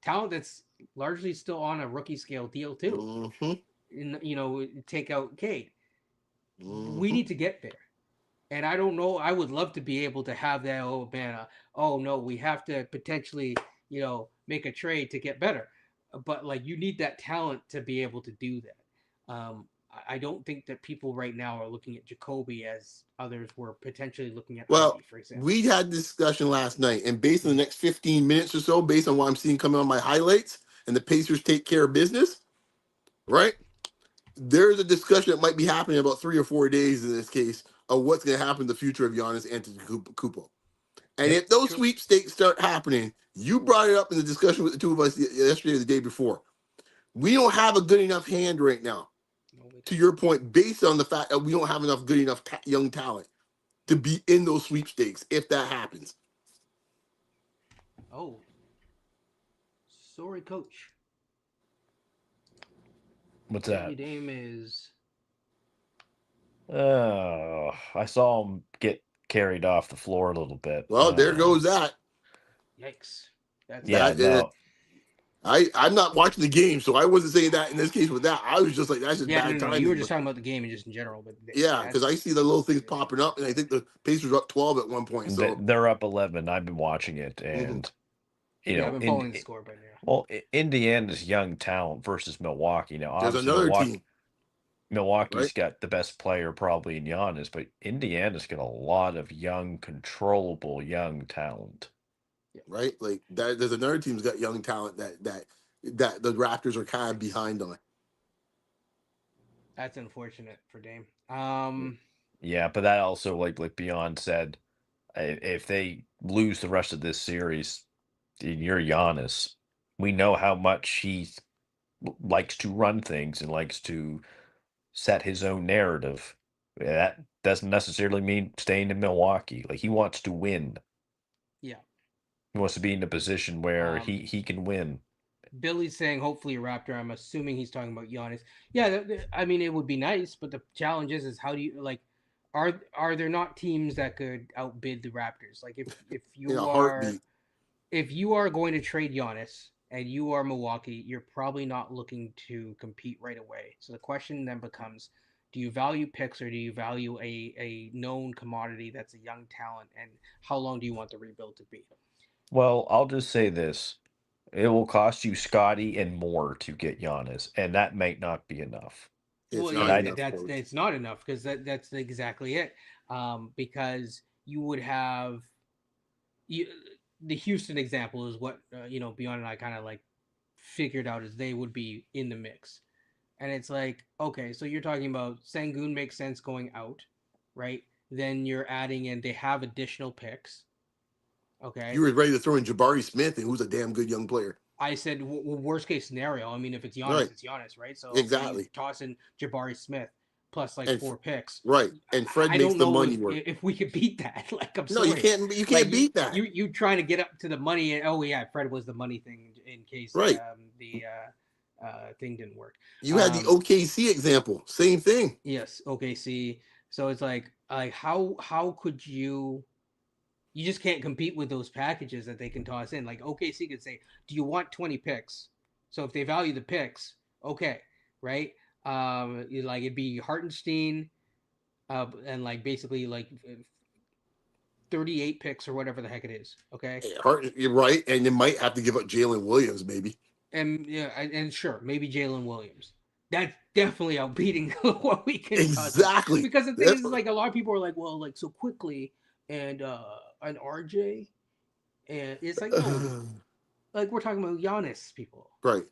Talent that's largely still on a rookie scale deal too. Mm-hmm, Take out Cade. We mm-hmm. need to get there. And I don't know. I would love to be able to have that. Oh man, oh no, we have to potentially, make a trade to get better. But like, you need that talent to be able to do that. I don't think that people right now are looking at Jacoby as others were potentially looking at Well, Ivy, for example. we had this discussion last night, and based on the Mhm. next 15 minutes or so, based on what I'm seeing coming on my highlights, and the Pacers take care of business, right? There's a discussion that might be happening about 3 or 4 days in this case of what's going to happen to the future of Giannis Antetokounmpo. And Yep, if those true. sweepstakes start happening, you brought it up in the discussion with the two of us yesterday or the day before. We don't have a good enough hand right now, No, we to don't. your point, based on the fact that we don't have enough good enough young talent to be in those sweepstakes if that happens. Oh, sorry, coach. What's Deadly that? Dame is. Oh, I saw him get carried off the floor a little bit. Well, there goes that. Yikes. That's Yeah, That unfortunate. no. I'm not watching the game, so I wasn't saying that in this case with that. I was just like, that's just Yeah, no, bad no, no. You were timing. just But talking about the game and just in general, but yeah, because I that's. see the little things popping up, and I think the Pacers were up 12 at one point. So They're up 11. I've been watching it, mhm. and Yeah, I've been following the score, but yeah. Indiana's young talent versus Milwaukee. Now, There's obviously, another team, Milwaukee's right? got the best player probably in Giannis, but Indiana's got a lot of young, controllable young talent. Yeah, Right? Like that. There's another team's got young talent that the Raptors are kind of yikes. behind on. That's unfortunate for Dame. Yeah, but that also, like Beyond said, if they lose the rest of this series, you're Giannis. We know how much he likes to run things and likes to set his own narrative. That doesn't necessarily mean staying in Milwaukee. Like he wants to win. Yeah. He wants to be in a position where Um, he can win. Billy's saying hopefully a Raptor. I'm assuming he's talking about Giannis. Yeah, I mean it would be nice, but the challenge is how do you like? are there not teams that could outbid the Raptors? Like in a heartbeat. if you are going to trade Giannis and you are Milwaukee, you're probably not looking to compete right away. So the question then becomes, do you value picks or do you value a known commodity that's a young talent, and how long do you want the rebuild to be? Well, I'll just say this. It will cost you Scotty and more to get Giannis, and that might not be enough. It's Well, And not yeah, I enough for that's not enough because that's exactly it. Because you would have you, the Houston example is what Beyond and I kind of like figured out is they would be in the mix, and it's like okay, so you're talking about Sangoon makes sense going out, right? Then you're adding in they have additional picks. you Okay, were ready to throw in Jabari Smith, and who's a damn good young player. I said worst case scenario. I mean, if it's Giannis, Right. it's Giannis, right? So okay, you Exactly. toss in Jabari Smith plus like And four picks. right. And Fred I makes don't the know money work. if we could beat that. Like, I'm No, you sorry. can't. You Like can't beat that. you trying to get up to the money, and oh yeah, Fred was the money thing in case Right. the thing didn't work. You had the Um, OKC example. Same thing. yes, OKC. So it's like how could you? You just can't compete with those packages that they can toss in. Like OKC could say, "Do you want 20 picks?" So if they value the picks, okay, right? Like it'd be Hartenstein, and like basically like 38 picks or whatever the heck it is. Okay, You're right. And you might have to give up Jalen Williams, maybe. and yeah, and sure, maybe Jalen Williams. That's definitely outbeating what we can toss in. Exactly. Because the thing That's is, like a lot of people are like, well, like so quickly, and an RJ, and it's like no, like we're talking about Giannis, people. right.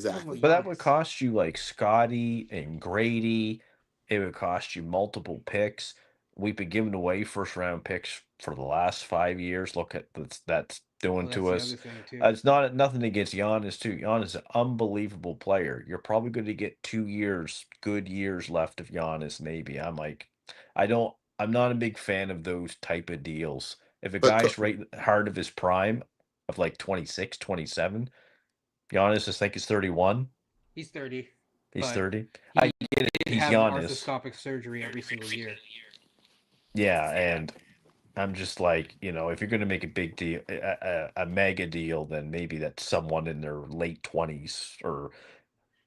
We're talking Exactly. about But that would Giannis. cost you like Scotty and Grady. It would cost you multiple picks. We've been giving away first round picks for the last 5 years. Look at that's doing Well, to that's the other us. thing too. It's not nothing against Giannis too. Giannis is an unbelievable player. You're probably going to get 2 years, good years left of Giannis. Maybe I'm like, I don't. I'm not a big fan of those type of deals. If a But guy's right hard of his prime, of like 26, 27, Giannis I think is 31. He's 30, He's but 30. I he get it. did He's have Giannis. arthroscopic surgery every single year. Yeah, and I'm just like, if you're going to make a big deal, a mega deal, then maybe that's someone in their late 20s or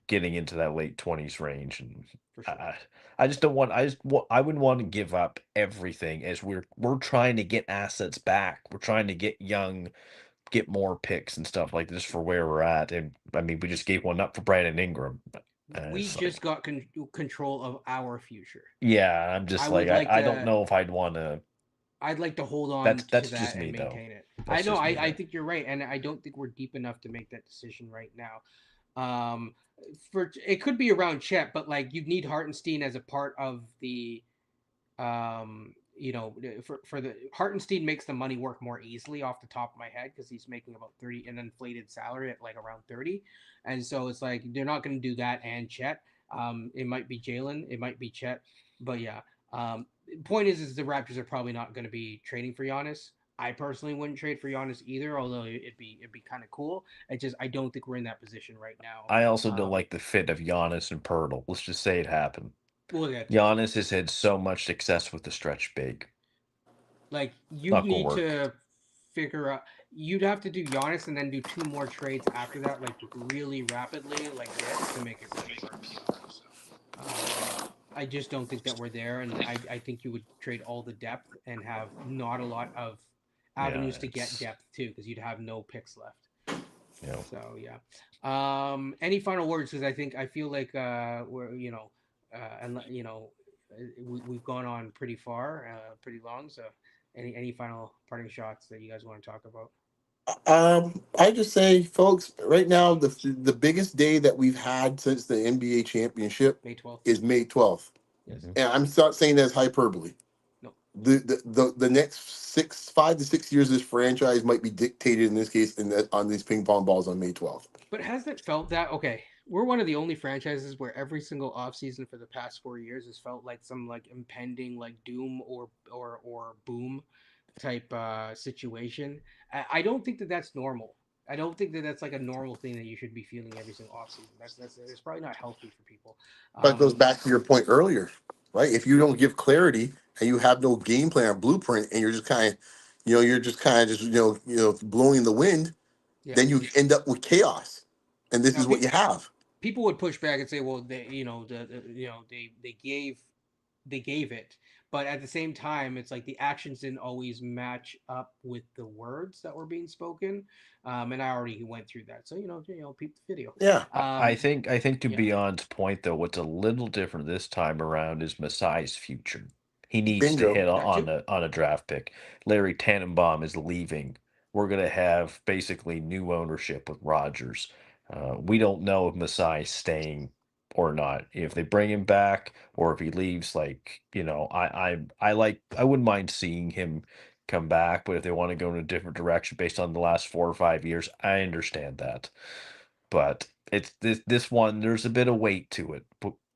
getting into that late 20s range. And For sure. I, I just don't want. I wouldn't want to give up everything as we're trying to get assets back. We're trying to get young, get more picks and stuff like this for where we're at. And I mean, we just gave one up for Brandon Ingram. We It's just like, got control of our future. yeah, I'm I just like, would like I don't to. know if I'd want to. I'd like to hold on to That's just that and me though. maintain it. I That's know. just me I though. think you're right, and I don't think we're deep enough to make that decision right now. Um, for it could be around Chet, but like you need Hartenstein as a part of the for the Hartenstein makes the money work more easily off the top of my head because he's making about 30 an inflated salary at like around 30, and so it's like they're not going to do that and Chet. It might be Jalen, it might be Chet, but yeah. Point is the Raptors are probably not going to be trading for Giannis. I personally wouldn't trade for Giannis either, although it'd be kind of cool. I just I don't think we're in that position right now. I also don't Um, like the fit of Giannis and Pirtle. Let's just say it happened. well, that too. Giannis has had so much success with the stretch big. Like you'd Not gonna need work. to figure out. You'd have to do Giannis and then do two more trades after that, like really rapidly, like this, to make it really work. Um, I just don't think that we're there, and I think you would trade all the depth and have not a lot of Yeah, avenues to get it's depth too, because you'd have no picks left. you know. So yeah. Any final words? Because I feel like we're and we've gone on pretty far, pretty long. So any final parting shots that you guys want to talk about? I just say, folks, right now the biggest day that we've had since the NBA championship May 12th. is May 12th, Yes. Mhm. and I'm not saying that's hyperbole. No. The next 5 to 6 years of this franchise might be dictated in this case on these ping pong balls on May 12th. But has it felt that okay? We're one of the only franchises where every single offseason for the past 4 years has felt like some like impending like doom or boom type situation. I don't think that that's normal. I don't think that that's like a normal thing that you should be feeling every single offseason. That's it's probably not healthy for people. But it goes Um, back to your point earlier. right? If you don't give clarity and you have no game plan or blueprint, and you're just kind of, you're just kind of just blowing in the wind, Yeah. then you end up with chaos, and this Now, is what you have. people would push back and say, well, they, they gave it, but at the same time, it's like the actions didn't always match up with the words that were being spoken. And I already went through that, so peep the video. Yeah, I think to Yeah, Beyond's point though, what's a little different this time around is Masai's future. He needs to bingo. hit that too. on a draft pick. Larry Tannenbaum is leaving. We're gonna have basically new ownership with Rodgers. We don't know if Masai's staying or not. If they bring him back or if he leaves, like, I wouldn't mind seeing him come back, but if they want to go in a different direction based on the last 4 or 5 years, I understand that. But it's this one, there's a bit of weight to it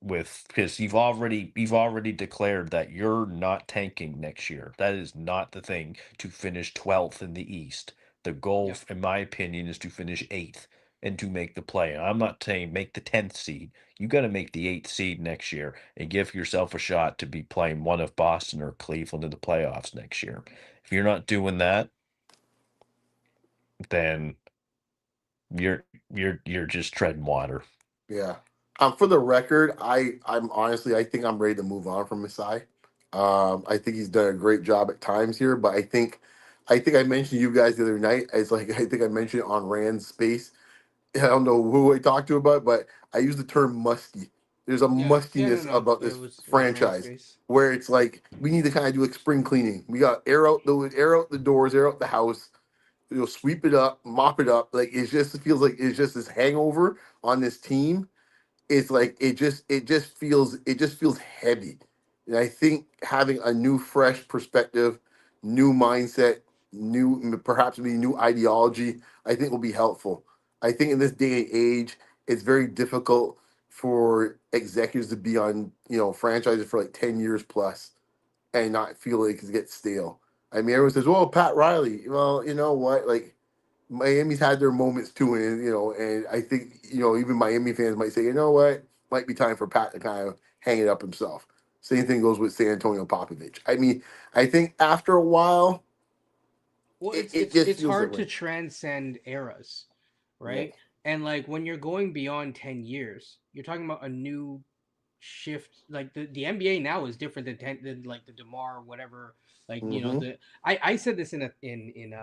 with because you've already declared that you're not tanking next year. That is not the thing to finish 12th in the East. The goal, Yeah. in my opinion, is to finish 8th and to make the play. And I'm not saying make the 10th seed. You got to make the 8th seed next year and give yourself a shot to be playing one of Boston or Cleveland in the playoffs next year. If you're not doing that, then you're just treading water. Yeah. For the record, I'm honestly, I think I'm ready to move on from Masai. I think he's done a great job at times here, but I think I mentioned you guys the other night. It's like I think I mentioned it on Rand's space. I don't know who I talked to about, but I use the term musty. There's a Yeah, yeah, no, mustiness no, about it this was Rand's franchise space. where it's like we need to kind of do like spring cleaning. We got air out the doors, air out the house, sweep it up, mop it up. Like it feels like it's just this hangover on this team. It's like it just feels heavy. And I think having a new fresh perspective, new mindset, new perhaps maybe new ideology, I think will be helpful. I think in this day and age, it's very difficult for executives to be on, franchises for like 10 years plus and not feel like it gets stale. I mean, everyone says, "Well, Pat Riley." Well, you know what? Like Miami's had their moments too, and I think even Miami fans might say, you know what, might be time for Pat to kind of hang it up himself. Same thing goes with San Antonio Popovich. I mean, I think after a while, Well, it, it's it it's just it's feels that hard way. to transcend eras, Yeah. right? And like when you're going beyond 10 years, you're talking about a new shift. Like the NBA now is different than like the Demar whatever. Like Mm-hmm. I said this in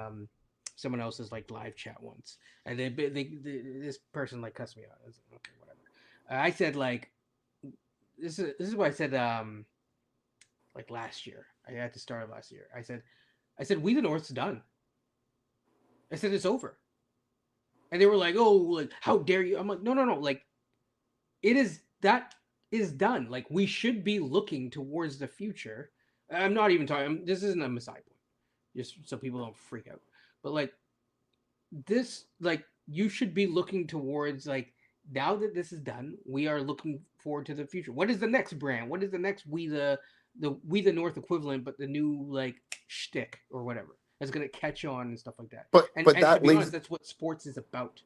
someone else's like live chat once, and this person like cussed me out. I was like, okay, whatever. I said like this is what I said like last year. I had to start last year. I said we the North's done. I said it's over. And they were like, "Oh, like how dare you?" I'm like, "No, no, no. Like it is that is done. Like we should be looking towards the future." I'm not even talking. This isn't a Messiah point, just so people don't freak out. But like this, like you should be looking towards like now that this is done, we are looking forward to the future. What is the next brand? What is the next we the North equivalent, but the new like shtick or whatever that's gonna catch on and stuff like that. But And to that be honest, links. that's what sports is about.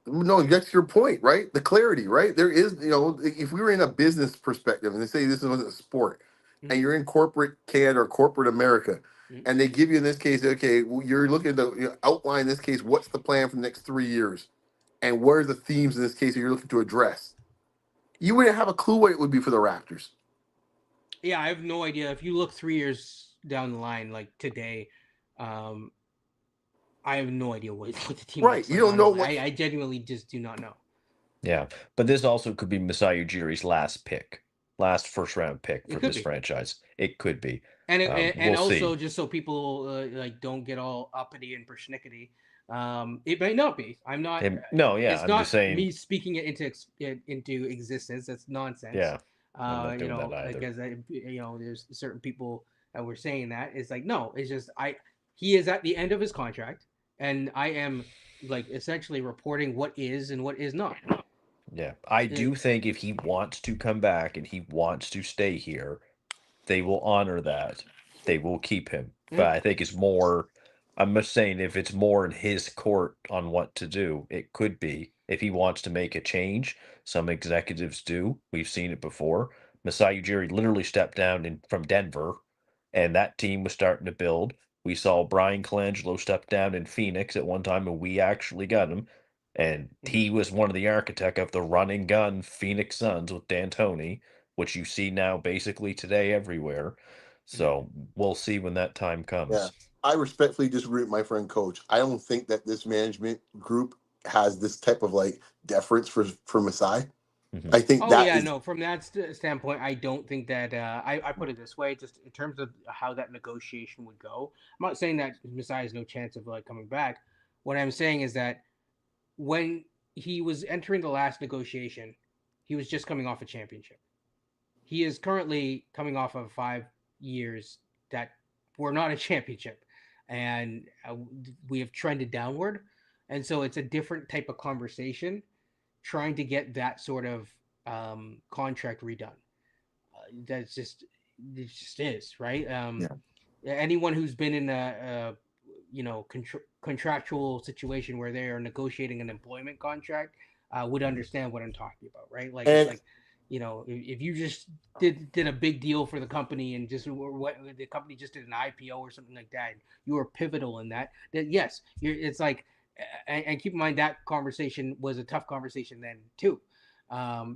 No, that's your point, right? The clarity, right? There is, if we were in a business perspective and they say this was a sport, and Mm-hmm. you're in corporate Canada or corporate America, Mm-hmm. and they give you in this case, okay, well, you're looking to outline in this case, what's the plan for the next 3 years, and what are the themes in this case that you're looking to address? You wouldn't have a clue what it would be for the Raptors, Yeah, I have no idea. If you look 3 years down the line, like today, um, I have no idea what the team right? looks You like. don't know Honestly, what. I genuinely just do not know. Yeah, but this also could be Masai Ujiri's last pick, last first round pick It for could this be, franchise. It could be. and We'll also see. just so people like don't get all uppity and persnickety, it might not be. I'm not. No, yeah, It's I'm just not saying. me speaking it into existence. That's nonsense. Yeah, I'm not doing that either. Because there's certain people that were saying that. It's like no, it's just he is at the end of his contract, and I am like essentially reporting what is and what is not. Yeah, I It, do think if he wants to come back and he wants to stay here, they will honor that. They will keep him. But mm, I think it's more, I'm just saying, if it's more in his court on what to do, it could be. If he wants to make a change, some executives do. We've seen it before. Masai Ujiri literally stepped down from Denver, and that team was starting to build. We saw Brian Colangelo step down in Phoenix at one time, and we actually got him. And Mhm. he was one of the architect of the run and gun Phoenix Suns with D'Antoni, which you see now basically today everywhere. Mhm. So we'll see when that time Yeah. comes. I respectfully disagree with my friend Coach. I don't think that this management group has this type of like deference for Masai. Mhm. I think Oh that yeah, is no. From that standpoint, I don't think that. I put it this way, just in terms of how that negotiation would go. I'm not saying that Messiah has no chance of like coming back. What I'm saying is that when he was entering the last negotiation, he was just coming off a championship. He is currently coming off of 5 years that were not a championship, and we have trended downward, and so it's a different type of conversation trying to get that sort of contract redone. That's just it just is right. yeah. Anyone who's been in a contractual situation where they are negotiating an employment contract would understand what I'm talking about, right? Like it's And like if you just did a big deal for the company and just what the company just did an IPO or something like that, you were pivotal in that. Then yes, it's like and keep in mind that conversation was a tough conversation then too.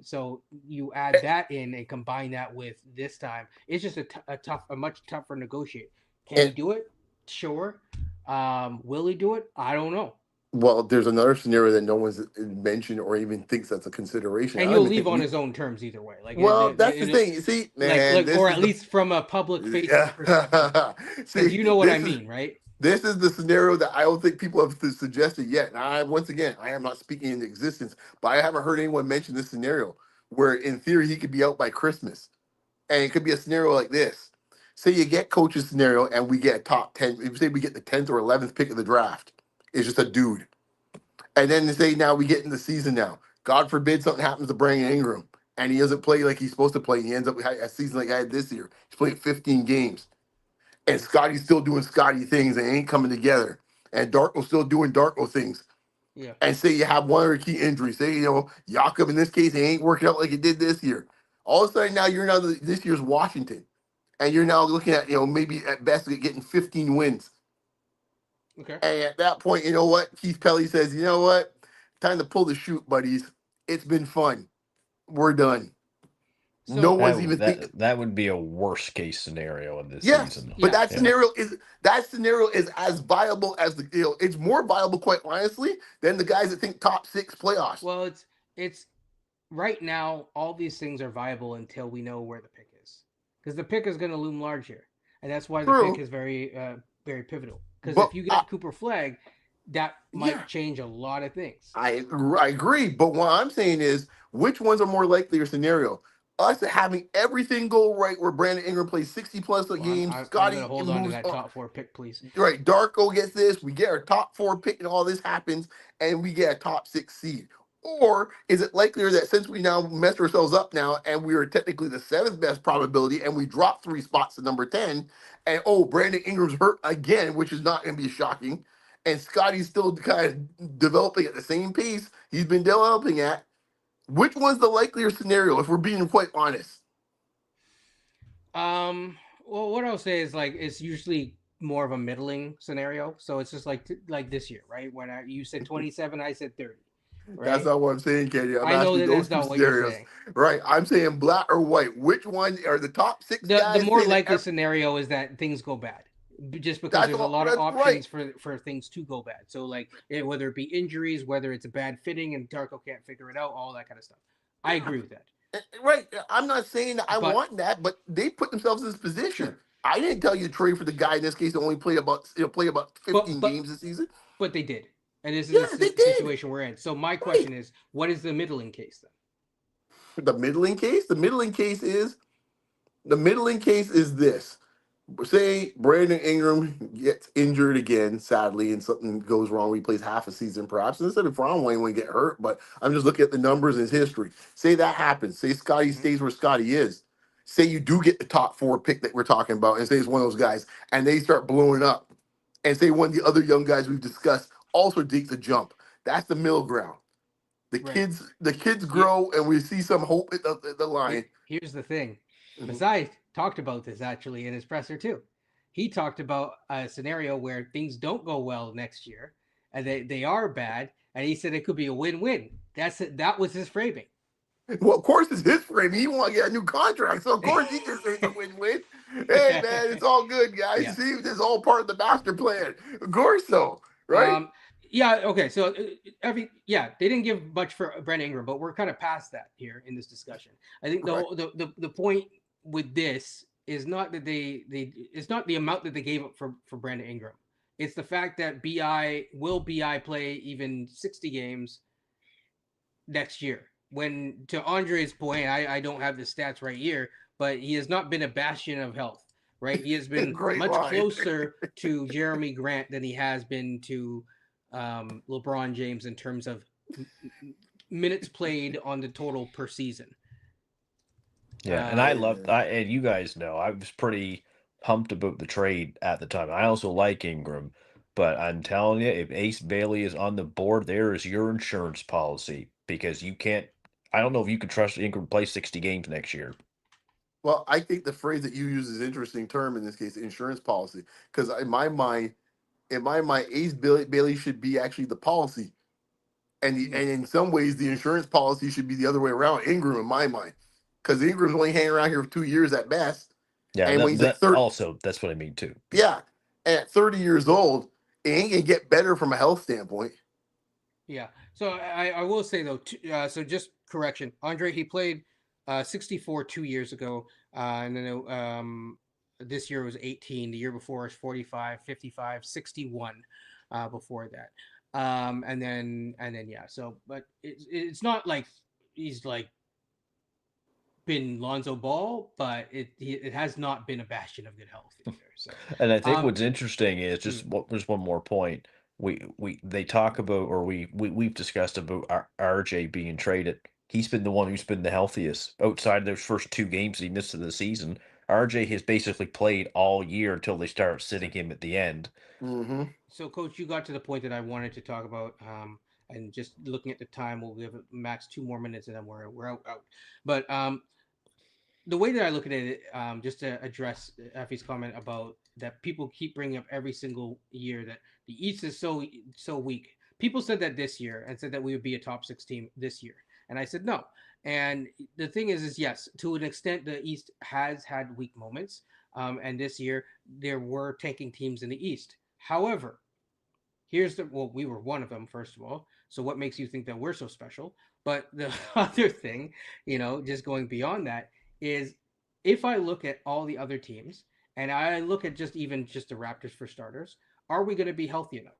So you add that in and combine that with this time, it's just a much tougher negotiate. Can he and do it? Sure. Will he do it? I don't know. well, there's another scenario that no one's mentioned or even thinks that's a consideration. I And don't he'll even leave think on we. his own terms either way. Like, Well, that's the thing. See, man, like, this or is at the. least from a public facing Yeah. perspective, because See, you know what I mean, right? this is the scenario that I don't think people have suggested yet. And once again, I am not speaking into existence, but I haven't heard anyone mention this scenario where, in theory, he could be out by Christmas, and it could be a scenario like this. Say you get coach's scenario, and we get a top 10. Say we get the 10th or 11th pick of the draft. It's just a dude, and then they say now we get in the season now. God forbid something happens to Brandon Ingram, and he doesn't play like he's supposed to play. He ends up with a season like I had this year. He's playing 15 games and Scotty's still doing Scotty things and ain't coming together. And Darko's still doing Darko things. Yeah. And say you have one or key injury. Say, Jakob in this case, it ain't working out like it did this year. All of a sudden now you're now this year's Washington. And you're now looking at, maybe at best getting 15 wins. Okay. And at that point, you know what? Keith Pelly says, you know what? Time to pull the shoot, buddies. It's been fun. We're done. No So one's That even thinking. that would be a worst case scenario in this Yes, season. but yeah, that Yeah. scenario is as viable as it's more viable, quite honestly, than the guys that think top six playoffs. well, it's right now. All these things are viable until we know where the pick is, because the pick is going to loom large here, and that's why the pick True, is very pivotal. Because but if you get Cooper Flag, that yeah, might change a lot of things. I agree. But what I'm saying is, which ones are more likely your scenario? Us having everything go right, where Brandon Ingram plays 60 plus Well, games, I'm going to Scotty hold on to moves that on. top four pick, please. Right, Darko gets this, we get our top four pick, and all this happens, and we get a top six seed. Or is it likelier that since we now messed ourselves up now, and we are technically the seventh best probability, and we drop 3 spots to number 10, and Brandon Ingram's hurt again, which is not going to be shocking, and Scotty's still kind of developing at the same pace he's been developing at. Which one's the likelier scenario, if we're being quite honest? Well, what I'll say is like it's usually more of a middling scenario. So it's just like this year, right? When you said 27, I said 30, That's right? not what I'm saying, Katie. I'm I know asking that those that's two not what you're scenarios. saying. Right. I'm saying black or white. Which one are the top six The guys more saying that likely scenario is that things go bad, just because that's there's a all lot of that's right. options for things to go bad. So like whether it be injuries, whether it's a bad fitting and Darko can't figure it out, all that kind of stuff. I Yeah. agree with that. Right. I'm not saying that I But want that, but they put themselves in this position. I didn't tell you to trade for the guy in this case that only play about but 15 but games this season. but they did, and this is Yeah, the they did. situation we're in. So my Right. question is, what is the middling case then? The middling case is this. Say Brandon Ingram gets injured again, sadly, and something goes wrong. He plays half a season, perhaps. And instead of I don't want anyone to get hurt, but I'm just looking at the numbers and his history. Say that happens. Say Scotty Mhm. stays where Scotty is. Say you do get the top four pick that we're talking about, and say it's one of those guys, and they start blowing up. And say one of the other young guys we've discussed also takes a jump. That's the middle ground. Right. The kids Here, grow, and we see some hope at the line. here's the thing. Mhm. Masai talked about this actually in his presser too. He talked about a scenario where things don't go well next year, and they are bad, and he said it could be a win-win. That was his framing. Well, of course, it's his frame. He want to get a new contract, so of course he can say it's a win-win. Hey, man, it's all good, guys. Yeah. See, this is all part of the master plan. Of course, so right. Um, yeah, okay. So they didn't give much for Brent Ingram, but we're kind of past that here in this discussion. I think Right. the point with this is not that it's not the amount that they gave up for Brandon Ingram. It's the fact that Bi play even 60 games next year. When to Andre's point, I don't have the stats right here, but he has not been a bastion of health, right? He has been Great much line. closer to Jeremy Grant than he has been to LeBron James in terms of minutes played on the total per season. Yeah, and I love and you guys know I was pretty pumped about the trade at the time. I also like Ingram, but I'm telling you, if Ace Bailey is on the board, there is your insurance policy because you can't. I don't know if you can trust Ingram to play 60 games next year. Well, I think the phrase that you use is an interesting term in this case, insurance policy, because in my mind, Ace Bailey should be actually the policy, and in some ways, the insurance policy should be the other way around. Ingram, in my mind, because Ingram's only hanging around here for 2 years at best, Yeah, and when he's like 30, also that's what I mean too. yeah, and at 30 years old, it ain't gonna get better from a health standpoint. Yeah. So I will say though, so just correction, Andre, he played 64 2 years ago, and then this year was 18. The year before was 45, 55, 61 before that. And then yeah. So, but it's not like he's like been Lonzo Ball, but it has not been a bastion of good health either. So, And I think what's interesting is just mm. there's one more point. They talk about or we've discussed about RJ being traded. He's been the one who's been the healthiest outside of those first 2 games he missed of the season. RJ has basically played all year until they start sitting him at the end. Mm-hmm. So, Coach, you got to the point that I wanted to talk about, and just looking at the time, we'll give Max 2 more minutes, and then we're out. But the way that I look at it, just to address Effie's comment about that people keep bringing up every single year that the East is so weak. People said that this year and said that we would be a top 6 team this year, and I said no. And the thing is yes, to an extent, the East has had weak moments, and this year there were tanking teams in the East. However, we were one of them, first of all. So what makes you think that we're so special? But the other thing, just going beyond that, is if I look at all the other teams and I look at just the Raptors for starters, are we going to be healthy enough?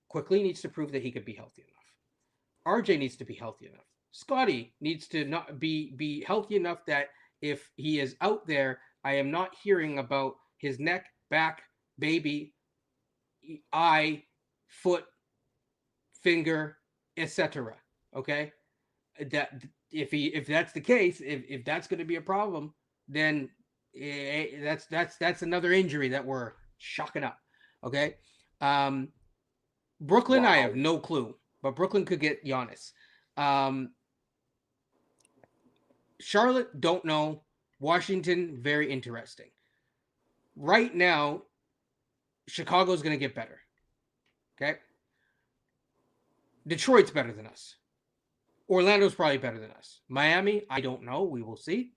Quickly needs to prove that he could be healthy enough. RJ needs to be healthy enough. Scotty needs to not be healthy enough that if he is out there, I am not hearing about his neck, back, baby, eye, foot, finger, etc. Okay, that if that's the case, if that's going to be a problem, then that's another injury that we're shocking up. Okay, Brooklyn, I have no clue, but Brooklyn could get Giannis. Charlotte, don't know. Washington, very interesting. Right now, Chicago's going to get better. Okay. Detroit's better than us. Orlando's probably better than us. Miami, I don't know. We will see.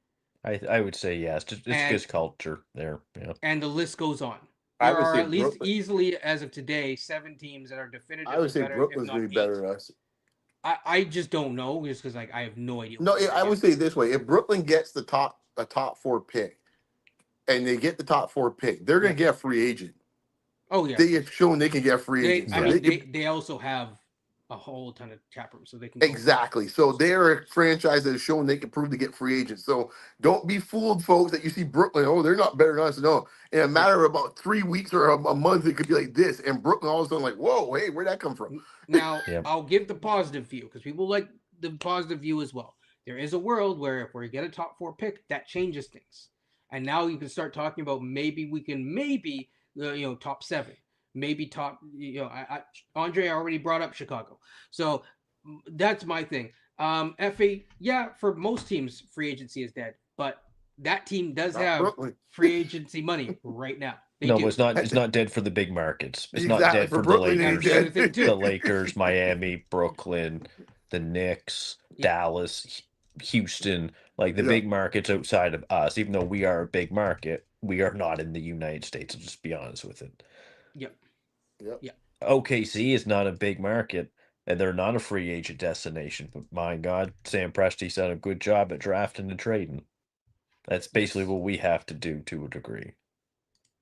I would say yes. It's just culture there. Yeah. And the list goes on. I There would are say at least Brooklyn. easily, as of today, 7 teams that are definitively I would say better. Brooklyn's if going not to be better 8. than us. I just don't know, just because I have no idea. No, I would say it this way: if Brooklyn gets a top 4 pick, and they get the top 4 pick, they're going to get a free agent. Oh yeah, They have shown they can get a free agent. So they also have a whole ton of cap room, so they can exactly. So they're a franchise that has shown they can prove to get free agents. So don't be fooled, folks, that you see Brooklyn. Oh, they're not better than us. No, in a matter of about 3 weeks or a month, it could be like this, and Brooklyn all of a sudden like, whoa, hey, where'd that come from? Now I'll give the positive view because people like the positive view as well. There is a world where if we get a top 4 pick, that changes things, and now you can start talking about maybe we can top 7. Maybe top, Andre already brought up Chicago. So That's my thing. FA, yeah, for most teams, free agency is dead, but that team does Not have Brooklyn. free agency money right now. They No, but do. it's not. It's not dead for the big markets. It's not Exactly. dead For for the Brooklyn, it ain't That's the Lakers, other dead. thing too. the Lakers, Miami, Brooklyn, the Knicks, Yeah. Dallas, Houston, like the Yeah. big markets outside of us. Even though we are a big market, we are not in the United States. I'll just be honest with it. Yep. Yep. Yep. OKC is not a big market, and they're not a free agent destination. But my God, Sam Presti's done a good job at drafting and trading. That's basically Yes. what we have to do to a degree.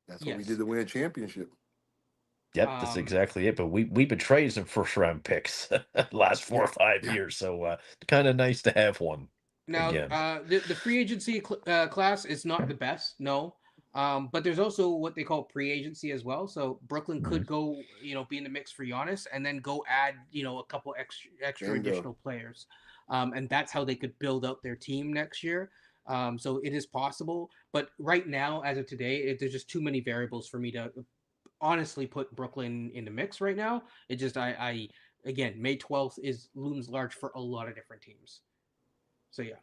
That's what we did Yes. to win a championship. Yep, that's Um. exactly it. But we betrayed some first round picks last four Yeah. or 5 years, so kind of nice to have one Now, again. the free agency class is not the best, no. But there's also what they call pre-agency as well. So Brooklyn Mhm. could go, be in the mix for Giannis, and then go add, a couple extra Bingo. additional players, and that's how they could build out their team next year. So it is possible, but right now, as of today, there's just too many variables for me to honestly put Brooklyn in the mix right now. It just, I again, May 12th is looms large for a lot of different teams. So yeah.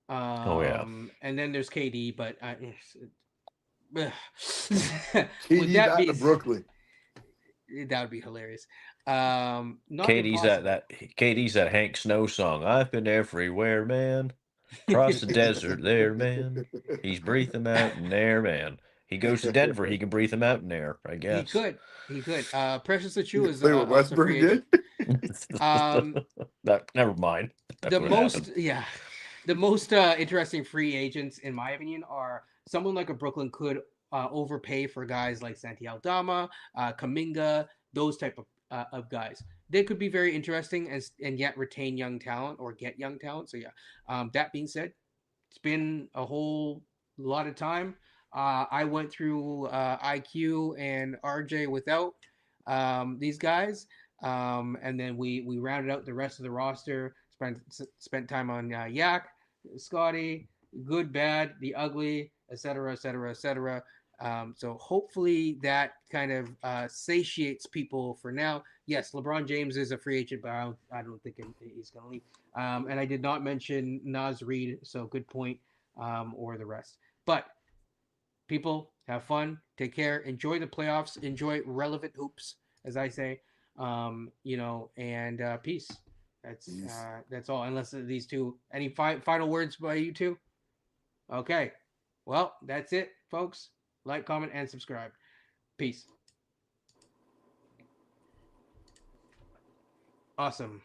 Oh yeah, And then there's KD, but with KD that got to being, Brooklyn. that would be hilarious. Not Katie's that impossible. that Katie's that Hank Snow song. I've been everywhere, man. Across the desert, there, man. He's breathing out in air, man. He goes to Denver. He can breathe him out in air, I he guess. could, he could. Precious You Achua is play with also a Westbrook free agent. again? Um, That never mind. That's the what happened. most, yeah, the most interesting free agents, in my opinion, are someone like a Brooklyn could overpay for guys like Santi Aldama, Kaminga, those type of guys. They could be very interesting and yet retain young talent or get young talent. So yeah. That being said, it's been a whole lot of time. I went through IQ and RJ without these guys, and then we rounded out the rest of the roster. Spent time on Yak, Scotty, good, bad, the ugly, etc., etc., etc. So hopefully that kind of satiates people for now. Yes, LeBron James is a free agent, but I don't think he's going to leave. And I did not mention Nas Reed, so good point, or the rest. But people, have fun, take care, enjoy the playoffs, enjoy relevant hoops, as I say, and peace. That's Peace. that's all. Unless these two, any final words by you two? Okay, well that's it, folks. Like, comment, and subscribe. Peace. Awesome.